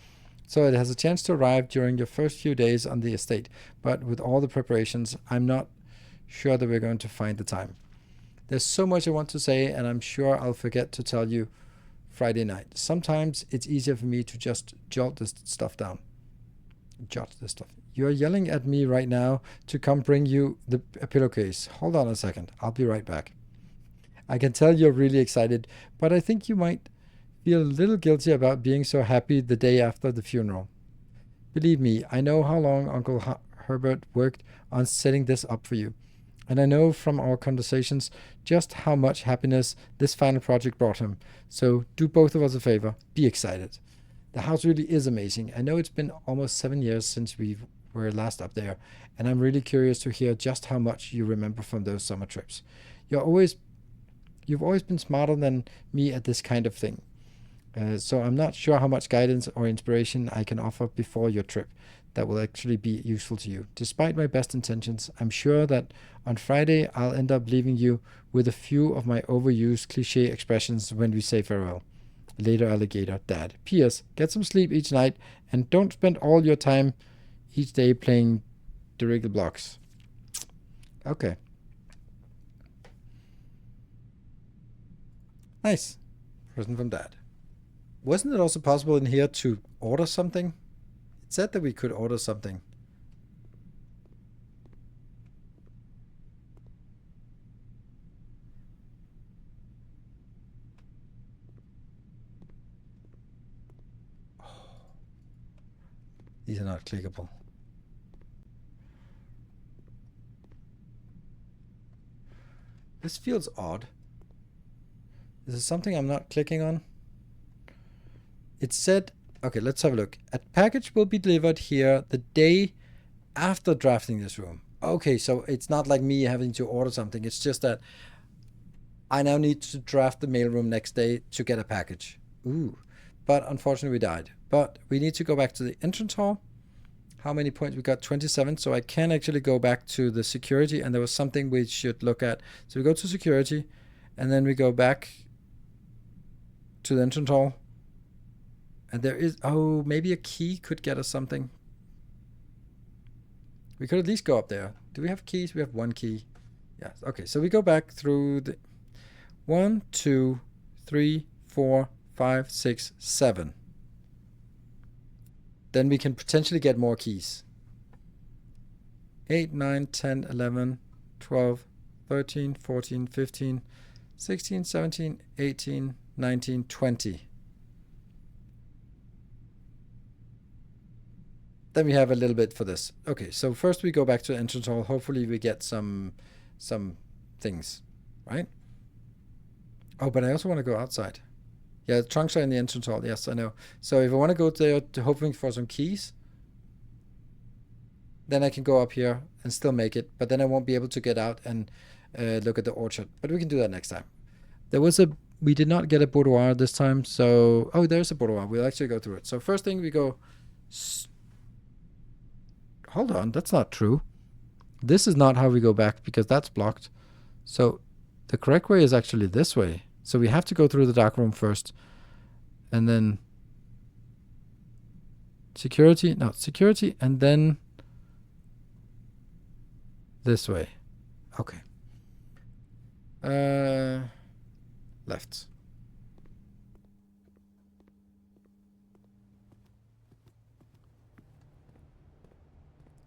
S1: so it has a chance to arrive during your first few days on the estate, but with all the preparations, I'm not sure that we're going to find the time. There's so much I want to say, and I'm sure I'll forget to tell you Friday night. Sometimes it's easier for me to just jot this stuff down. You're yelling at me right now to come bring you a pillowcase. Hold on a second. I'll be right back. I can tell you're really excited, but I think you might feel a little guilty about being so happy the day after the funeral. Believe me, I know how long Uncle Herbert worked on setting this up for you. And I know from our conversations just how much happiness this final project brought him. So do both of us a favor. Be excited. The house really is amazing. I know it's been almost 7 years since we were last up there, and I'm really curious to hear just how much you remember from those summer trips. You've always been smarter than me at this kind of thing. So I'm not sure how much guidance or inspiration I can offer before your trip that will actually be useful to you. Despite my best intentions, I'm sure that on Friday I'll end up leaving you with a few of my overused cliche expressions when we say farewell. Later, alligator, Dad. P.S. Get some sleep each night and don't spend all your time each day playing dirigible blocks. Okay. Nice. Present from Dad. Wasn't it also possible in here to order something? It said that we could order something. These are not clickable. This feels odd. Is there something I'm not clicking on? It said, okay, let's have a look. A package will be delivered here the day after drafting this room. Okay, so it's not like me having to order something. It's just that I now need to draft the mailroom next day to get a package. Ooh, but unfortunately we died. But we need to go back to the entrance hall. How many points? We got 27, so I can actually go back to the security, and there was something we should look at. So we go to security, and then we go back to the entrance hall. And there is, oh, maybe a key could get us something. We could at least go up there. Do we have keys? We have one key. Yes. Okay, so we go back through the 1, 2, 3, 4, 5, 6, 7. Then we can potentially get more keys. 8, 9, 10, 11, 12, 13, 14, 15, 16, 17, 18, 19, 20. Then we have a little bit for this. Okay, so first we go back to the entrance hall. Hopefully we get some things, right? Oh, but I also want to go outside. Yeah, the trunks are in the entrance hall. Yes, I know. So if I want to go there to hoping for some keys, then I can go up here and still make it. But then I won't be able to get out and look at the orchard. But we can do that next time. We did not get a boudoir this time. So, oh, there's a boudoir. We'll actually go through it. So first thing we go... Hold on, that's not true. This is not how we go back because that's blocked. So the correct way is actually this way. So we have to go through the dark room first. And then security, no, security, and then this way. Okay. Left.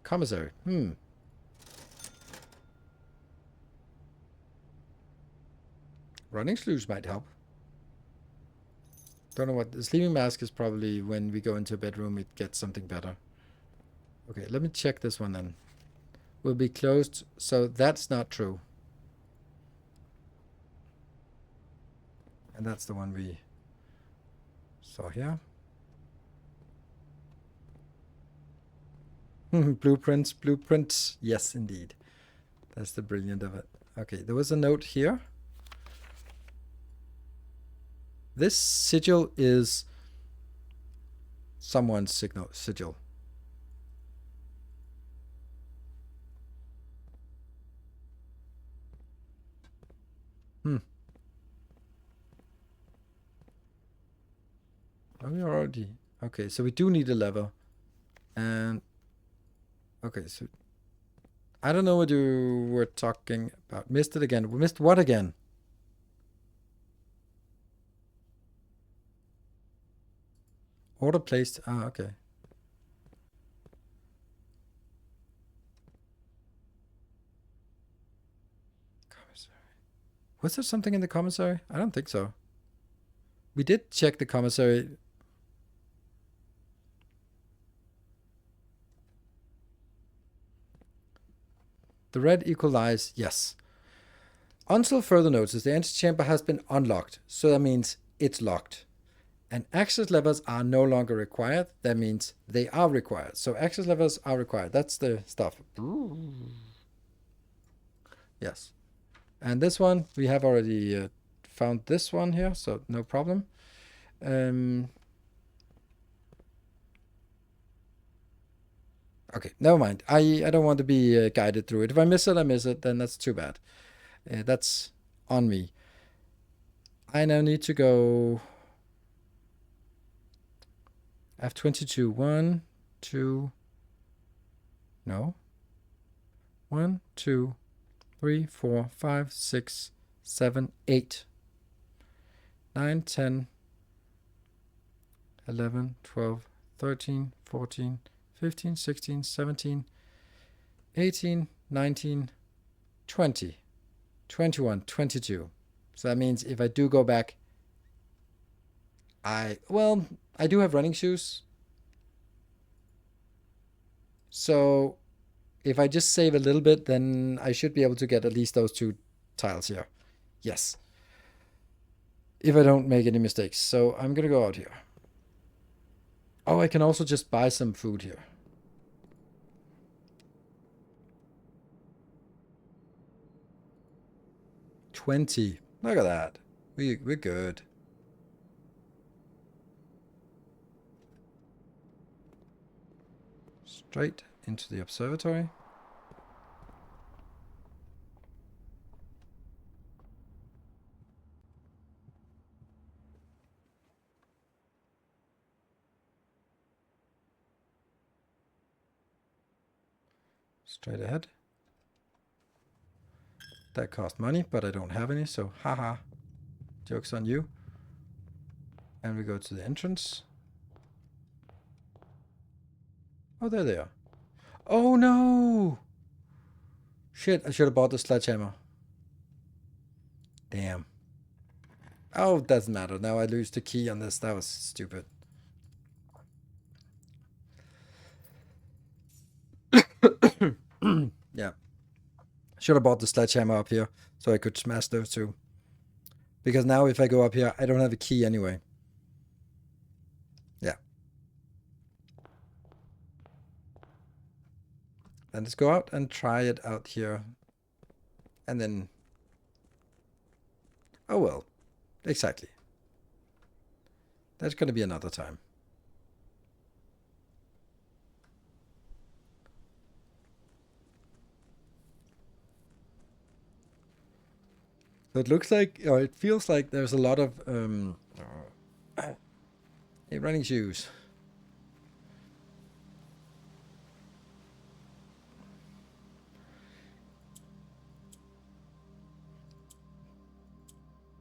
S1: Commissary. Running sluice might help. Don't know what. The sleeping mask is probably when we go into a bedroom, it gets something better. Okay, let me check this one then. Will be closed, so that's not true. And that's the one we saw here. Blueprints. Yes, indeed. That's the brilliant of it. Okay, there was a note here. This sigil is someone's sigil. Are we already? Okay, so we do need a lever. And okay, so I don't know what you were talking about. Missed it again. We missed what again? Order placed. Ah, okay. Commissary. Was there something in the commissary? I don't think so. We did check the commissary. The red equalize, yes. Until further notice, the antechamber has been unlocked, so that means it's locked. And access levers are no longer required. That means they are required. So access levers are required. That's the stuff. Yes. And this one, we have already found this one here, so no problem. Okay, never mind. I don't want to be guided through it. If I miss it, I miss it. Then that's too bad. That's on me. I now need to go... I have 22. 1, 2... No. 1, 2, 3, 4, 5, 6, 7, 8. 9, 10, 11, 12, 13, 14, 15, 16, 17, 18, 19, 20, 21, 22. So that means if I do go back, I do have running shoes. So if I just save a little bit, then I should be able to get at least those 2 tiles here. Yes. If I don't make any mistakes. So I'm going to go out here. Oh, I can also just buy some food here. $20. Look at that. We're good. Straight into the observatory. Straight ahead. That cost money, but I don't have any, so haha. Joke's on you. And we go to the entrance. Oh, there they are. Oh no! Shit, I should have bought the sledgehammer. Damn. Oh, doesn't matter. Now I lose the key on this. That was stupid. Yeah. Should have bought the sledgehammer up here so I could smash those 2. Because now if I go up here, I don't have a key anyway. Yeah. Then let's go out and try it out here. And then... Oh well. Exactly. That's going to be another time. So it looks like, or it feels like there's a lot of running shoes.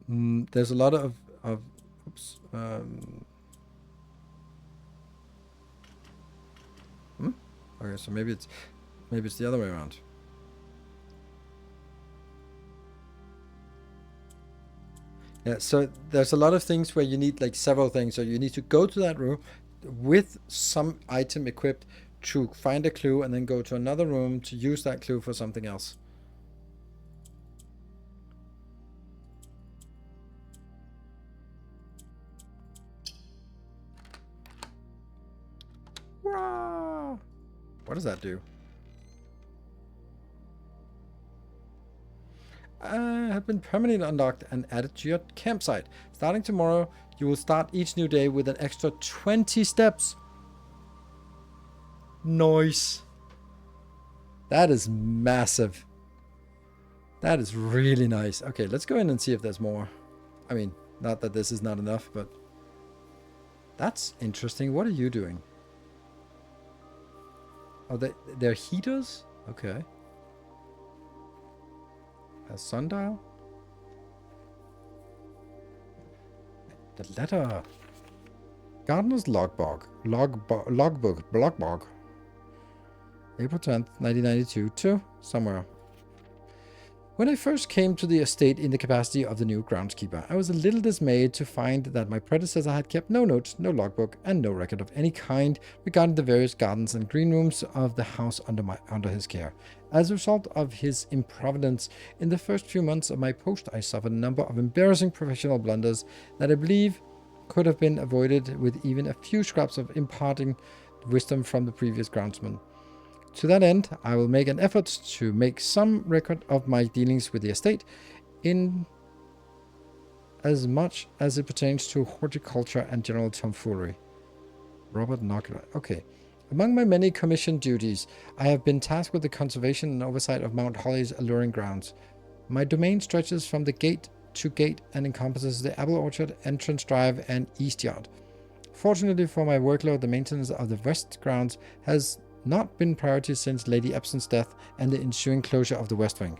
S1: There's a lot of oops. Okay, so maybe it's the other way around. Yeah, so there's a lot of things where you need like several things. So you need to go to that room with some item equipped to find a clue and then go to another room to use that clue for something else. Hurrah! What does that do? Have been permanently unlocked and added to your campsite. Starting tomorrow, you will start each new day with an extra 20 steps. Nice. That is massive. That is really nice. Okay, let's go in and see if there's more. I mean, not that this is not enough, but That's interesting. What are you doing? Oh, they're heaters? Okay. A sundial? The letter. Gardener's logbook. Logbook. April 10th, 1992 to somewhere. When I first came to the estate in the capacity of the new groundskeeper, I was a little dismayed to find that my predecessor had kept no notes, no logbook, and no record of any kind regarding the various gardens and green rooms of the house under his care. As a result of his improvidence, in the first few months of my post, I suffered a number of embarrassing professional blunders that I believe could have been avoided with even a few scraps of imparting wisdom from the previous groundsman. To that end, I will make an effort to make some record of my dealings with the estate, in as much as it pertains to horticulture and general tomfoolery. Robert Knockler. Okay. Among my many commissioned duties, I have been tasked with the conservation and oversight of Mount Holly's alluring grounds. My domain stretches from the gate to gate and encompasses the apple orchard, entrance drive, and east yard. Fortunately for my workload, the maintenance of the west grounds has not been priority since Lady Epson's death and the ensuing closure of the West Wing.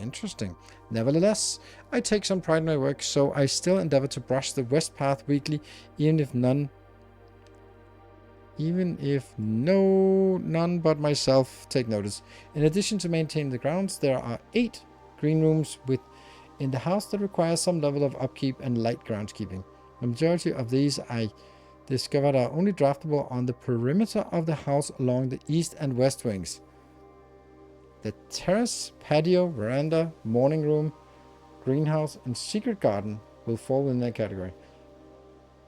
S1: Interesting. Nevertheless, I take some pride in my work, so I still endeavor to brush the west path weekly, even if none but myself take notice. In addition to maintaining the grounds, there are 8 green rooms in the house that require some level of upkeep and light groundskeeping. The majority of these I discovered are only draftable on the perimeter of the house along the east and west wings. The terrace, patio, veranda, morning room, greenhouse, and secret garden will fall in that category.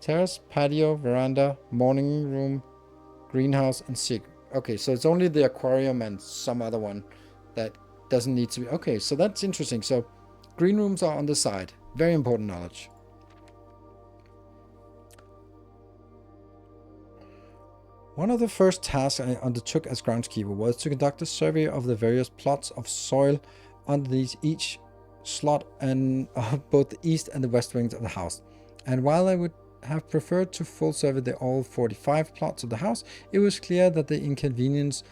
S1: Terrace, patio, veranda, morning room, greenhouse, and secret. Okay, so it's only the aquarium and some other one that doesn't need to be. Okay, so that's interesting. So green rooms are on the side. Very important knowledge. One of the first tasks I undertook as groundskeeper was to conduct a survey of the various plots of soil underneath each slot and both the east and the west wings of the house. And while I would have preferred to full survey all 45 plots of the house, it was clear that the inconvenience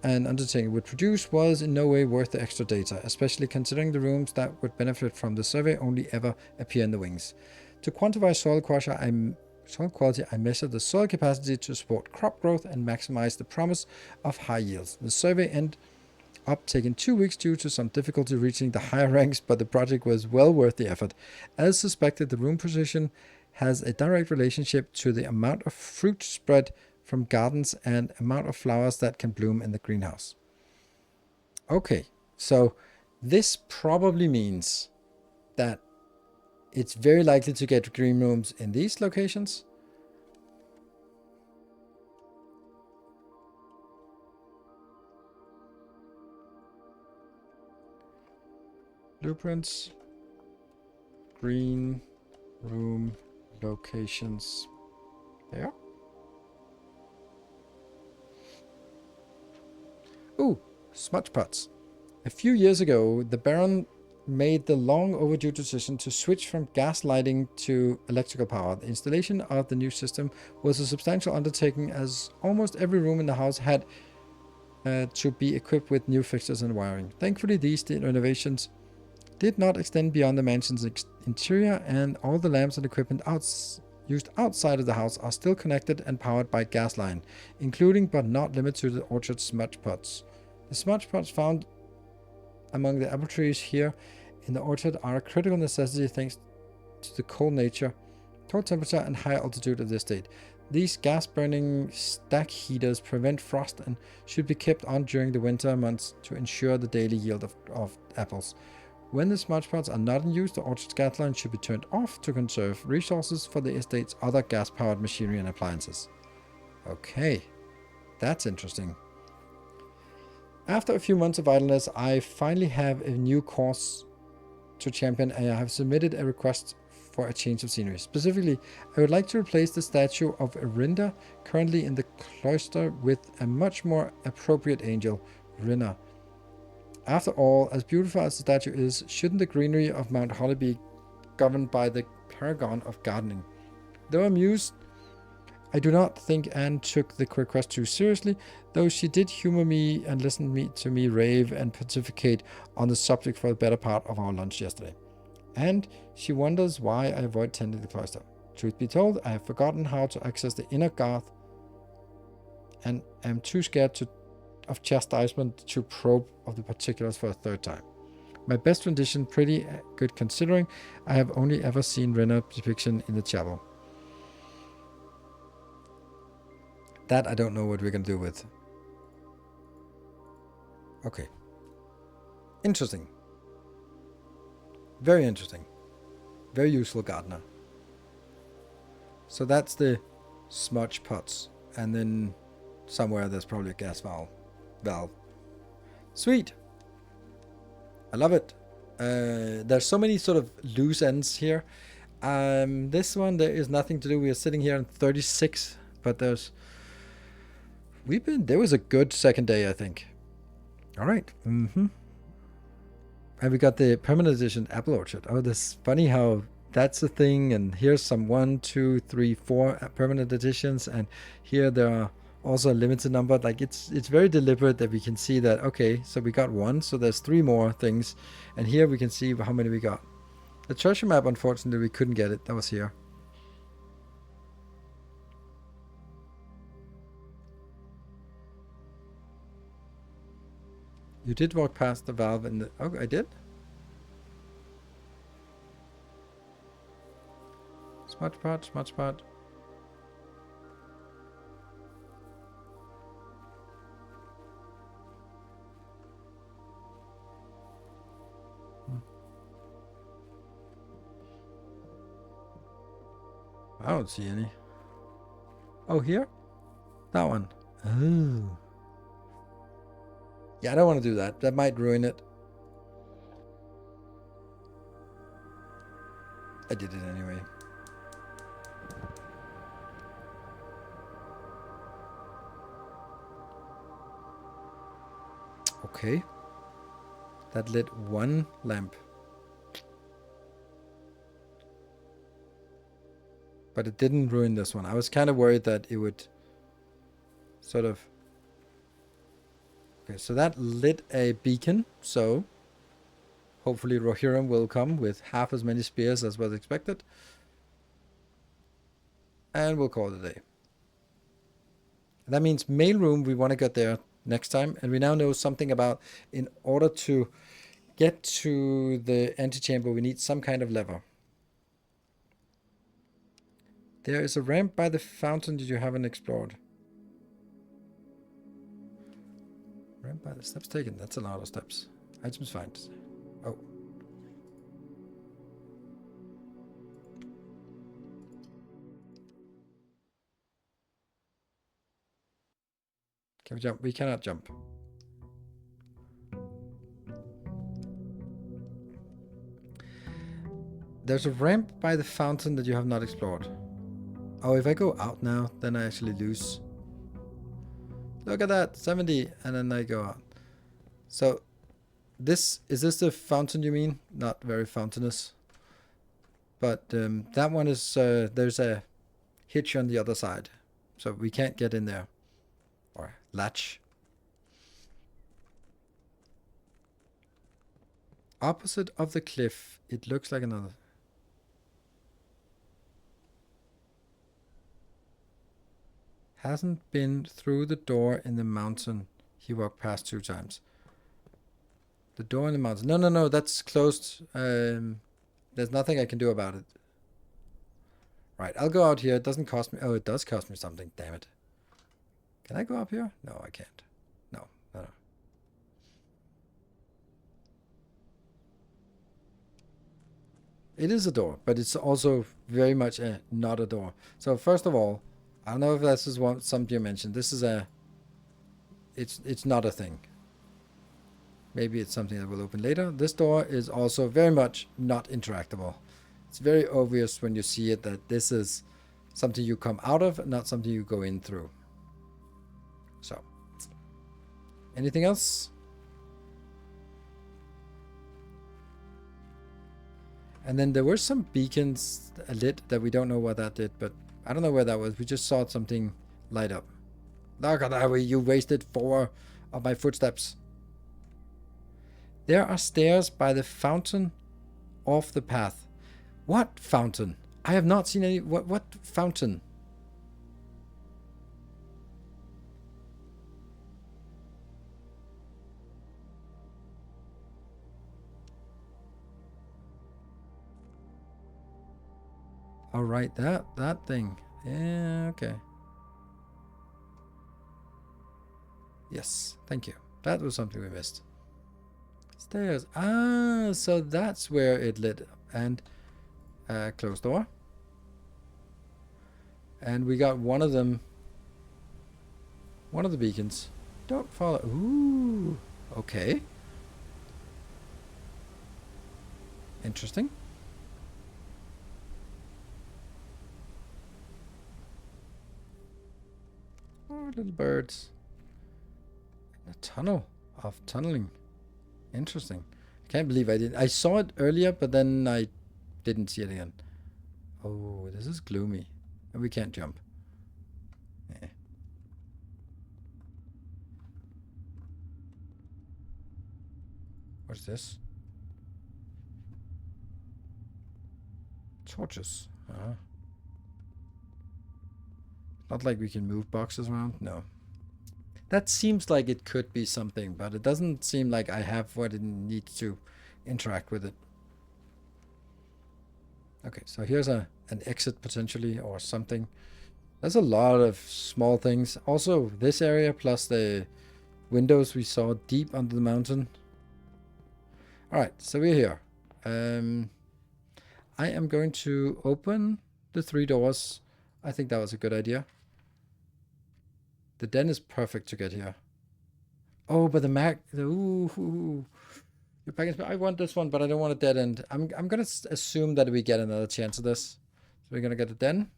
S1: an undertaking would produce was in no way worth the extra data, especially considering the rooms that would benefit from the survey only ever appear in the wings. To quantify soil quality, I measured the soil capacity to support crop growth and maximize the promise of high yields. The survey ended up taking 2 weeks due to some difficulty reaching the higher ranks, but the project was well worth the effort. As suspected, the room position has a direct relationship to the amount of fruit spread from gardens and amount of flowers that can bloom in the greenhouse. Okay, so this probably means that it's very likely to get green rooms in these locations. Blueprints, green room locations. There. Ooh, smudge pots. A few years ago, the Baron made the long overdue decision to switch from gas lighting to electrical power. The installation of the new system was a substantial undertaking, as almost every room in the house had to be equipped with new fixtures and wiring. Thankfully, these innovations did not extend beyond the mansion's interior, and all the lamps and equipment used outside of the house are still connected and powered by gas line, including but not limited to the orchard smudge pots. The smudge pots found among the apple trees here in the orchard are a critical necessity thanks to the cold temperature and high altitude of the estate. These gas-burning stack heaters prevent frost and should be kept on during the winter months to ensure the daily yield of apples. When the smudge pots are not in use, the orchard's gas line should be turned off to conserve resources for the estate's other gas-powered machinery and appliances. Okay, that's interesting. After a few months of idleness, I finally have a new cause to champion, and I have submitted a request for a change of scenery. Specifically, I would like to replace the statue of Erinda, currently in the cloister, with a much more appropriate angel, Rinna. After all, as beautiful as the statue is, shouldn't the greenery of Mount Holly be governed by the paragon of gardening? Though amused, I do not think Anne took the request too seriously, though she did humor me and listen to me rave and pontificate on the subject for the better part of our lunch yesterday. And she wonders why I avoid tending the cloister. Truth be told, I have forgotten how to access the inner garth and am too scared of chastisement to probe of the particulars for a third time. My best rendition, pretty good considering I have only ever seen Renner depiction in the chapel. That I don't know what we're going to do with. Okay. Interesting. Very interesting. Very useful gardener. So that's the smudge pots. And then somewhere there's probably a gas valve. Sweet. I love it. There's so many sort of loose ends here. This one, there is nothing to do. We are sitting here in 36, but there was a good second day, I think. All right. And we got the permanent edition apple orchard. Oh, this is funny how that's a thing. And here's some 1, 2, 3, 4 permanent editions. And here there are also a limited number. Like it's very deliberate that we can see that, okay, so we got 1. So there's 3 more things. And here we can see how many we got. The treasure map, unfortunately, we couldn't get it. That was here. You did walk past the valve in the... Oh, I did? Smudge pot, smudge pot. I don't see any. Oh, here? That one. Oh. Yeah, I don't want to do that. That might ruin it. I did it anyway. Okay. That lit 1 lamp. But it didn't ruin this one. I was kind of worried that it would sort of... Okay, so that lit a beacon, so hopefully Rohirrim will come with half as many spears as was expected. And we'll call it a day. That means mailroom, we want to get there next time. And we now know something about, in order to get to the antechamber, we need some kind of lever. There is a ramp by the fountain that you haven't explored. Ramp by the steps taken. That's a lot of steps. Items find. Oh. Can we jump? We cannot jump. There's a ramp by the fountain that you have not explored. Oh, if I go out now, then I actually lose. Look at that, 70, and then I go out. So, is this the fountain you mean? Not very fountainous. But that one is, there's a hitch on the other side. So we can't get in there. Or latch. Opposite of the cliff, it looks like another. Hasn't been through the door in the mountain he walked past 2 times. The door in the mountain. No, that's closed. There's nothing I can do about it. Right, I'll go out here. It doesn't cost me... Oh, it does cost me something. Damn it. Can I go up here? No, I can't. No. It is a door, but it's also very much not a door. So first of all, I don't know if this is something you mentioned. This is a... It's not a thing. Maybe it's something that will open later. This door is also very much not interactable. It's very obvious when you see it that this is something you come out of, not something you go in through. So, anything else? And then there were some beacons lit that we don't know what that did, but I don't know where that was. We just saw something light up. Look at that way. You wasted 4 of my footsteps. There are stairs by the fountain off the path. What fountain? I have not seen any. What fountain? All right, that thing. Yeah, okay. Yes, thank you. That was something we missed. Stairs. Ah, so that's where it lit. And closed door. And we got one of them. One of the beacons. Don't follow. Ooh. Okay. Interesting. Oh, little birds. A tunnel of tunneling. Interesting. I can't believe I didn't. I saw it earlier, but then I didn't see it again. Oh, this is gloomy. And we can't jump. Eh. What's this? Torches. Not like we can move boxes around. No. That seems like it could be something, but it doesn't seem like I have what it needs to interact with it. Okay, so here's an exit potentially or something. There's a lot of small things. Also, this area plus the windows we saw deep under the mountain. Alright, so we're here. I am going to open the 3 doors. I think that was a good idea. The den is perfect to get here. Oh, but ooh. Your package, I want this one, but I don't want a dead end. I'm gonna assume that we get another chance of this. So we're gonna get a den.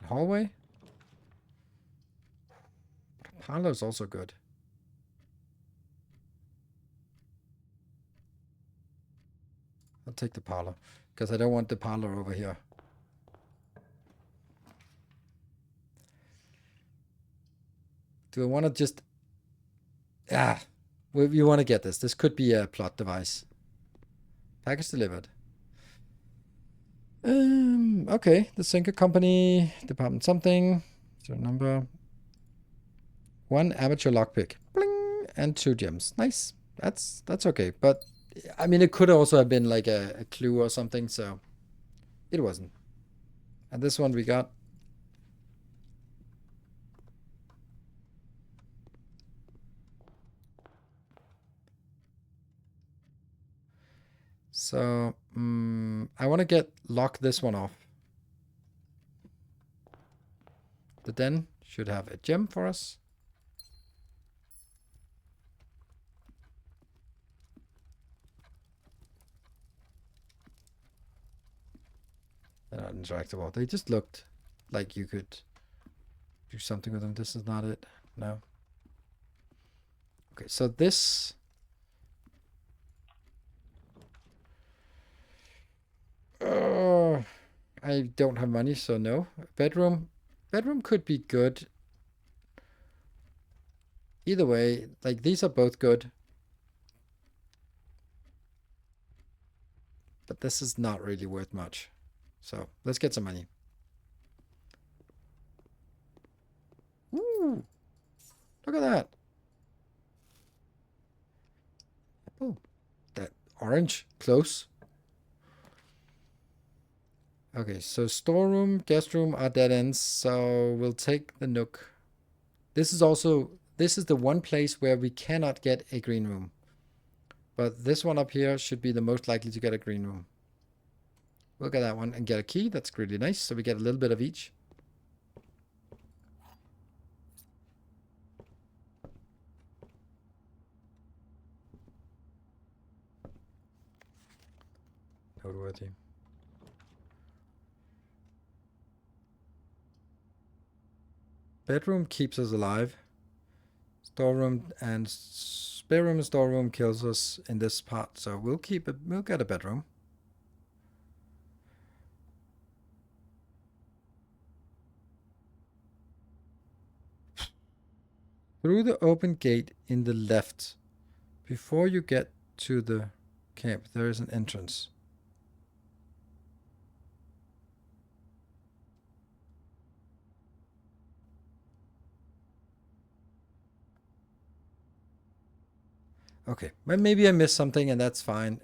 S1: A hallway. The parlor is also good. I'll take the parlor because I don't want the parlor over here. Do I want to just... we want to get this. This could be a plot device. Package delivered. Okay. The Sinker Company, department something. So number 1 amateur lockpick. Bling! And 2 gems. Nice. That's okay. But, I mean, it could also have been like a clue or something, so it wasn't. And this one we got. So, I want to lock this one off. The den should have a gem for us. They're not interactable. They just looked like you could do something with them. This is not it. No. Okay, so this... I don't have money, so no. Bedroom could be good. Either way, like these are both good. But this is not really worth much. So let's get some money. Ooh, look at that. Oh, that orange, close. Okay, so storeroom, guest room are dead ends, so we'll take the nook. This is the one place where we cannot get a green room. But this one up here should be the most likely to get a green room. We'll get that one and get a key. That's really nice. So we get a little bit of each. Noteworthy. Bedroom keeps us alive. Storeroom and spare room and storeroom kills us in this part. So we'll keep it. We'll get a bedroom. Through the open gate in the left, before you get to the camp, there is an entrance. Okay, well, maybe I missed something, and that's fine.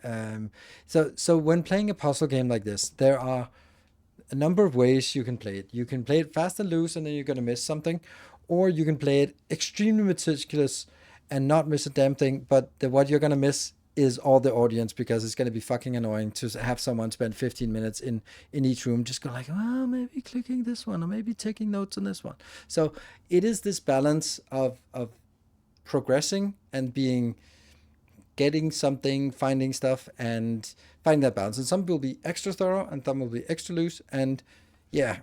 S1: So when playing a puzzle game like this, there are a number of ways you can play it. You can play it fast and loose, and then you're gonna miss something, or you can play it extremely meticulous and not miss a damn thing. But what you're gonna miss is all the audience, because it's gonna be fucking annoying to have someone spend 15 minutes in each room just go like, oh, maybe clicking this one, or maybe taking notes on this one. So it is this balance of progressing and getting something, finding stuff, and finding that balance. And some will be extra thorough, and some will be extra loose. And yeah,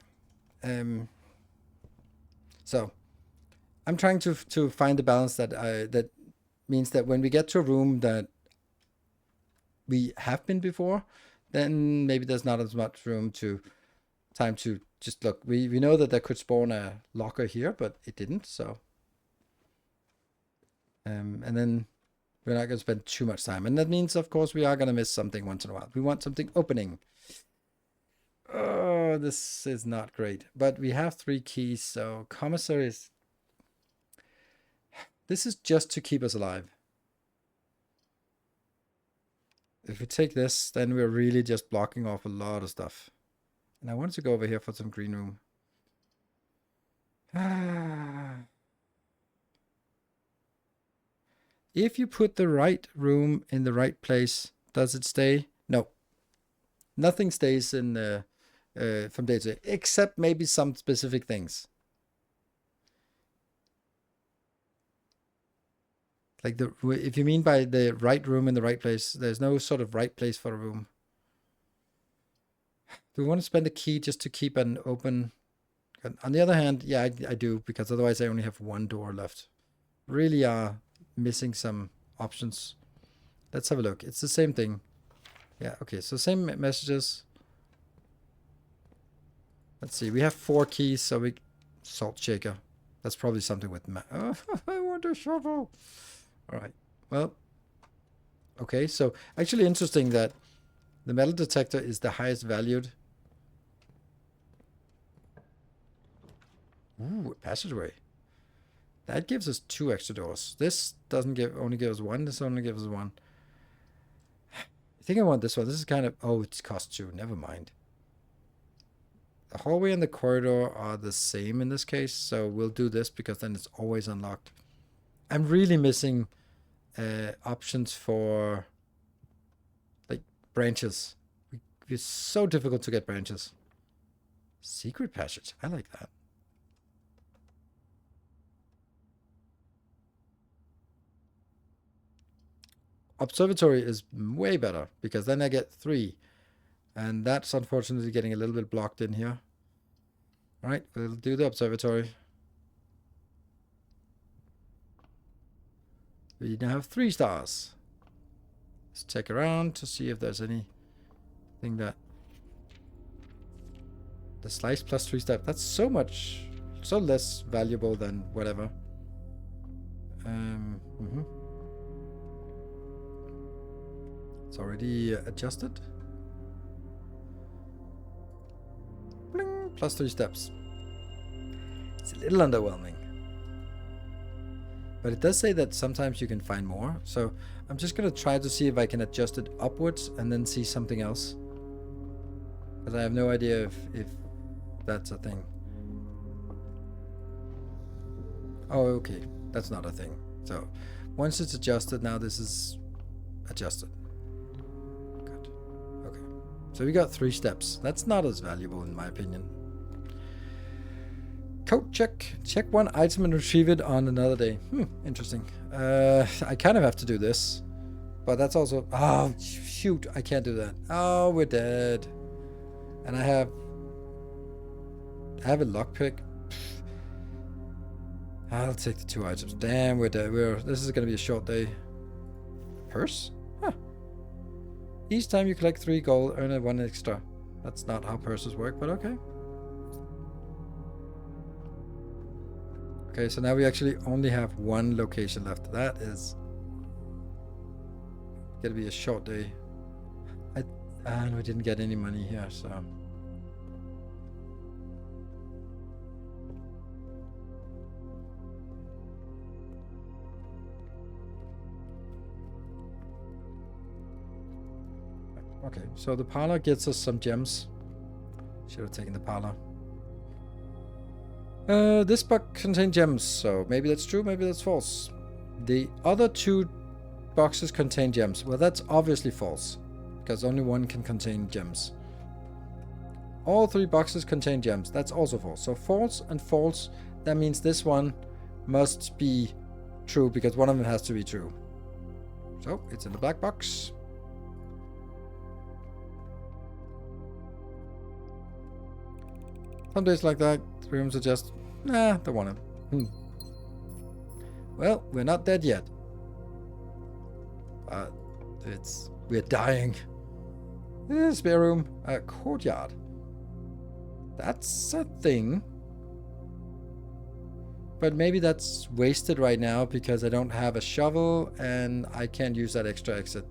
S1: so I'm trying to find the balance that means that when we get to a room that we have been before, then maybe there's not as much time to just look. We know that there could spawn a locker here, but it didn't. So and then we're not going to spend too much time. And that means, of course, we are going to miss something once in a while. We want something opening. Oh, this is not great. But we have 3 keys, so commissary is... This is just to keep us alive. If we take this, then we're really just blocking off a lot of stuff. And I wanted to go over here for some green room. If you put the right room in the right place, does it stay? No. Nothing stays in from day to day, except maybe some specific things. Like if you mean by the right room in the right place, there's no sort of right place for a room. Do we want to spend a key just to keep an open? On the other hand, yeah, I do, because otherwise I only have 1 door left. Really are missing some options. Let's have a look. It's the same thing. Yeah, okay, so same messages. Let's see, we have 4 keys, so we... Salt shaker. That's probably something with... Oh, I want a shovel. Alright, well... Okay, so actually interesting that the metal detector is the highest valued. Ooh, a passageway. That gives us 2 extra doors. This doesn't only give us 1. This only gives us 1. I think I want this one. This is kind of... Oh, it costs 2. Never mind. The hallway and the corridor are the same in this case. So we'll do this because then it's always unlocked. I'm really missing options for... like branches. It's so difficult to get branches. Secret passage. I like that. Observatory is way better, because then I get 3. And that's unfortunately getting a little bit blocked in here. Alright, we'll do the observatory. We now have 3 stars. Let's check around to see if there's anything that... The slice plus 3 step. That's so less valuable than whatever. It's already adjusted. Bling, plus 3 steps. It's a little underwhelming. But it does say that sometimes you can find more. So I'm just going to try to see if I can adjust it upwards and then see something else. Because I have no idea if that's a thing. Oh, okay. That's not a thing. So once it's adjusted, now this is adjusted. So we got 3 steps. That's not as valuable in my opinion. Code check. Check 1 item and retrieve it on another day. Interesting. I kind of have to do this. But that's also... Oh, shoot. I can't do that. Oh, we're dead. And I have a lockpick. I'll take the 2 items. Damn, we're dead. This is going to be a short day. Purse? Huh. Each time you collect 3 gold, earn 1 extra. That's not how purses work, but okay. Okay, so now we actually only have one location left. That is gonna be a short day. And we didn't get any money here, so. Okay, so the parlor gets us some gems. Should have taken the parlor. This box contains gems, so maybe that's true, maybe that's false. The other 2 boxes contain gems. Well, that's obviously false, because only one can contain gems. All 3 boxes contain gems. That's also false. So false and false, that means this one must be true, because one of them has to be true. So, it's in the black box. Some days like that, 3 rooms are just, nah, don't want it. Well, we're not dead yet. But we're dying. Spare room, a courtyard. That's a thing. But maybe that's wasted right now because I don't have a shovel and I can't use that extra exit.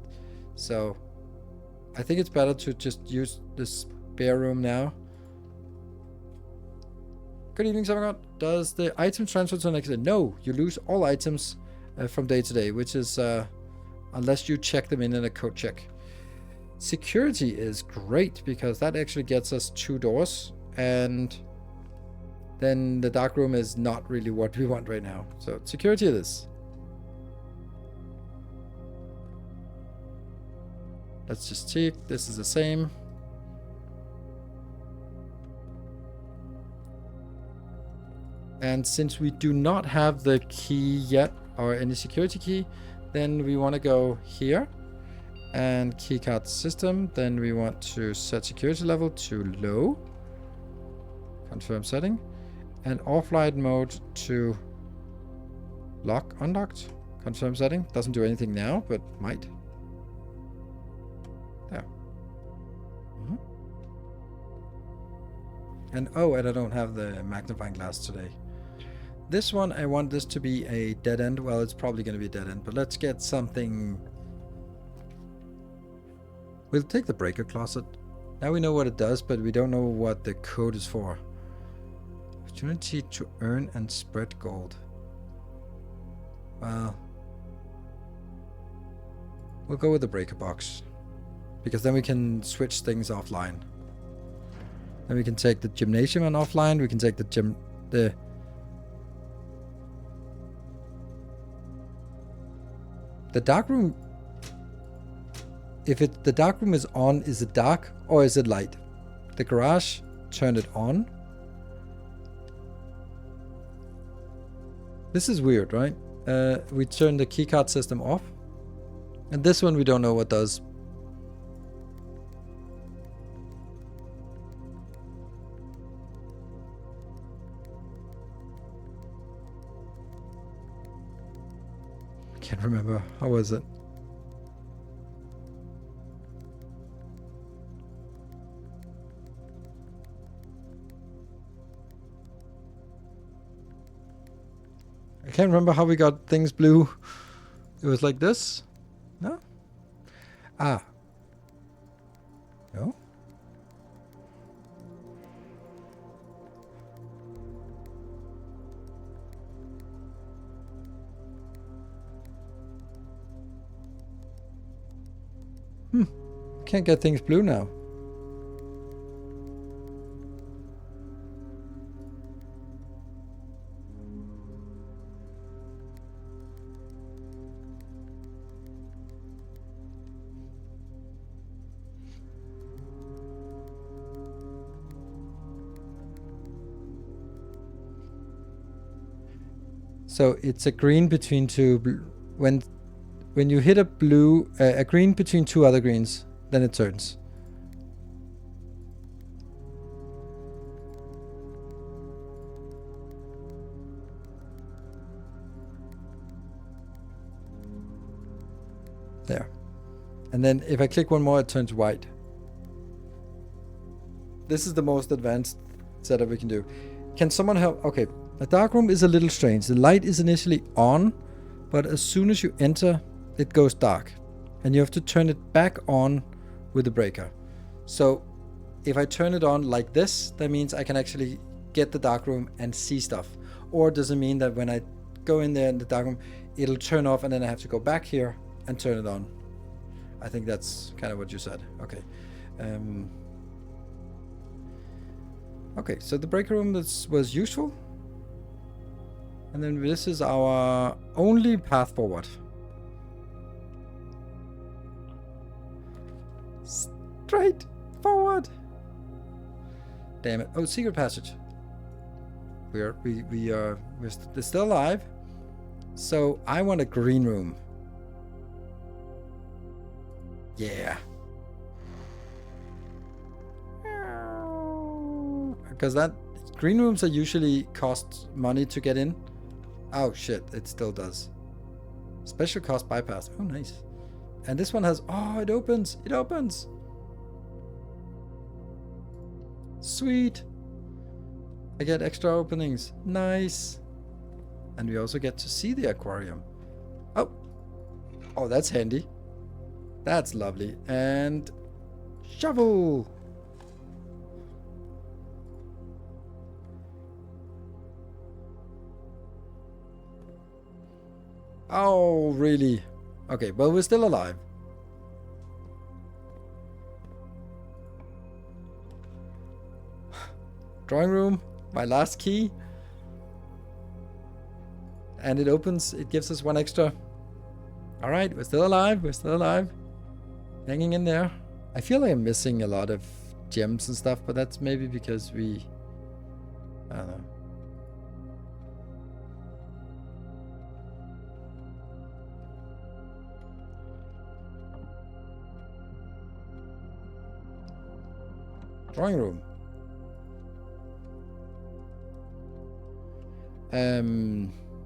S1: So I think it's better to just use the spare room now. Good evening, Summergod. Does the item transfer to the next day? No, you lose all items from day to day, which is unless you check them in a code check. Security is great because that actually gets us 2 doors, and then the dark room is not really what we want right now. So security it is. Let's just check. This is the same. And since we do not have the key yet, or any security key, then we want to go here and keycard system. Then we want to set security level to low. Confirm setting. And offline mode to lock, unlocked. Confirm setting. Doesn't do anything now, but might. There. And oh, and I don't have the magnifying glass today. This one, I want this to be a dead end. Well, it's probably going to be a dead end, but let's get something. We'll take the breaker closet. Now we know what it does, but we don't know what the code is for. Opportunity to earn and spread gold. Well, we'll go with the breaker box, because then we can switch things offline. Then we can take the gymnasium on offline. We can take the dark room. If the dark room is on, is it dark or is it light? The garage, turn it on. This is weird, right? We turn the keycard system off. And this one we don't know what does. Can't remember. How was it? I can't remember how we got things blue. It was like this? No? Ah. No? Can't get things blue now. So it's a green between two. When you hit a blue, a green between 2 other greens, then it turns. There. And then if I click one more, it turns white. This is the most advanced setup we can do. Can someone help? Okay, A dark room is a little strange. The light is initially on, but as soon as you enter, it goes dark. And you have to turn it back on with the breaker. So if I turn it on like this, that means I can actually get the dark room and see stuff. Or does it mean that when I go in there in the dark room, it'll turn off and then I have to go back here and turn it on? I think that's kind of what you said. Okay. Okay, so the breaker room was useful. And then this is our only path forward. Straight forward. Damn it. Oh, secret passage. We're still alive. So I want a green room. Yeah. Because that green rooms are usually cost money to get in. Oh shit, it still does. Special cost bypass. Oh nice. And this one has, oh, it opens. It opens. Sweet. I get extra openings. Nice. And we also get to see the aquarium. Oh. Oh, that's handy. That's lovely. And shovel. Oh, really? Okay, well, we're still alive. Drawing room, my last key. And it opens, it gives us one extra. Alright, we're still alive, we're still alive. Hanging in there. I feel like I'm missing a lot of gems and stuff, but that's maybe because we... I don't know. Drawing room.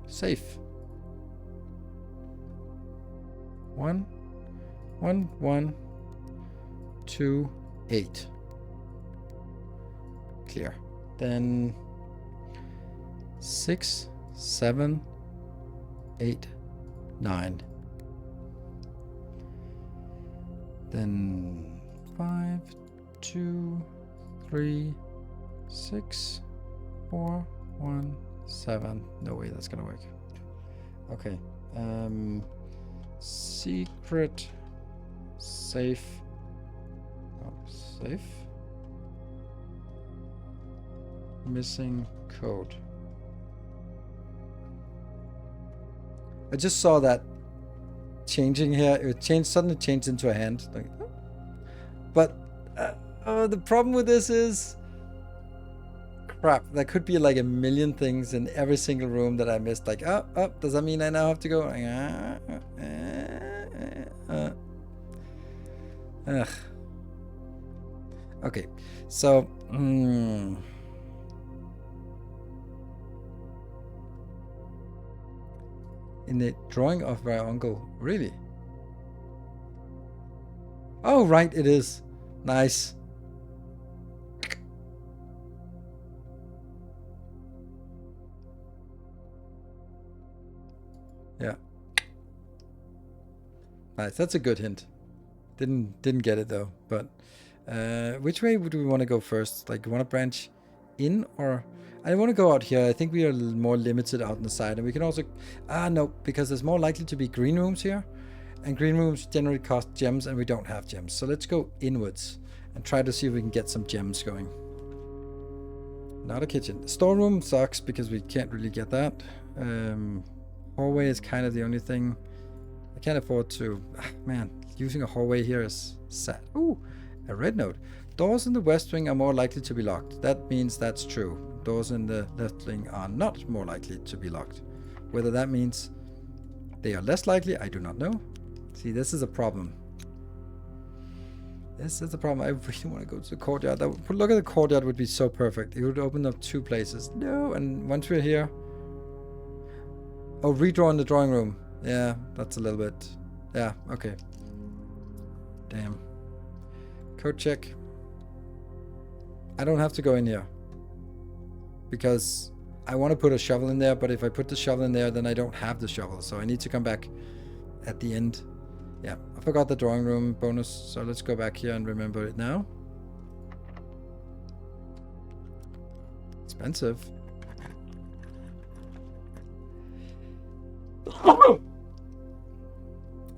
S1: Safe. 1, 1, 1, 2, 8. Clear. Then 6, 7, 8, 9. Then 5, 2, 3, 6, 4, 1, 7. No way that's gonna work. Okay. Secret. Safe. Oh, safe. Missing code. I just saw that changing here. It changed, suddenly changed into a hand. Like, but the problem with this is, crap, there could be like a million things in every single room that I missed. Like, oh, does that mean I now have to go? Ugh. Okay, so in the drawing of my uncle, really? Oh, right, it is. Nice. Yeah. Nice. That's a good hint. Didn't get it though. But which way would we want to go first? Like, want to branch in, or I want to go out here. I think we are more limited out on the side, and we can also no, because there's more likely to be green rooms here, and green rooms generally cost gems, and we don't have gems. So let's go inwards and try to see if we can get some gems going. Not a kitchen. The storeroom sucks because we can't really get that. Hallway is kind of the only thing I can't afford to. Man, using a hallway here is sad. Ooh, a red note. Doors in the west wing are more likely to be locked. That means that's true. Doors in the left wing are not more likely to be locked. Whether that means they are less likely, I do not know. See, this is a problem. This is the problem. I really want to go to the courtyard. Look at the courtyard would be so perfect. It would open up 2 places. No, and once we're here... Oh, redraw in the drawing room. Yeah, that's a little bit... Yeah, okay. Damn. Code check. I don't have to go in here. Because I want to put a shovel in there, but if I put the shovel in there, then I don't have the shovel. So I need to come back at the end. Yeah, I forgot the drawing room bonus. So let's go back here and remember it now. Expensive.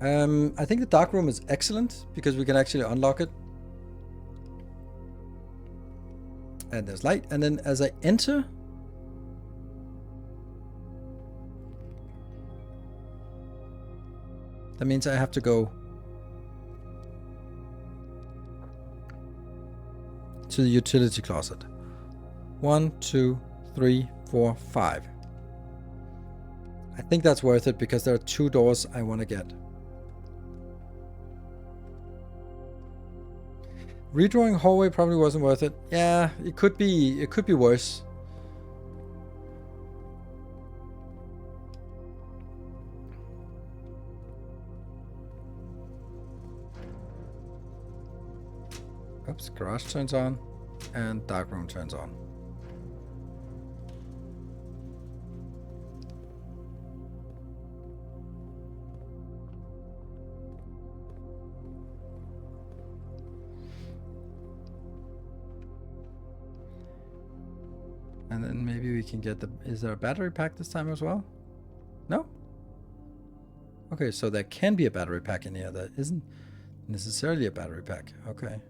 S1: I think the dark room is excellent because we can actually unlock it. And there's light. And then as I enter, that means I have to go to the utility closet. 1, 2, 3, 4, 5. I think that's worth it because there are 2 doors I want to get. Redrawing hallway probably wasn't worth it. Yeah, it could be worse. Oops, garage turns on and dark room turns on. And then maybe we can get the... Is there a battery pack this time as well? No? Okay, so there can be a battery pack in here that isn't necessarily a battery pack. Okay.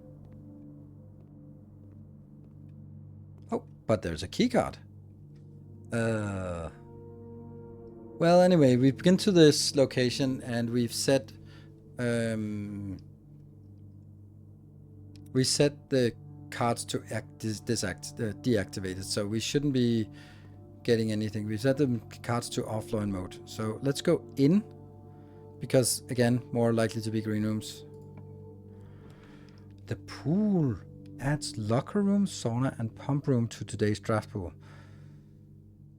S1: Oh, but there's a key card. Well, anyway, we've been to this location and we've set... we set the cards to deactivated, so we shouldn't be getting anything. We set the cards to offline mode. So let's go in, because again, more likely to be green rooms. The pool adds locker room, sauna, and pump room to today's draft pool.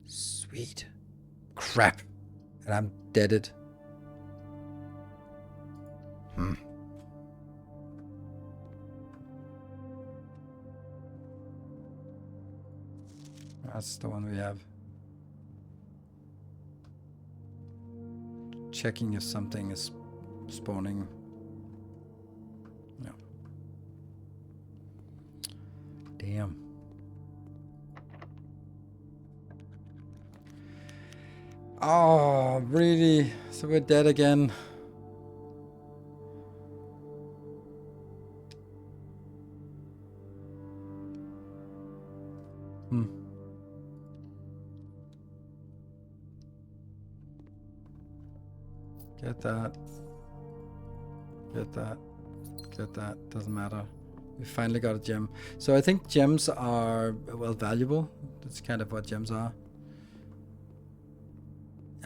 S1: Sweet. Crap. And I'm deaded. That's the one we have. Checking if something is spawning. No. Damn. Oh, really? So we're dead again. Get that. Get that. Get that. Doesn't matter. We finally got a gem. So I think gems are, well, valuable. That's kind of what gems are.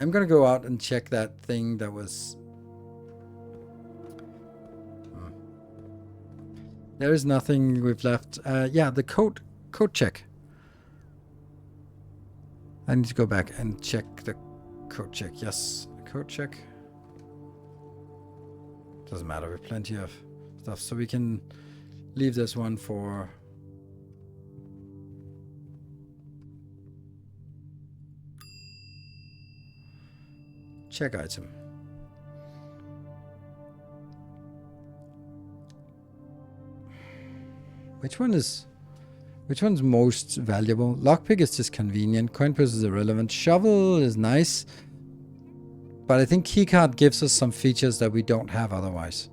S1: I'm gonna go out and check that thing that was... There is nothing we've left. Yeah, the code check. I need to go back and check the code check. Yes, code check. Doesn't matter, we have plenty of stuff, so we can leave this one for... check item. Which one's most valuable? Lockpick is just convenient. Coin purse is irrelevant. Shovel is nice. But I think keycard gives us some features that we don't have otherwise.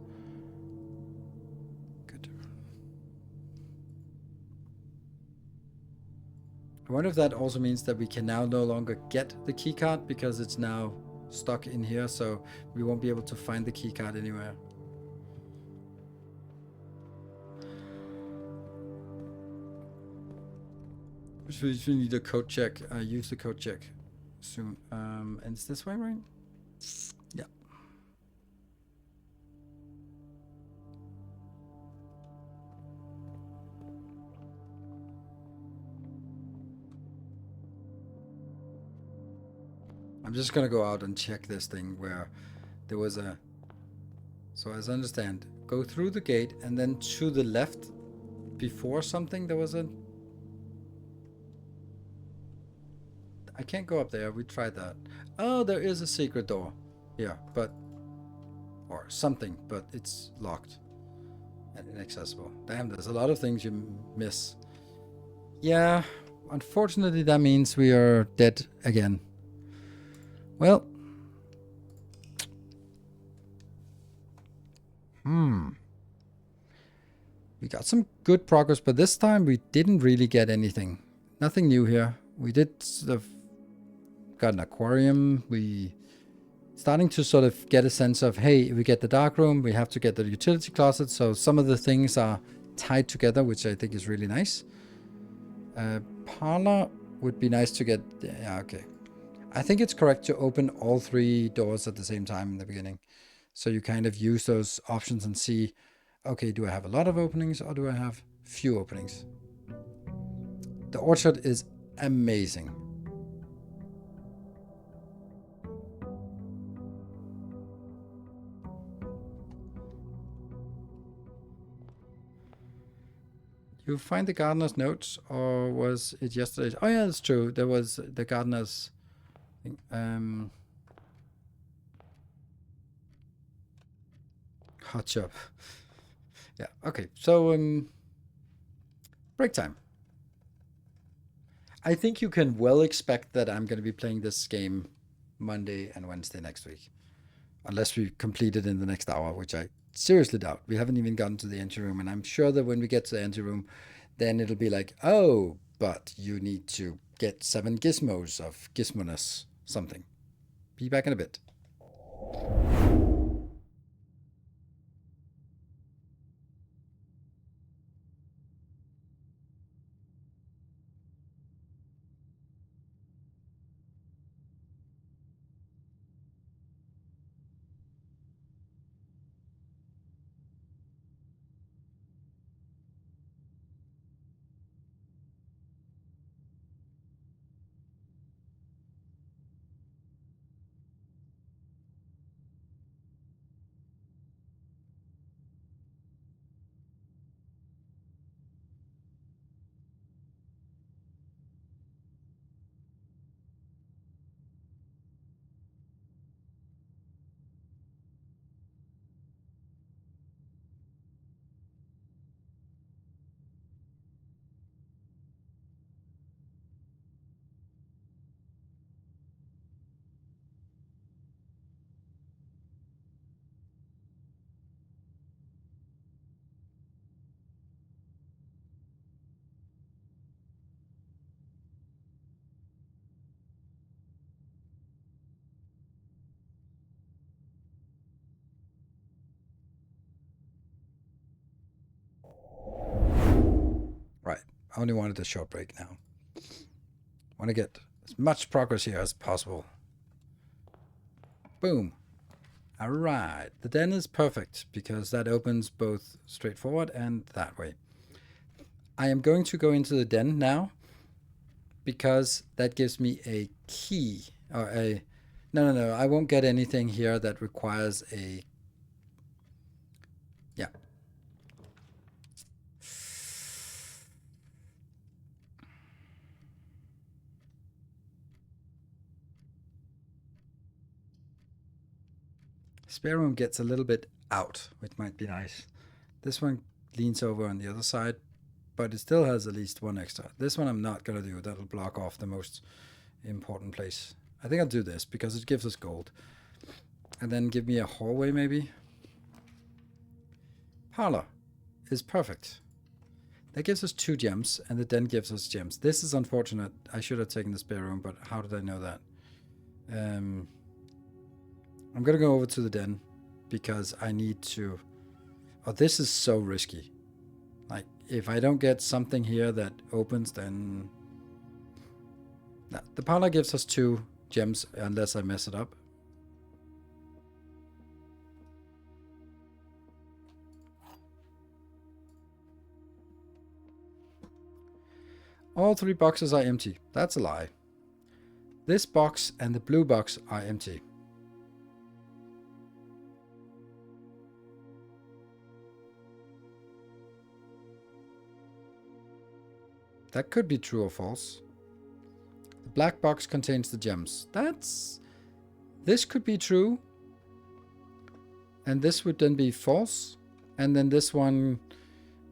S1: Good. I wonder if that also means that we can now no longer get the keycard because it's now stuck in here, so we won't be able to find the keycard anywhere. Which we need a code check. Use the code check soon. And it's this way, right? Yeah. I'm just gonna go out and check this thing where there was a... So as I understand, go through the gate and then to the left before something there was a... I can't go up there. We tried that. Oh, there is a secret door here, but... Or something, but it's locked and inaccessible. Damn, there's a lot of things you miss. Yeah, unfortunately that means we are dead again. Well... We got some good progress, but this time we didn't really get anything. Nothing new here. We did sort of got an aquarium. We starting to sort of get a sense of, hey, we get the dark room, we have to get the utility closet. So some of the things are tied together, which I think is really nice. Parlor would be nice to get. Yeah, okay. I think it's correct to open all 3 doors at the same time in the beginning. So you kind of use those options and see, okay, do I have a lot of openings or do I have few openings? The orchard is amazing. You find the gardener's notes, or was it yesterday? Oh yeah, that's true. There was the gardener's thing. Hot job. Yeah, okay. So break time. I think you can well expect that I'm going to be playing this game Monday and Wednesday next week. Unless we complete it in the next hour, which I seriously doubt. We haven't even gotten to the entry room, and I'm sure that when we get to the entry room, then it'll be like, oh, but you need to get 7 gizmos of gizmoness something. Be back in a bit. Right. I only wanted a short break now. Want to get as much progress here as possible. Boom. All right. The den is perfect because that opens both straightforward and that way. I am going to go into the den now because that gives me a key or a... No. I won't get anything here that requires a... Yeah. Spare room gets a little bit out, which might be nice. This one leans over on the other side, but it still has at least 1 extra. This one I'm not going to do. That'll block off the most important place. I think I'll do this because it gives us gold. And then give me a hallway maybe. Parlor is perfect. That gives us 2 gems, and the den gives us gems. This is unfortunate. I should have taken the spare room, but how did I know that? I'm going to go over to the den because I need to... Oh, this is so risky. Like, if I don't get something here that opens, then... No, the parlor gives us 2 gems unless I mess it up. All 3 boxes are empty. That's a lie. This box and the blue box are empty. That could be true or false. The black box contains the gems. This could be true. And this would then be false. And then this one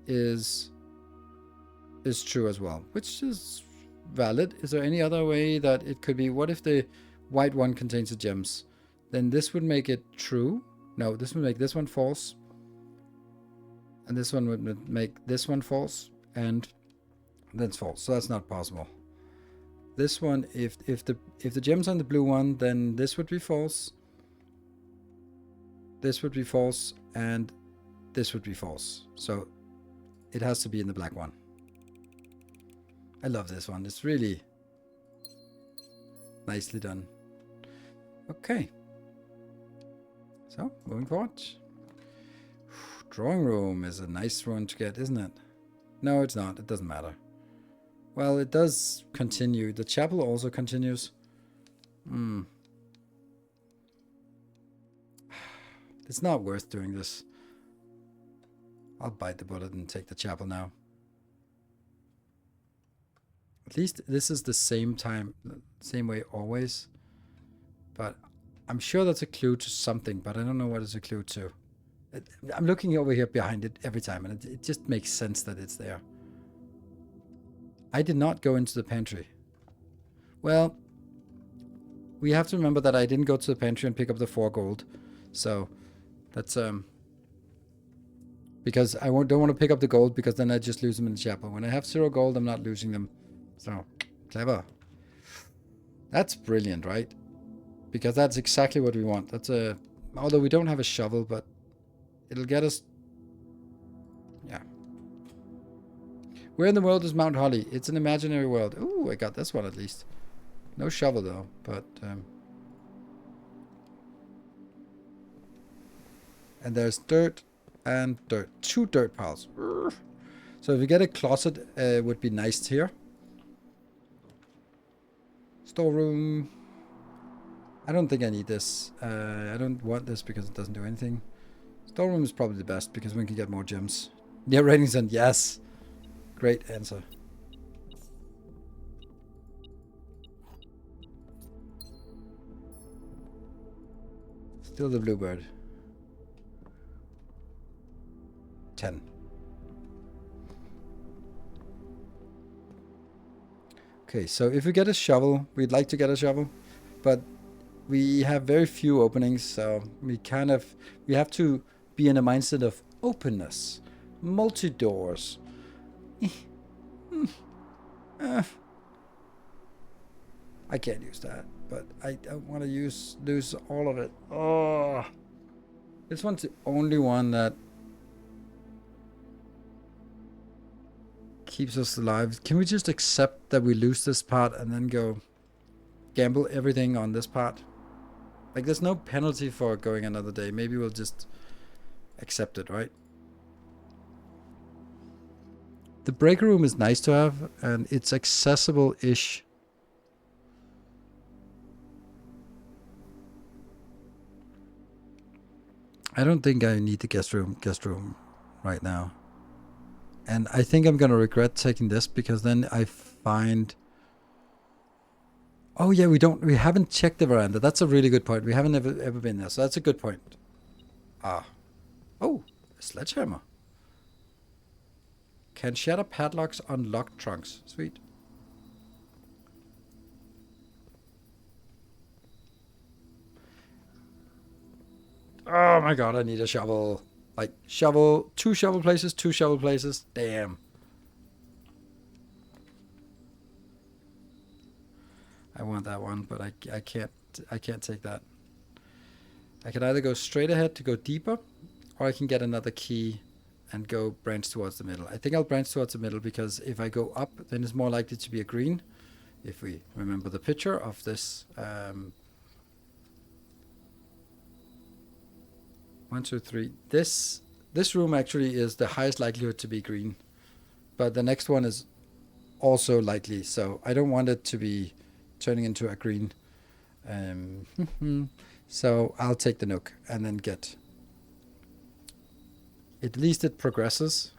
S1: is true as well, which is valid. Is there any other way that it could be? What if the white one contains the gems? Then this would make it true. No, this would make this one false. And this one would make this one false. And that's false. So that's not possible. This one, if the gems on the blue one, then this would be false. This would be false, and this would be false. So it has to be in the black one. I love this one. It's really nicely done. Okay. So, moving forward. Drawing room is a nice one to get, isn't it? No, it's not. It doesn't matter. Well, it does continue. The chapel also continues. It's not worth doing this. I'll bite the bullet and take the chapel now. At least this is the same way always. But I'm sure that's a clue to something, but I don't know what it's a clue to. I'm looking over here behind it every time, and it just makes sense that it's there. I did not go into the pantry. Well, we have to remember that I didn't go to the pantry and pick up the 4 gold. So, that's, because I don't want to pick up the gold, because then I just lose them in the chapel. When I have 0 gold, I'm not losing them. So, clever. That's brilliant, right? Because that's exactly what we want. That's although we don't have a shovel, but it'll get us. Yeah. Where in the world is Mount Holly? It's an imaginary world. Ooh, I got this one at least. No shovel though, but and there's dirt and dirt. 2 dirt piles. So if we get a closet, it would be nice here. Storeroom. I don't think I need this. I don't want this because it doesn't do anything. Storeroom is probably the best because we can get more gems. Yeah, ratings and yes. Great answer. Still the bluebird. 10. Okay, so if we get a shovel, we'd like to get a shovel, but we have very few openings, so we have to be in a mindset of openness, multi-doors. I can't use that, but I don't want to lose all of it. Oh, this one's the only one that keeps us alive. Can we just accept that we lose this part and then go gamble everything on this part? Like, there's no penalty for going another day. Maybe we'll just accept it, right? The break room is nice to have, and it's accessible-ish. I don't think I need the guest room right now. And I think I'm going to regret taking this, because then I find... Oh yeah, we haven't checked the veranda. That's a really good point. We haven't ever been there, so that's a good point. Ah. Oh, a sledgehammer. Can shatter padlocks on locked trunks. Sweet. Oh my god, I need a shovel. Like, shovel, 2 shovel places, 2 shovel places. Damn. I want that one, but I can't take that. I can either go straight ahead to go deeper, or I can get another key and go branch towards the middle. I think I'll branch towards the middle, because if I go up, then it's more likely to be a green. If we remember the picture of this. 1, 2, 3. This room actually is the highest likelihood to be green. But the next one is also likely, so I don't want it to be turning into a green. So I'll take the nook and then get... At least it progresses,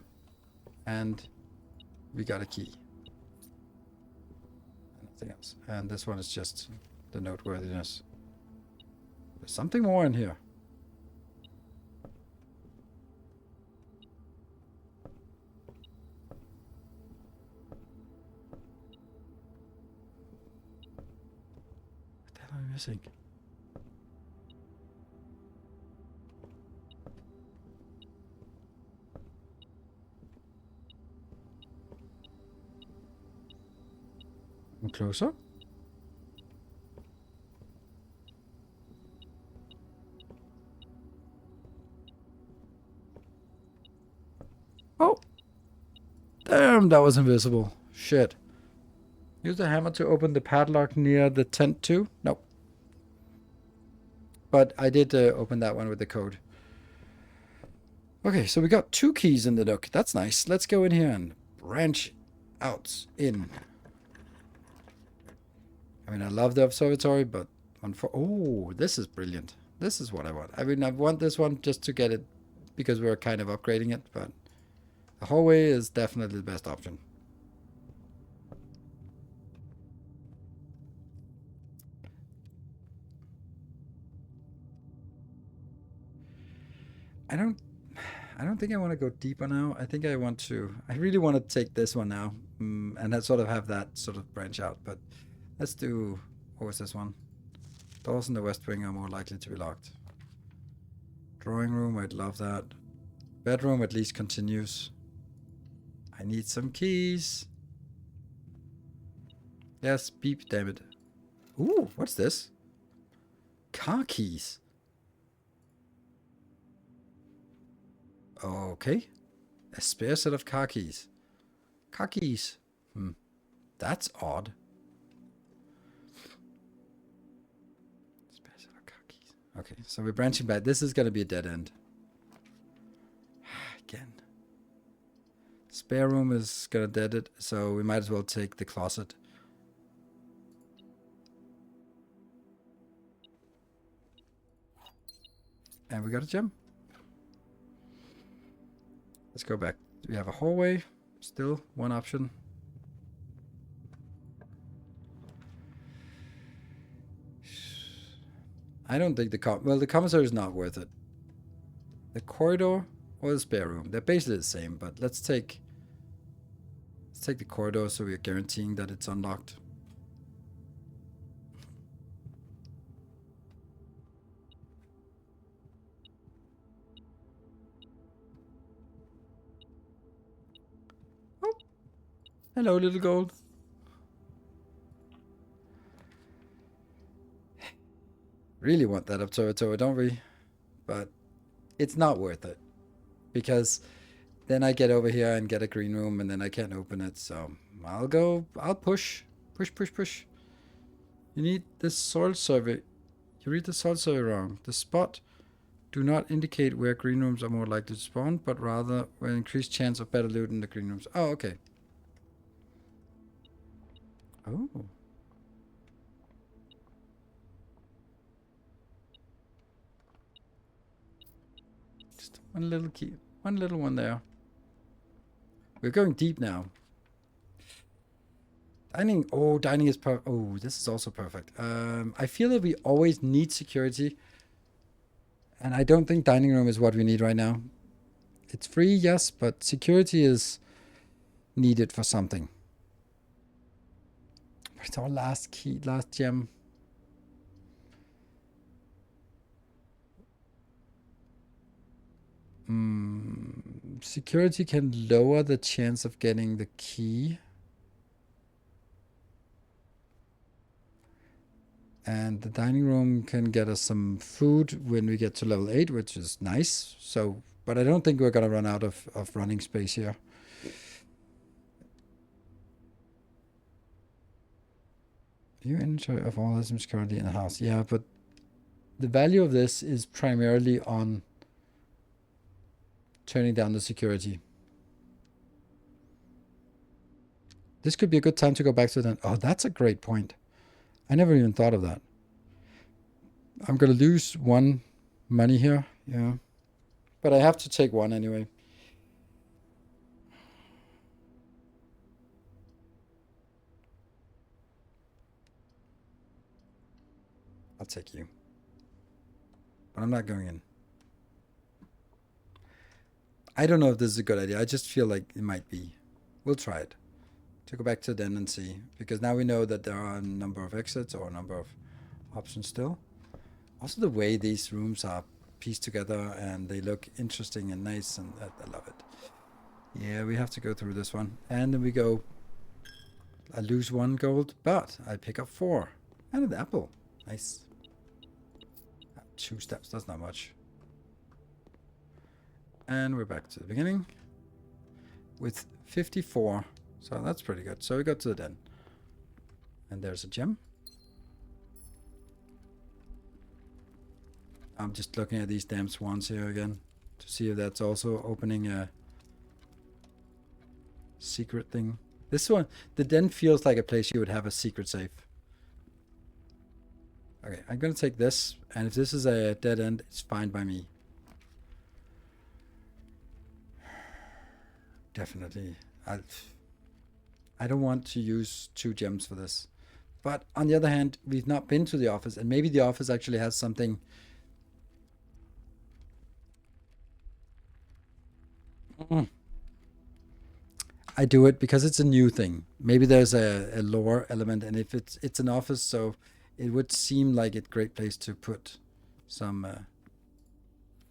S1: and we got a key. nothing else. And this one is just the noteworthiness. There's something more in here. What the hell am I missing? Closer. Oh! Damn, that was invisible. Shit. Use the hammer to open the padlock near the tent too? Nope. But I did open that one with the code. Okay, so we got 2 keys in the nook. That's nice. Let's go in here and branch out in. I mean, I love the observatory, but oh, this is brilliant. This is what I want. I mean, I want this one just to get it because we're kind of upgrading it, but the hallway is definitely the best option. I don't think I want to go deeper now. I think I really want to take this one now, and sort of have that sort of branch out, but let's do, what was this one? Doors in the west wing are more likely to be locked. Drawing room, I'd love that. Bedroom at least continues. I need some keys. Yes, beep, damn it. Ooh, what's this? Car keys. Okay. A spare set of car keys. Car keys. That's odd. Spare set of car keys. Okay, so we're branching back. This is going to be a dead end. Again. Spare room is going to dead it, so we might as well take the closet. And we got a gem. Let's go back. We have a hallway. Still one option. I don't think the commissary is not worth it. The corridor or the spare room. They're basically the same, but let's take the corridor so we're guaranteeing that it's unlocked. Hello, little gold. Really want that observatory, don't we? But it's not worth it. Because then I get over here and get a green room and then I can't open it. So I'll push. Push. You need this soil survey. You read the soil survey wrong. The spot do not indicate where green rooms are more likely to spawn, but rather where increased chance of better loot in the green rooms. Oh, okay. Oh. Just one little key. One little one there. We're going deep now. Dining. Oh, dining is perfect. Oh, this is also perfect. I feel that we always need security. And I don't think dining room is what we need right now. It's free, yes, but security is needed for something. It's our last key, last gem. Security can lower the chance of getting the key. And the dining room can get us some food when we get to level 8, which is nice. So, but I don't think we're going to run out of running space here. You inventory of all items currently in the house. Yeah, but the value of this is primarily on turning down the security. This could be a good time to go back to that. Oh, that's a great point. I never even thought of that. I'm going to lose 1 money here. Yeah. But I have to take 1 anyway. I'll take you. But I'm not going in. I don't know if this is a good idea. I just feel like it might be. We'll try it. To go back to den and see. Because now we know that there are a number of exits or a number of options still. Also the way these rooms are pieced together and they look interesting and nice, and I love it. Yeah, we have to go through this one. And then we go. I lose 1 gold, but I pick up 4. And an apple. Nice. 2 steps, that's not much. And we're back to the beginning. With 54. So that's pretty good. So we got to the den. And there's a gem. I'm just looking at these damn swans here again. To see if that's also opening a secret thing. This one, the den feels like a place you would have a secret safe. Okay, I'm gonna take this, and if this is a dead end, it's fine by me. Definitely. I don't want to use 2 gems for this. But on the other hand, we've not been to the office, and maybe the office actually has something. I do it because it's a new thing. Maybe there's a lore element, and if it's an office, so it would seem like a great place to put some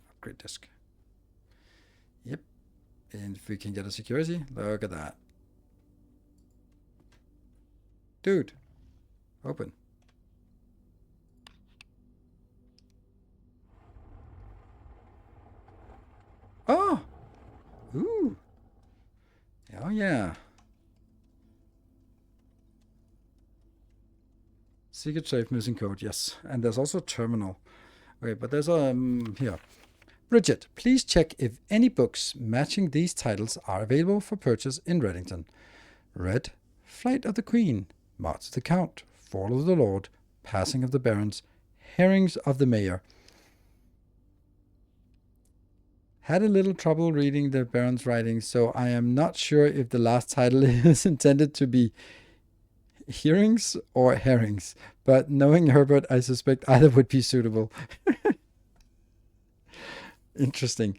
S1: upgrade disk. Yep. And if we can get a security, look at that. Dude, open. Oh! Ooh. Oh, yeah. Secret safe, missing code, yes. And there's also a terminal. Okay, but there's here. Bridget, please check if any books matching these titles are available for purchase in Reddington. Red, Flight of the Queen, March of the Count, Fall of the Lord, Passing of the Barons, Herrings of the Mayor. Had a little trouble reading the Baron's writing, so I am not sure if the last title is intended to be hearings or herrings, but knowing Herbert, I suspect either would be suitable. Interesting.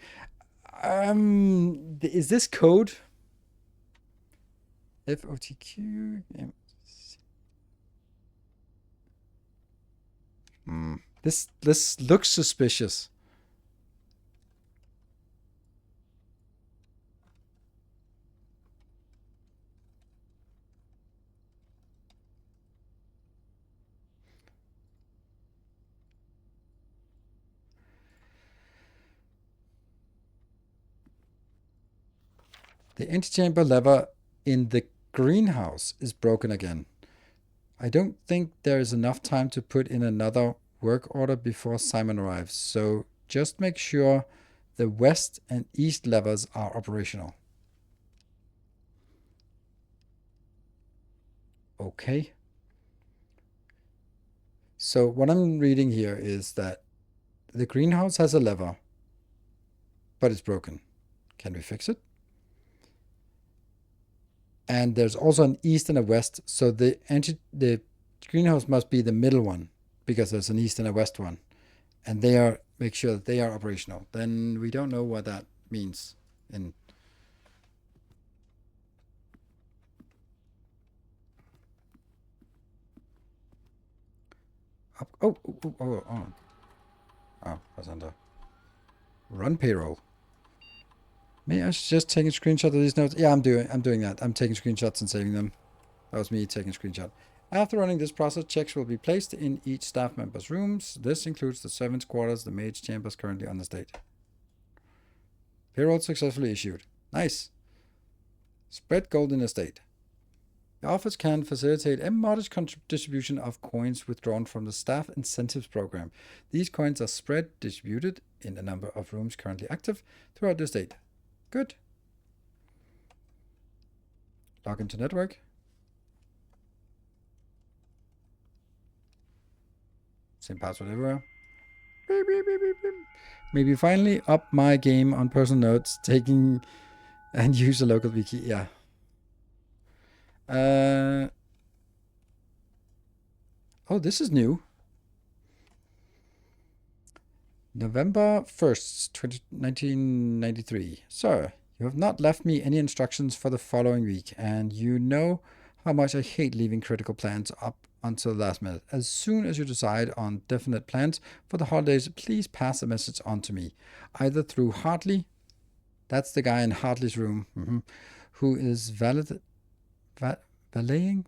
S1: Is this code? FOTQ. This looks suspicious. The antechamber lever in the greenhouse is broken again. I don't think there is enough time to put in another work order before Simon arrives, so just make sure the west and east levers are operational. Okay. So what I'm reading here is that the greenhouse has a lever, but it's broken. Can we fix it? And there's also an east and a west, so the greenhouse must be the middle one, because there's an east and a west one. And make sure that they are operational. Then we don't know what that means in oh, that's under run payroll. May I just take a screenshot of these notes? Yeah, I'm doing that. I'm taking screenshots and saving them. That was me taking a screenshot. After running this process, checks will be placed in each staff member's rooms. This includes the servants' quarters, the mage chambers currently on the state. Payroll successfully issued. Nice. Spread gold in estate. The office can facilitate a modest distribution of coins withdrawn from the staff incentives program. These coins are spread, distributed in a number of rooms currently active throughout the state. Good. Log into network. Same password everywhere. Beep, beep, beep, beep, beep. Maybe finally up my game on personal notes, taking and use a local wiki. Yeah. Oh, this is new. November 1st, 1993. Sir, you have not left me any instructions for the following week, and you know how much I hate leaving critical plans up until the last minute. As soon as you decide on definite plans for the holidays, please pass the message on to me, either through Hartley, that's the guy in Hartley's room, who is valeting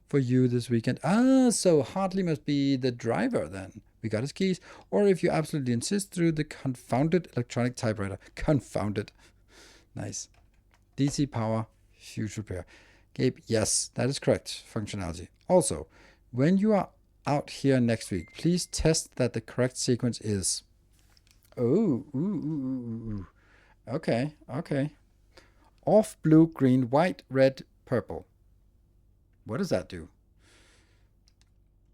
S1: for you this weekend. Ah, so Hartley must be the driver then. We got his keys. Or if you absolutely insist, through the confounded electronic typewriter. Confounded. Nice. DC power, huge repair. Gabe, yes, that is correct. Functionality. Also, when you are out here next week, please test that the correct sequence is. Oh, ooh. Okay. Off, blue, green, white, red, purple. What does that do?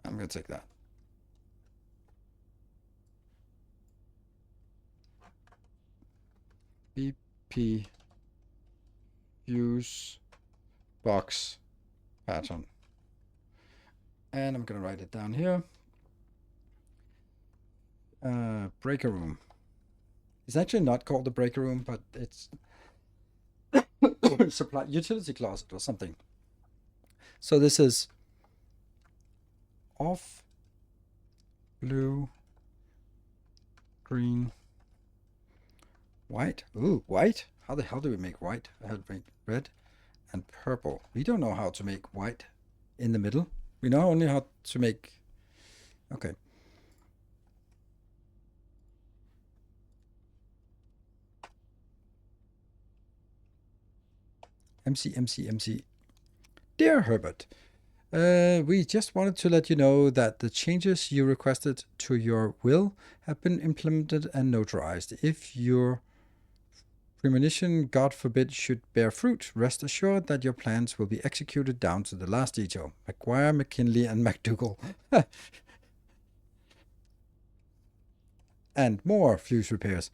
S1: I'm going to take that. BP use box pattern. And I'm going to write it down here. Breaker room. It's actually not called the breaker room, but it's supply utility closet or something. So this is off, blue, green, white. Ooh, white? How the hell do we make white? I had to make red and purple. We don't know how to make white in the middle. We know only how to make... Okay. MC. Dear Herbert, we just wanted to let you know that the changes you requested to your will have been implemented and notarized. If your premonition, God forbid, should bear fruit, rest assured that your plans will be executed down to the last detail. McGuire, McKinley, and McDougall. And more fuse repairs.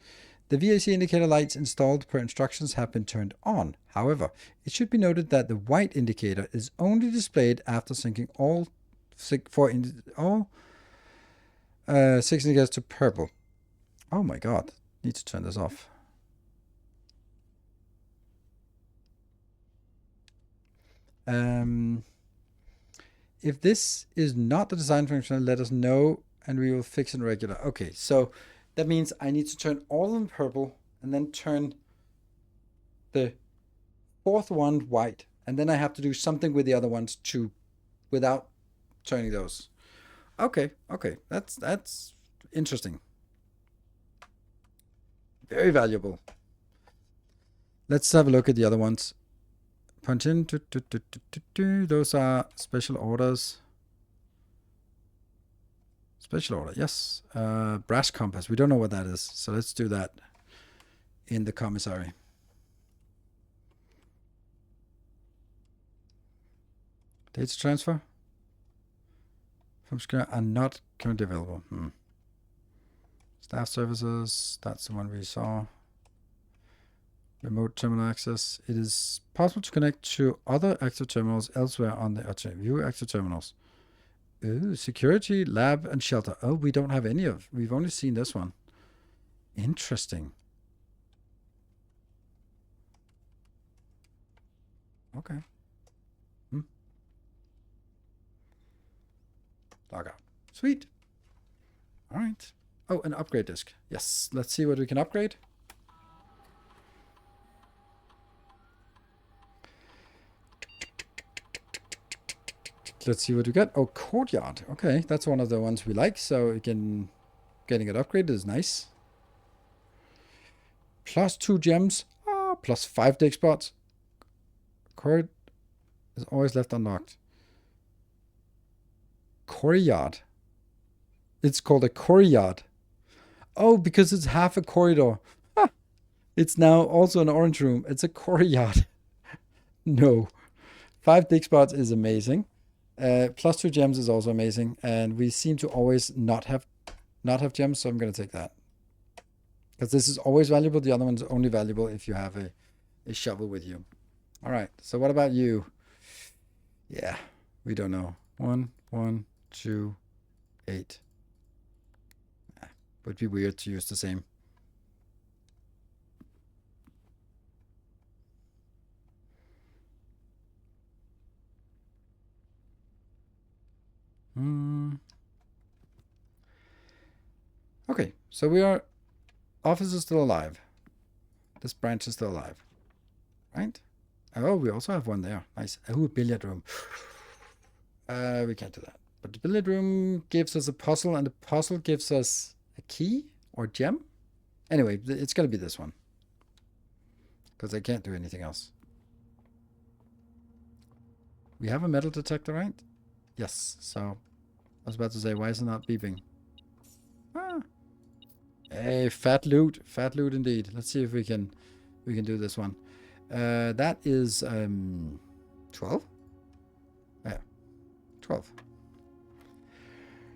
S1: The VAC indicator lights installed per instructions have been turned on. However, it should be noted that the white indicator is only displayed after syncing all 6 indicators to purple. Oh my god. Need to turn this off. If this is not the design function, let us know and we will fix it regular. Okay, so that means I need to turn all of them purple and then turn the fourth one white. And then I have to do something with the other ones too without turning those. Okay. That's interesting. Very valuable. Let's have a look at the other ones. Punch in. Those are special orders. Special order, yes. Brass compass. We don't know what that is. So let's do that in the commissary. Data transfer from screen are not currently available. Staff services. That's the one we saw. Remote terminal access. It is possible to connect to other active terminals elsewhere on the view active terminals. Ooh, security, lab, and shelter. Oh, we don't have any of. We've only seen this one. Interesting. Okay. Log out. Sweet. All right. Oh, an upgrade disk. Yes. Let's see what we can upgrade. Let's see what we got. Oh, courtyard. Okay, that's one of the ones we like. So again, getting it upgraded is nice. Plus 2 gems. Plus 5 dig spots. Court is always left unlocked. Courtyard. It's called a courtyard. Oh, because it's half a corridor. It's now also an orange room. It's a courtyard. No. 5 dig spots is amazing. Plus 2 gems is also amazing, and we seem to always not have gems, so I'm going to take that. Because this is always valuable. The other one's only valuable if you have a shovel with you. All right, so what about you? Yeah, we don't know. 1, 1, 2, 8. Would be weird to use the same. Okay, so we are... Office is still alive. This branch is still alive. Right? Oh, we also have one there. Nice. Oh, billiard room. We can't do that. But the billiard room gives us a puzzle, and the puzzle gives us a key or gem. Anyway, it's going to be this one. Because I can't do anything else. We have a metal detector, right? Yes. So, I was about to say, why is it not beeping? Ah. Hey, fat loot. Fat loot indeed. Let's see if we can do this one. That is 12? Yeah. 12.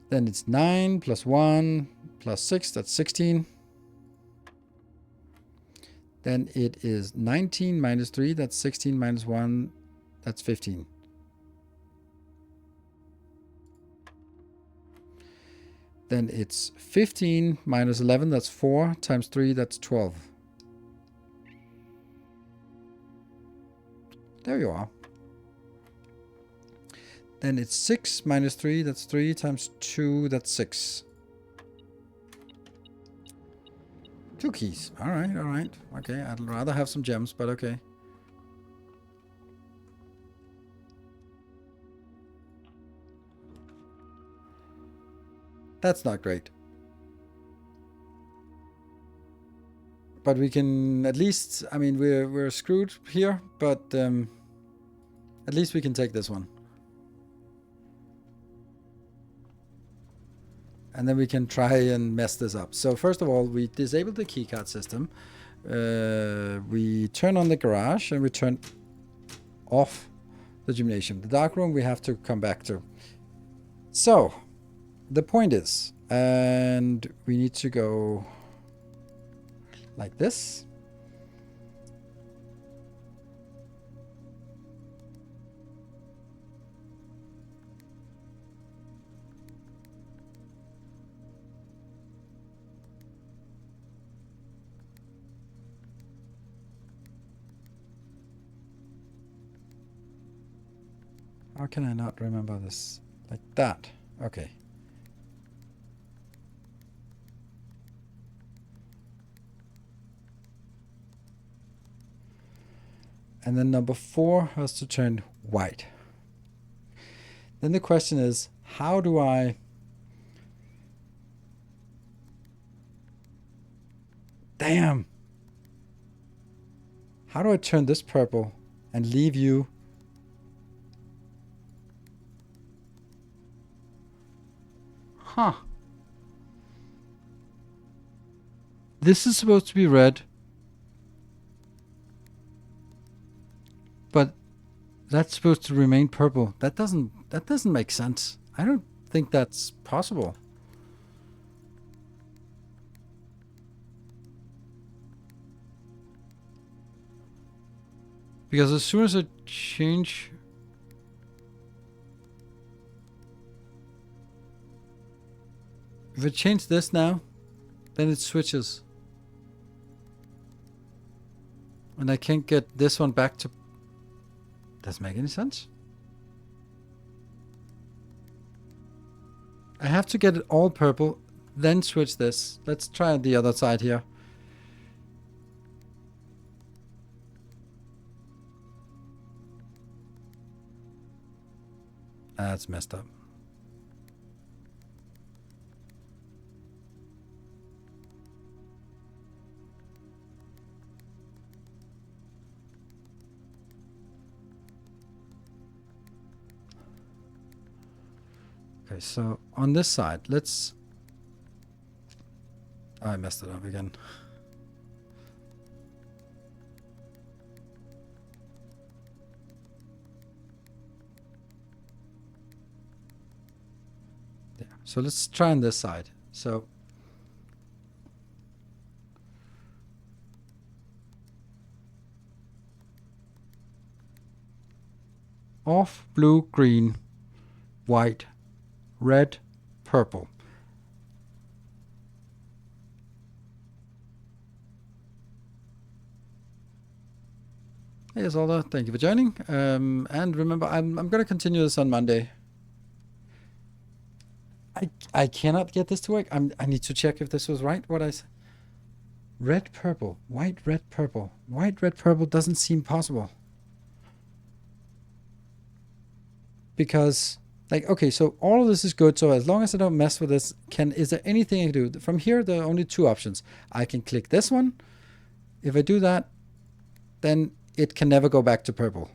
S1: Then it's 9 plus 1 plus 6, that's 16. Then it is 19 minus 3, that's 16 minus 1, that's 15. Then it's 15 minus 11, that's 4, times 3, that's 12. There you are. Then it's 6 minus 3, that's 3, times 2, that's 6. 2 keys. Alright, alright. Okay, I'd rather have some gems, but okay. That's not great. But we can at least, I mean, we're screwed here, but at least we can take this one. And then we can try and mess this up. So first of all, we disable the keycard system. We turn on the garage and we turn off the gymnasium. The dark room we have to come back to. So, the point is, and we need to go like this. How can I not remember this? Like that. Okay. And then number 4 has to turn white. Then the question is, how do I... Damn! How do I turn this purple and leave you... Huh. This is supposed to be red. But that's supposed to remain purple. That doesn't make sense. I don't think that's possible. Because as soon as I change... If I change this now, then it switches. And I can't get this one back to... Doesn't make any sense. I have to get it all purple, then switch this. Let's try the other side here. That's messed up. Okay, so on this side, let's... I messed it up again. There. So let's try on this side. So off, blue, green, white, red, purple. Hey Isolde, thank you for joining. And remember, I'm going to continue this on Monday. I cannot get this to work. I need to check if this was right, what I said. Red, purple, white, red, purple. White, red, purple doesn't seem possible. Because, like, okay, so all of this is good. So as long as I don't mess with this, is there anything I can do? From here, there are only two options. I can click this one. If I do that, then it can never go back to purple.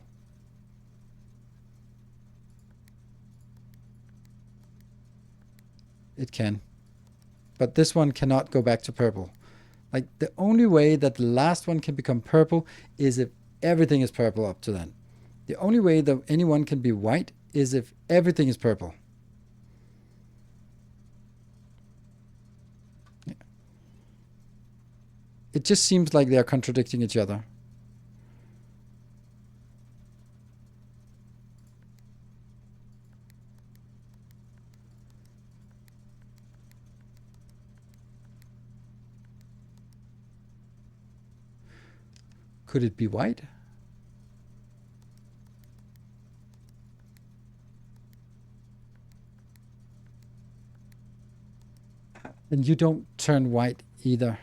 S1: It can. But this one cannot go back to purple. Like, the only way that the last one can become purple is if everything is purple up to then. The only way that anyone can be white is if everything is purple. Yeah. It just seems like they are contradicting each other. Could it be white? And you don't turn white either.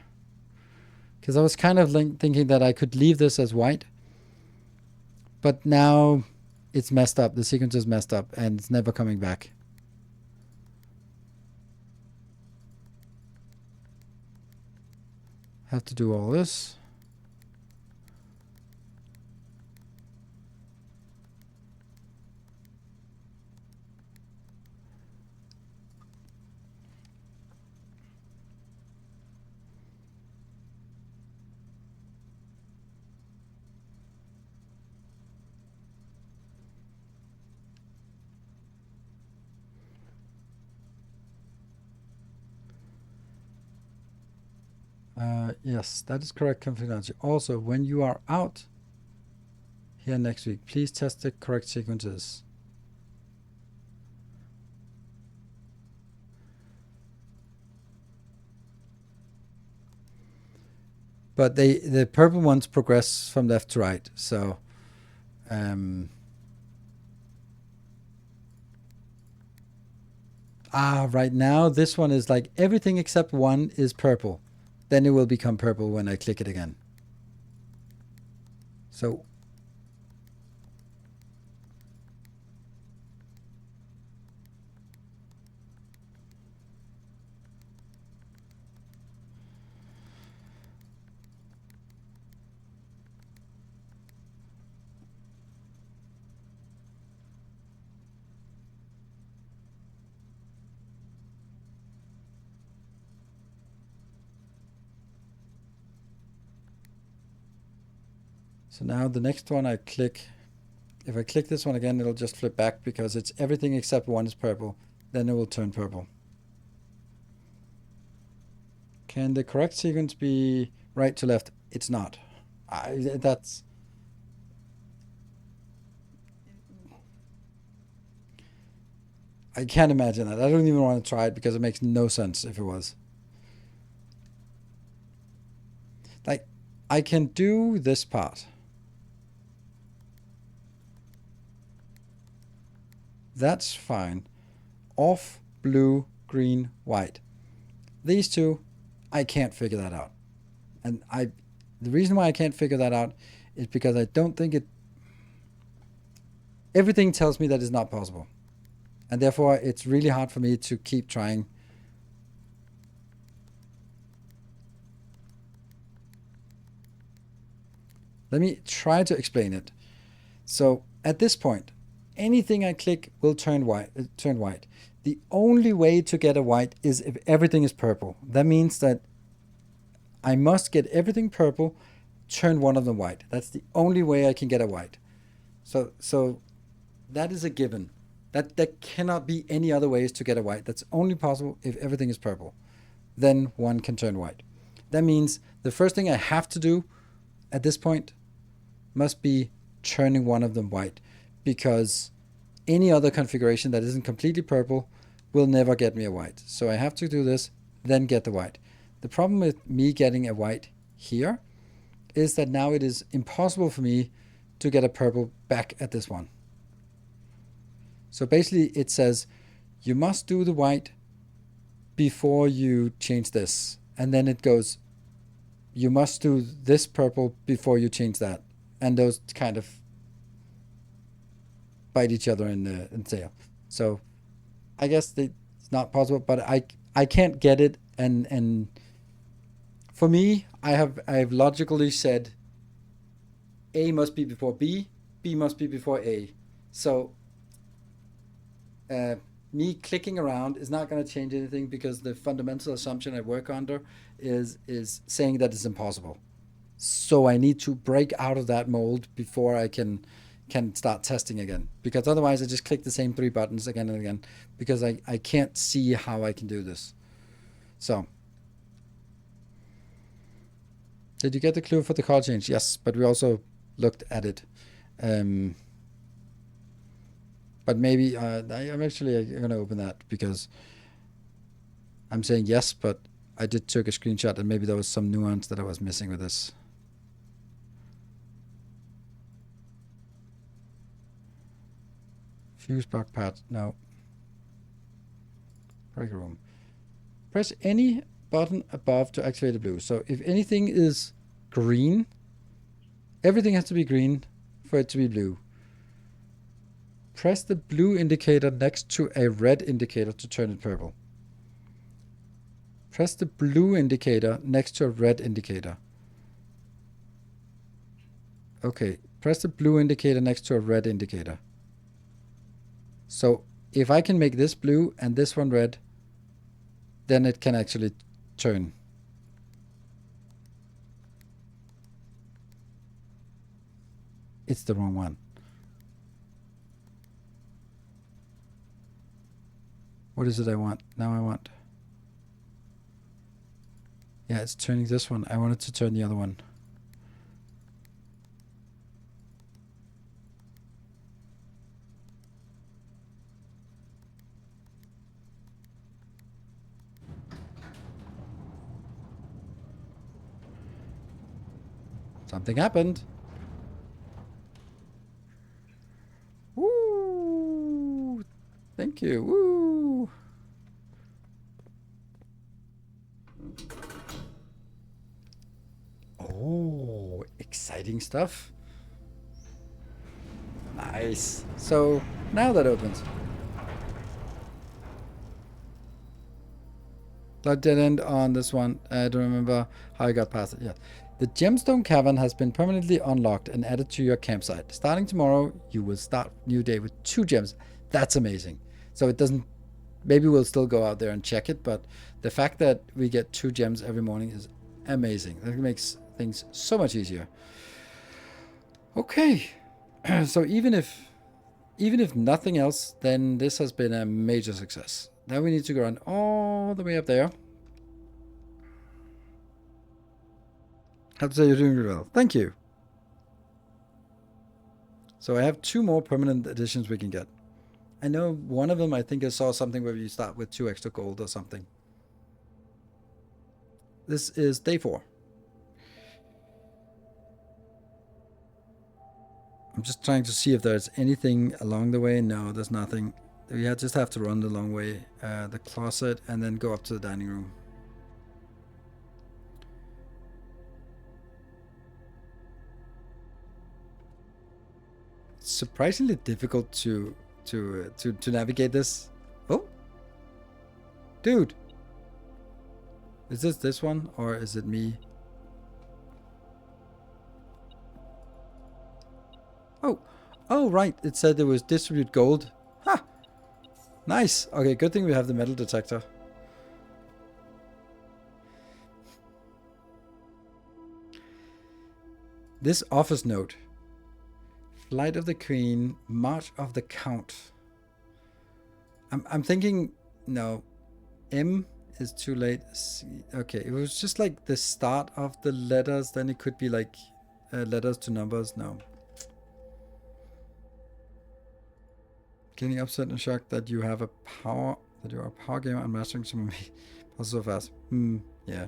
S1: Because I was kind of thinking that I could leave this as white. But now it's messed up. The sequence is messed up and it's never coming back. Have to do all this. Yes, that is correct configuration. Also, when you are out here next week, please test the correct sequences. But the purple ones progress from left to right, so right now this one is like everything except one is purple. Then it will become purple when I click it again. So now the next one I click, if I click this one again, it'll just flip back because it's everything except one is purple. Then it will turn purple. Can the correct sequence be right to left? It's not. I can't imagine that. I don't even want to try it because it makes no sense if it was. Like, I can do this part. That's fine. Off, blue, green, white. These two, I can't figure that out. And the reason why I can't figure that out is because I don't think everything tells me that it's not possible. And therefore, it's really hard for me to keep trying. Let me try to explain it. So at this point, anything I click will turn white. The only way to get a white is if everything is purple. That means that I must get everything purple, turn one of them white. That's the only way I can get a white. So that is a given. That cannot be any other ways to get a white. That's only possible if everything is purple. Then one can turn white. That means the first thing I have to do at this point must be turning one of them white, because any other configuration that isn't completely purple will never get me a white. So I have to do this, then get the white. The problem with me getting a white here is that now it is impossible for me to get a purple back at this one. So basically it says you must do the white before you change this. And then it goes, you must do this purple before you change that. And those kind of bite each other in the tail. So I guess it's not possible, but I can't get it. And for me, I've logically said A must be before B, B must be before A. So me clicking around is not going to change anything because the fundamental assumption I work under is saying that it's impossible. So I need to break out of that mold before I can start testing again, because otherwise I just click the same 3 buttons again and again because I can't see how I can do this. So did you get the clue for the color change? Yes, but we also looked at it. But maybe I'm actually going to open that because I'm saying yes, but I did took a screenshot and maybe there was some nuance that I was missing with this. Fuse block pad, no. Break room. Press any button above to activate the blue. So if anything is green, everything has to be green for it to be blue. Press the blue indicator next to a red indicator to turn it purple. Press the blue indicator next to a red indicator. Okay, press the blue indicator next to a red indicator. So if I can make this blue and this one red, then it can actually turn. It's the wrong one. What is it I want? Now I want... Yeah, it's turning this one. I wanted to turn the other one. Something happened. Woo! Thank you. Woo! Oh, exciting stuff. Nice. So now that opens. That dead end on this one. I don't remember how I got past it yet. The gemstone cavern has been permanently unlocked and added to your campsite. Starting tomorrow, you will start new day with 2 gems. That's amazing. So it doesn't... Maybe we'll still go out there and check it, but the fact that we get 2 gems every morning is amazing. That makes things so much easier. Okay. So even if nothing else, then this has been a major success. Now we need to go on all the way up there. I have to say you're doing really well. Thank you. So I have 2 more permanent additions we can get. I know one of them, I think I saw something where you start with 2 extra gold or something. This is day 4. I'm just trying to see if there's anything along the way. No, there's nothing. We just have to run the long way, the closet, and then go up to the dining room. It's surprisingly difficult to navigate this. Oh, dude, is this one or is it me? Oh, right. It said there was distribute gold. Ha! Nice. Okay, good thing we have the metal detector. This office note. Flight of the Queen, March of the Count. I'm thinking, no. M is too late. C, okay, it was just like the start of the letters. Then it could be like letters to numbers. No. Getting upset and shocked that you have a power, that you are a power gamer and mastering some of me so fast. Yeah.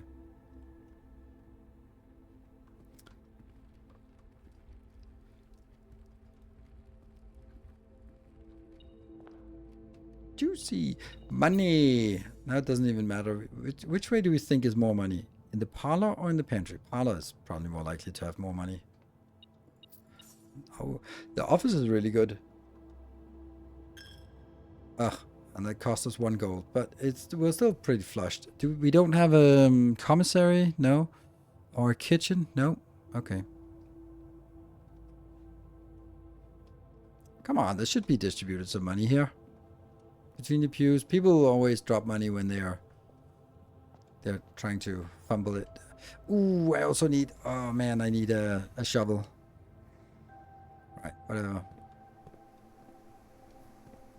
S1: Juicy. Money. Now it doesn't even matter. Which way do we think is more money? In the parlor or in the pantry? Parlor is probably more likely to have more money. Oh, the office is really good. Ugh, and that cost us 1 gold. But we're still pretty flushed. We don't have a commissary? No. Or a kitchen? No. Okay. Come on, there should be distributed some money here. Between the pews. People always drop money when they're trying to fumble it. Ooh, I also need... Oh man, I need a shovel. Right, whatever.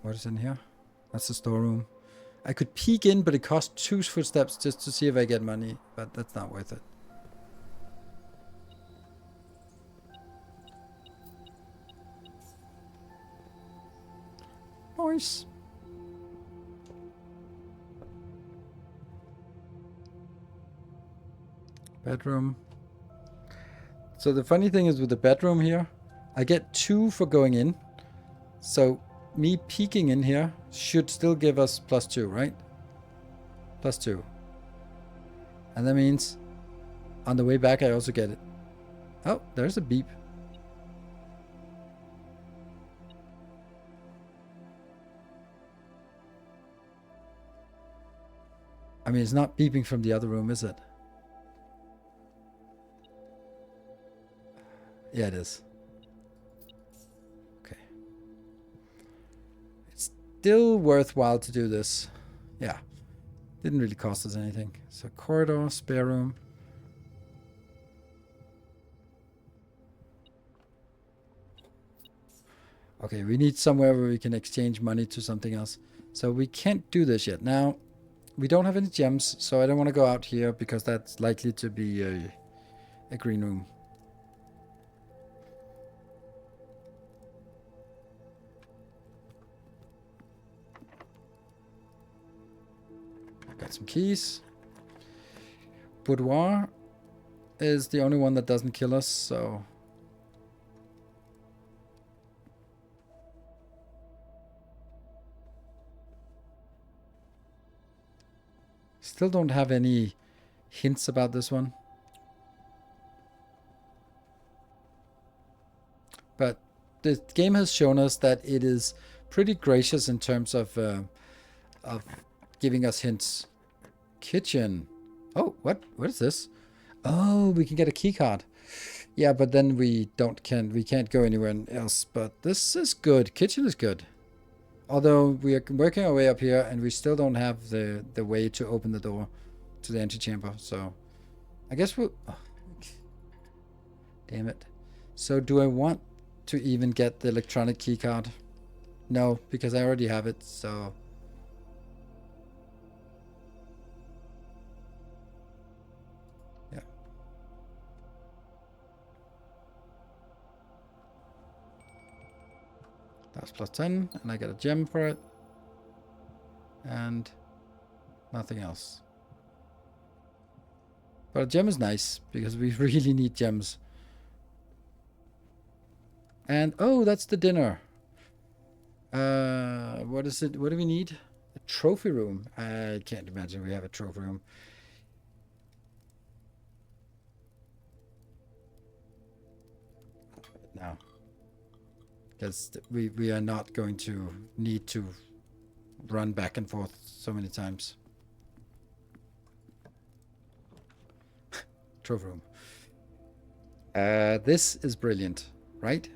S1: What is in here? That's the storeroom. I could peek in, but it costs 2 footsteps just to see if I get money. But that's not worth it. Nice. Bedroom. So the funny thing is with the bedroom here, I get 2 for going in. So me peeking in here should still give us +2, right? +2. And that means on the way back I also get it. Oh, there's a beep. I mean, it's not beeping from the other room, is it? Yeah, it is. Okay. It's still worthwhile to do this. Yeah. Didn't really cost us anything. So corridor, spare room. Okay, we need somewhere where we can exchange money to something else. So we can't do this yet. Now, we don't have any gems, so I don't want to go out here because that's likely to be a green room. Got some keys. Boudoir is the only one that doesn't kill us, so... Still don't have any hints about this one. But the game has shown us that it is pretty gracious in terms of giving us hints. Kitchen. Oh, what is this? Oh, we can get a key card. Yeah, but then we can't go anywhere else. But this is good. Kitchen is good. Although we are working our way up here and we still don't have the way to open the door to the antechamber. So I guess we'll... Oh, damn it. So do I want to even get the electronic key card? No, because I already have it. So... yeah. That's +10, and I get a gem for it. And nothing else. But a gem is nice, because we really need gems. And, oh, that's the dinner. What is it? What do we need? A trophy room. I can't imagine we have a trophy room. No. Because we are not going to need to run back and forth so many times. Trophy room. This is brilliant, right?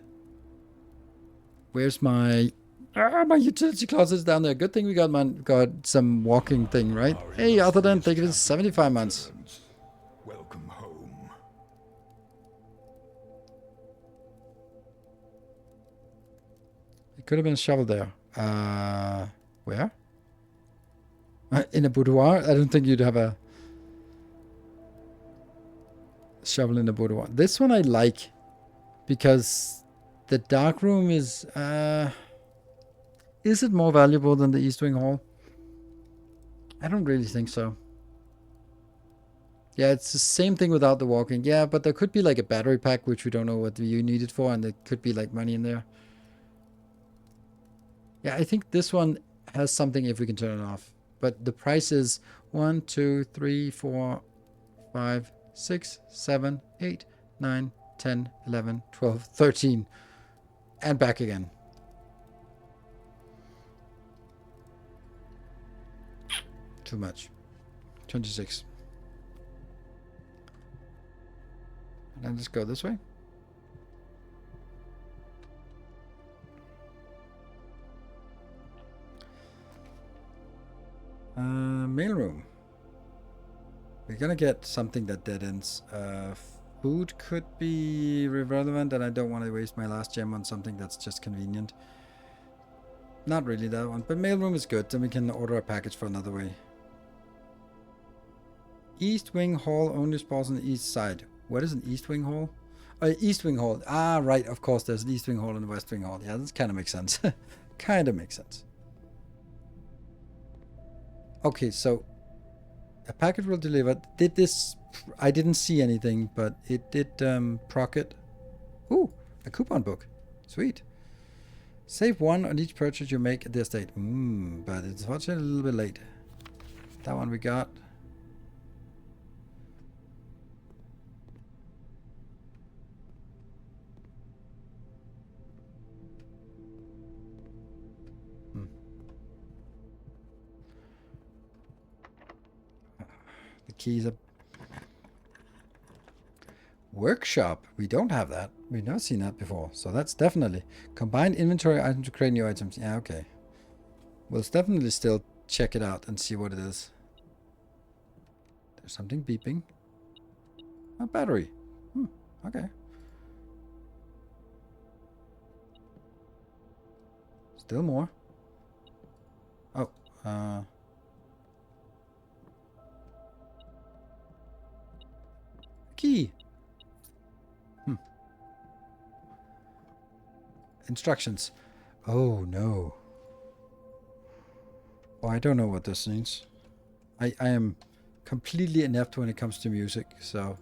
S1: Where's my... my utility closet is down there. Good thing we got some walking thing, right? Hey, Arthur, thank you for 75 months.
S3: Welcome home.
S1: It could have been a shovel there. Where? In a boudoir? I don't think you'd have a shovel in a boudoir. This one I like because the dark room is it more valuable than the East Wing Hall? I don't really think so. Yeah, it's the same thing without the walking. Yeah, but there could be like a battery pack, which we don't know what you need it for, and there could be like money in there. Yeah, I think this one has something if we can turn it off. But the price is 1, 2, 3, 4, 5, 6, 7, 8, 9, 10, 11, 12, 13. And back again. Too much. 26. And then just go this way. Mailroom. We're gonna get something that dead ends. Food could be irrelevant, and I don't want to waste my last gem on something that's just convenient. Not really that one, but mailroom is good. Then we can order a package for another way. East Wing Hall only spawns on the east side. What is an East Wing Hall? East Wing Hall. Ah, right. Of course, there's an East Wing Hall and a West Wing Hall. Yeah, that kind of makes sense. Kind of makes sense. Okay, so a package will deliver. Did this? I didn't see anything, but it did proc it. Ooh, a coupon book. Sweet. Save 1 on each purchase you make at the estate. But it's watching a little bit late. That one we got. The keys up. Workshop. We don't have that. We've never seen that before. So that's definitely. Combine inventory items to create new items. Yeah, okay. We'll definitely still check it out and see what it is. There's something beeping. A battery. Okay. Still more. Oh, key. Instructions. Oh no. Oh, I don't know what this means. I am completely inept when it comes to music, so.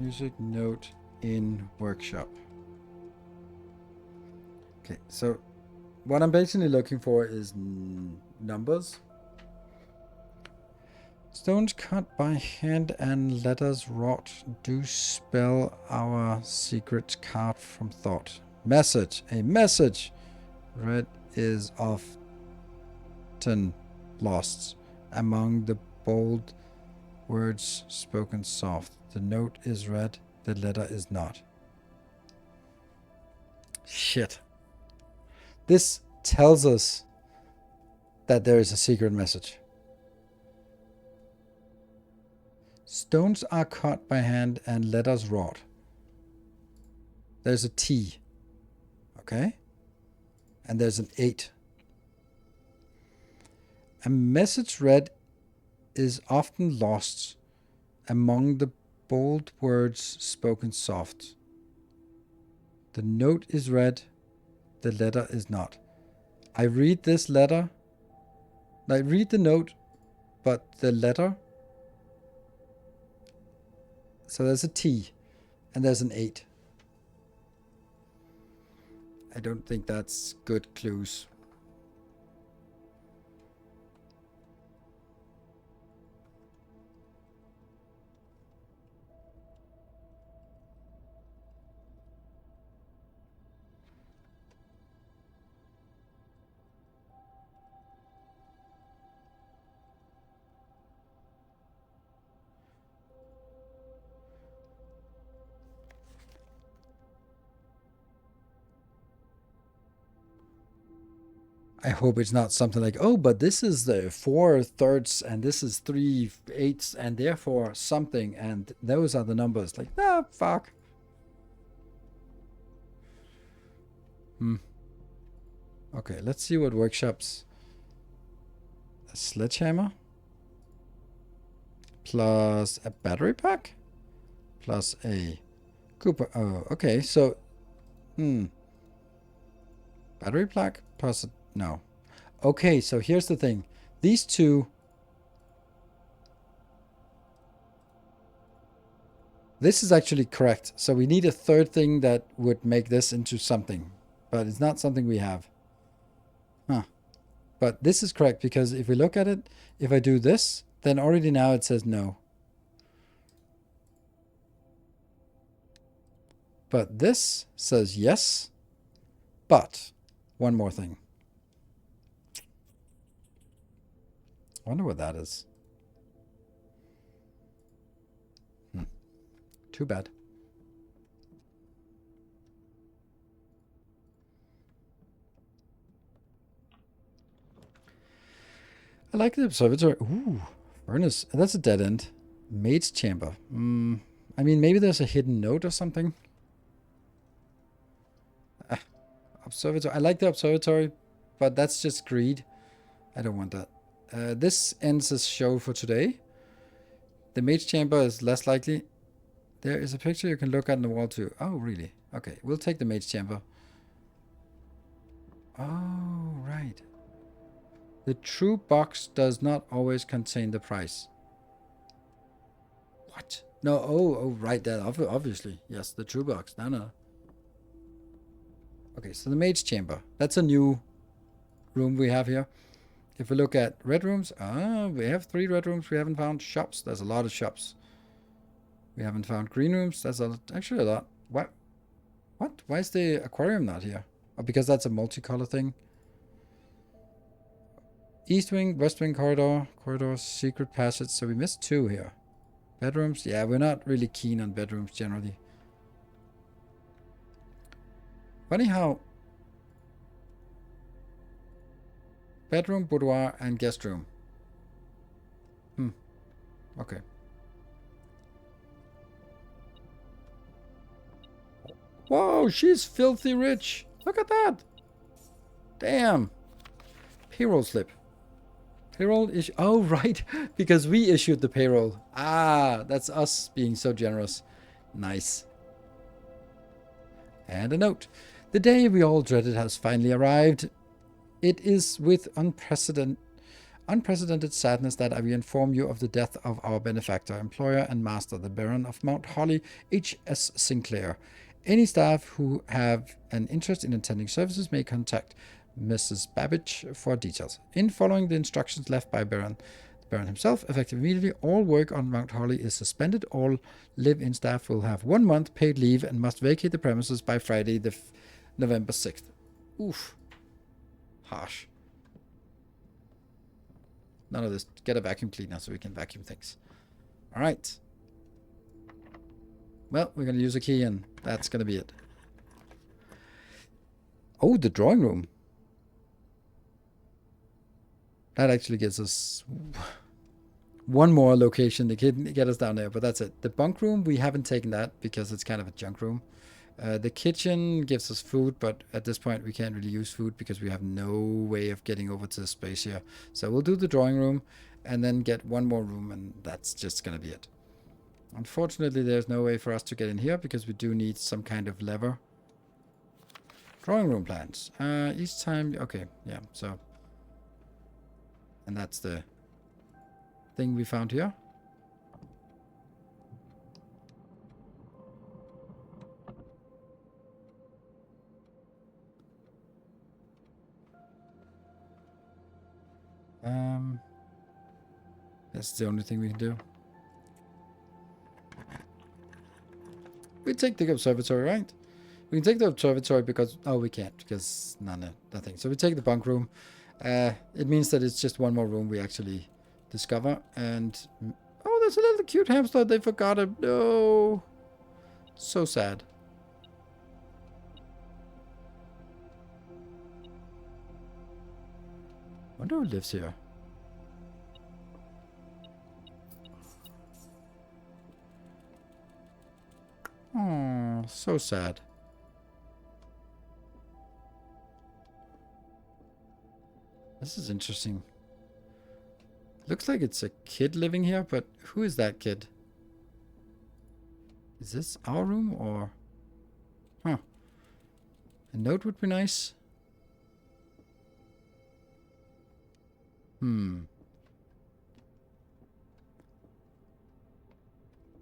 S1: Music note in workshop. Okay, so what I'm basically looking for is numbers. Stones cut by hand and letters wrought do spell our secret card from thought. Message. A message. Read is often lost among the bold words spoken soft. The note is read, the letter is not. Shit. This tells us that there is a secret message. Stones are cut by hand and letters wrought. There's a T. Okay? And there's an 8. A message read is often lost among the bold words spoken soft. The note is read, the letter is not. I read this letter. I read the note, but the letter. So there's a T and there's an 8. I don't think that's good clues. I hope it's not something like, oh, but this is the 4/3 and this is 3/8 and therefore something and those are the numbers. Like, ah, fuck. Okay, let's see what workshops. A sledgehammer plus a battery pack plus a Cooper. Oh, okay, so battery pack plus a, no. Okay, so here's the thing. These two This is actually correct. So we need a third thing that would make this into something. But it's not something we have. Huh. But this is correct because if we look at it, if I do this, then already now it says no. But this says yes. But one more thing. I wonder what that is. Too bad. I like the observatory. Ooh, furnace. That's a dead end. Maid's chamber. I mean, maybe there's a hidden note or something. Observatory. I like the observatory, but that's just greed. I don't want that. This ends the show for today. The maid's chamber is less likely. There is a picture you can look at on the wall too. Oh, really? Okay, we'll take the maid's chamber. Oh, right. The true box does not always contain the price. What? No, oh, right, that obviously. Yes, the true box. No. Okay, so the maid's chamber. That's a new room we have here. If we look at red rooms, we have 3 red rooms we haven't found. Shops, there's a lot of shops. We haven't found green rooms. That's actually a lot. What? Why is the aquarium not here? Oh, because that's a multicolor thing. East wing, west wing corridor, secret passage. So we missed 2 here. Bedrooms. Yeah, we're not really keen on bedrooms generally. Funny how bedroom, boudoir, and guest room. Okay. Whoa, she's filthy rich. Look at that. Damn. Payroll slip. Payroll issue. Oh, right. Because we issued the payroll. Ah, that's us being so generous. Nice. And a note. The day we all dreaded has finally arrived. It is with unprecedented sadness that I will inform you of the death of our benefactor, employer, and master, the Baron of Mount Holly, H.S. Sinclair. Any staff who have an interest in attending services may contact Mrs. Babbage for details. In following the instructions left by the Baron himself, effective immediately, all work on Mount Holly is suspended. All live-in staff will have 1 month paid leave and must vacate the premises by Friday, November 6th. Oof. Harsh. None of this. Get a vacuum cleaner so we can vacuum things. All right. Well, we're going to use a key and that's going to be it. Oh, the drawing room. That actually gets us one more location to get us down there, but that's it. The bunk room, we haven't taken that because it's kind of a junk room. The kitchen gives us food, but at this point we can't really use food because we have no way of getting over to the space here. So we'll do the drawing room and then get one more room, and that's just going to be it. Unfortunately, there's no way for us to get in here because we do need some kind of lever. Drawing room plans. Each time... Okay, yeah, so... And that's the thing we found here. That's the only thing we can do. We take the observatory, right? We can take the observatory because... Oh, we can't because nothing. So we take the bunk room. It means that it's just one more room we actually discover. And... Oh, there's a little cute hamster. They forgot him. No. So sad. Wonder who lives here. Oh, so sad. This is interesting. Looks like it's a kid living here, but who is that kid? Is this our room or... Huh. A note would be nice.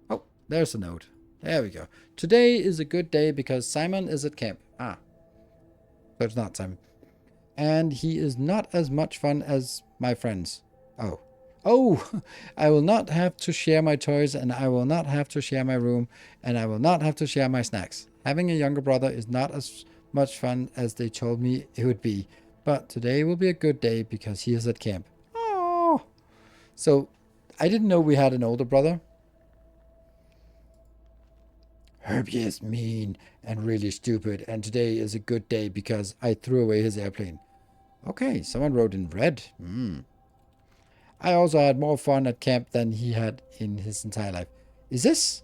S1: Oh, there's a note. There we go. Today is a good day because Simon is at camp. Ah, so it's not Simon. And he is not as much fun as my friends. Oh. Oh, I will not have to share my toys, and I will not have to share my room, and I will not have to share my snacks. Having a younger brother is not as much fun as they told me it would be. But today will be a good day because he is at camp. Oh. So, I didn't know we had an older brother. Herbie is mean and really stupid, and today is a good day because I threw away his airplane. Okay, someone wrote in red. I also had more fun at camp than he had in his entire life. Is this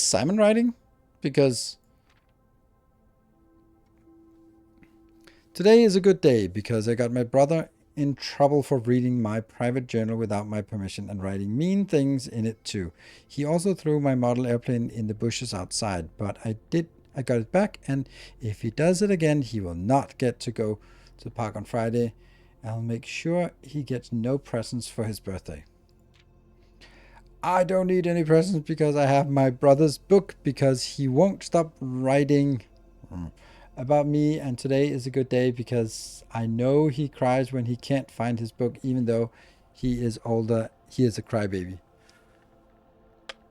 S1: Simon writing? Because today is a good day because I got my brother in trouble for reading my private journal without my permission and writing mean things in it too. He also threw my model airplane in the bushes outside, but I got it back, and if he does it again, he will not get to go to the park on Friday. I'll make sure he gets no presents for his birthday. I don't need any presents because I have my brother's book because he won't stop writing about me, and today is a good day because I know he cries when he can't find his book even though he is older. He is a crybaby.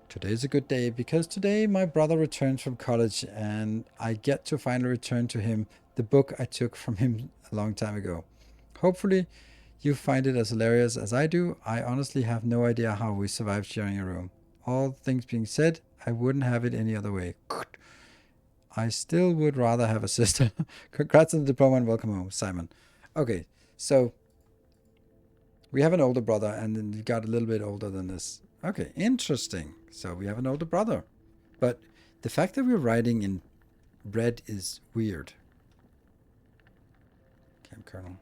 S1: Today is a good day because today my brother returns from college and I get to finally return to him the book I took from him a long time ago. Hopefully you find it as hilarious as I do. I honestly have no idea how we survived sharing a room. All things being said, I wouldn't have it any other way. I still would rather have a sister. Congrats on the diploma and welcome home, Simon. Okay, so we have an older brother and then he got a little bit older than this. Okay, interesting. So we have an older brother. But the fact that we're writing in red is weird. Camp Colonel.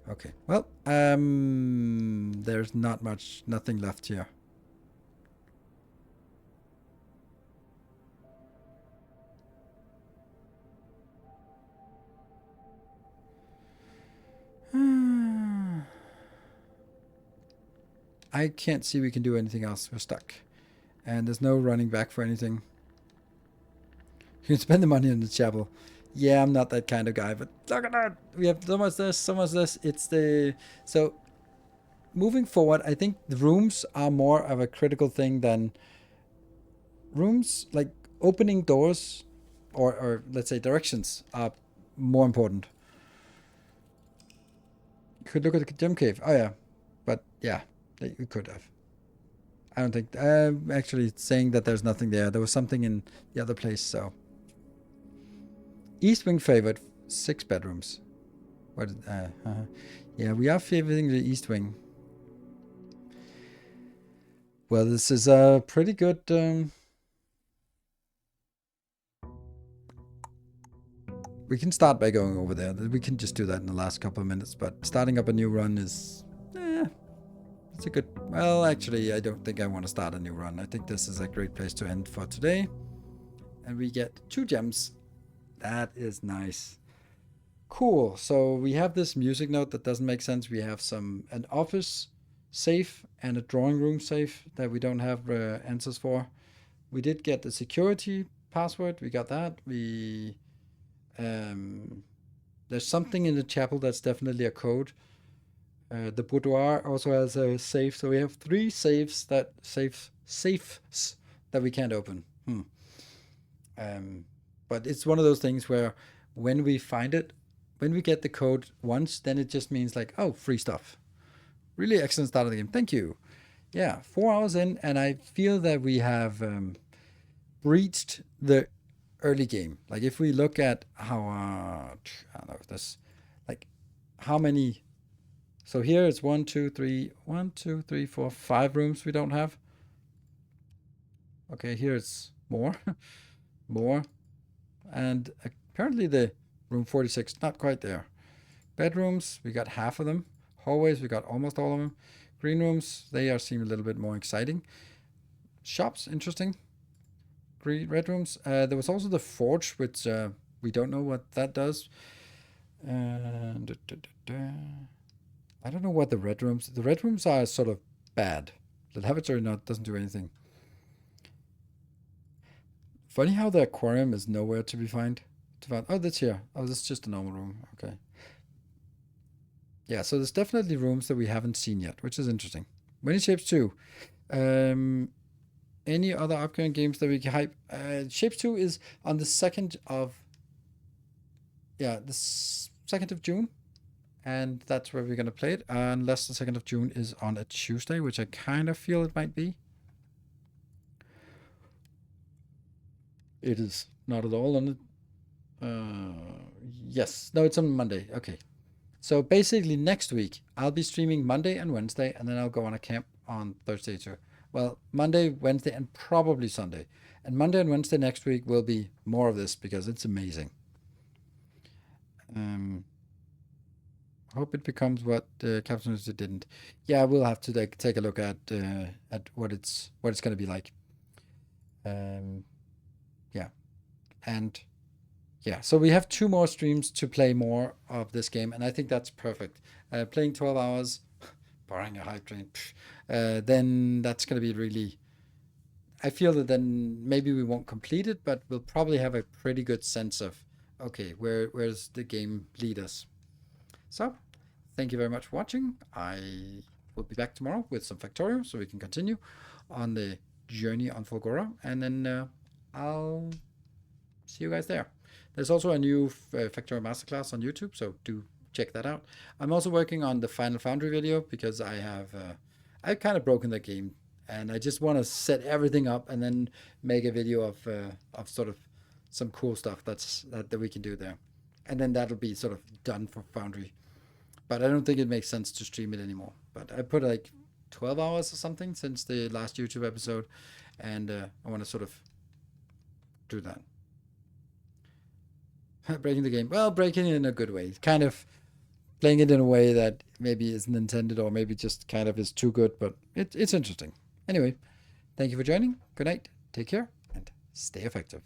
S1: Okay, well, there's nothing left here. I can't see we can do anything else. We're stuck. And there's no running back for anything. You can spend the money on the chapel. Yeah, I'm not that kind of guy, but look at that. We have so much this, so much this. It's the... So, moving forward, I think the rooms are more of a critical thing than... Rooms, like opening doors, or let's say directions, are more important. You could look at the gem cave. Oh, yeah. But, yeah, you could have. I don't think... actually saying that there's nothing there. There was something in the other place, so... East Wing favored 6 bedrooms. What? Yeah, we are favoring the East Wing. Well, this is a pretty good. We can start by going over there. We can just do that in the last couple of minutes. But starting up a new run is, it's a good. Well, actually, I don't think I want to start a new run. I think this is a great place to end for today. And we get 2 gems. That is nice. Cool. So we have this music note that doesn't make sense. We have an office safe and a drawing room safe that we don't have answers for. We did get the security password. We got that. There's something in the chapel that's definitely a code. The boudoir also has a safe. So we have 3 safes that we can't open. But it's one of those things where when we find it, when we get the code once, then it just means like, oh, free stuff. Really excellent start of the game. Thank you. Yeah, 4 hours in, and I feel that we have breached the early game. Like if we look at how, I don't know if this, like how many, so here it's 1, 2, 3, 4, 5 rooms we don't have. Okay, here it's more, more. And apparently the room 46, not quite there. Bedrooms, we got half of them. Hallways, we got almost all of them. Green rooms, they seem a little bit more exciting. Shops, interesting. Red rooms. There was also the forge, which we don't know what that does. I don't know what the red rooms... The red rooms are sort of bad. The lavatory doesn't do anything. Funny how the aquarium is nowhere to be found. Oh, that's here. Oh, this is just a normal room. Okay. Yeah, so there's definitely rooms that we haven't seen yet, which is interesting. Many Shapes 2. Any other upcoming games that we can hype? Shapes 2 is on the 2nd of... Yeah, the 2nd of June. And that's where we're going to play it. Unless the 2nd of June is on a Tuesday, which I kind of feel it might be. It is not at all on it. Yes. No, it's on Monday. Okay. So basically next week, I'll be streaming Monday and Wednesday, and then I'll go on a camp on Thursday too. Well, Monday, Wednesday, and probably Sunday. And Monday and Wednesday next week will be more of this because it's amazing. Hope it becomes what Captain University didn't. Yeah, we'll have to take a look at what it's going to be like. Yeah, and yeah, so we have 2 more streams to play more of this game, and I think that's perfect. Playing 12 hours, barring a hype train, then that's going to be really... I feel that then maybe we won't complete it, but we'll probably have a pretty good sense of, okay, where's the game lead us. So, thank you very much for watching. I will be back tomorrow with some Factorio, so we can continue on the journey on Fulgora, and then I'll see you guys there. There's also a new Factorio Masterclass on YouTube, so do check that out. I'm also working on the Final Foundry video because I've kind of broken the game, and I just want to set everything up and then make a video of sort of some cool stuff that we can do there, and then that'll be sort of done for Foundry. But I don't think it makes sense to stream it anymore. But I put like 12 hours or something since the last YouTube episode, and I want to sort of do that. Breaking the game. Well, breaking it in a good way. Kind of playing it in a way that maybe isn't intended, or maybe just kind of is too good, but it's interesting. Anyway, thank you for joining. Good night. Take care and stay effective.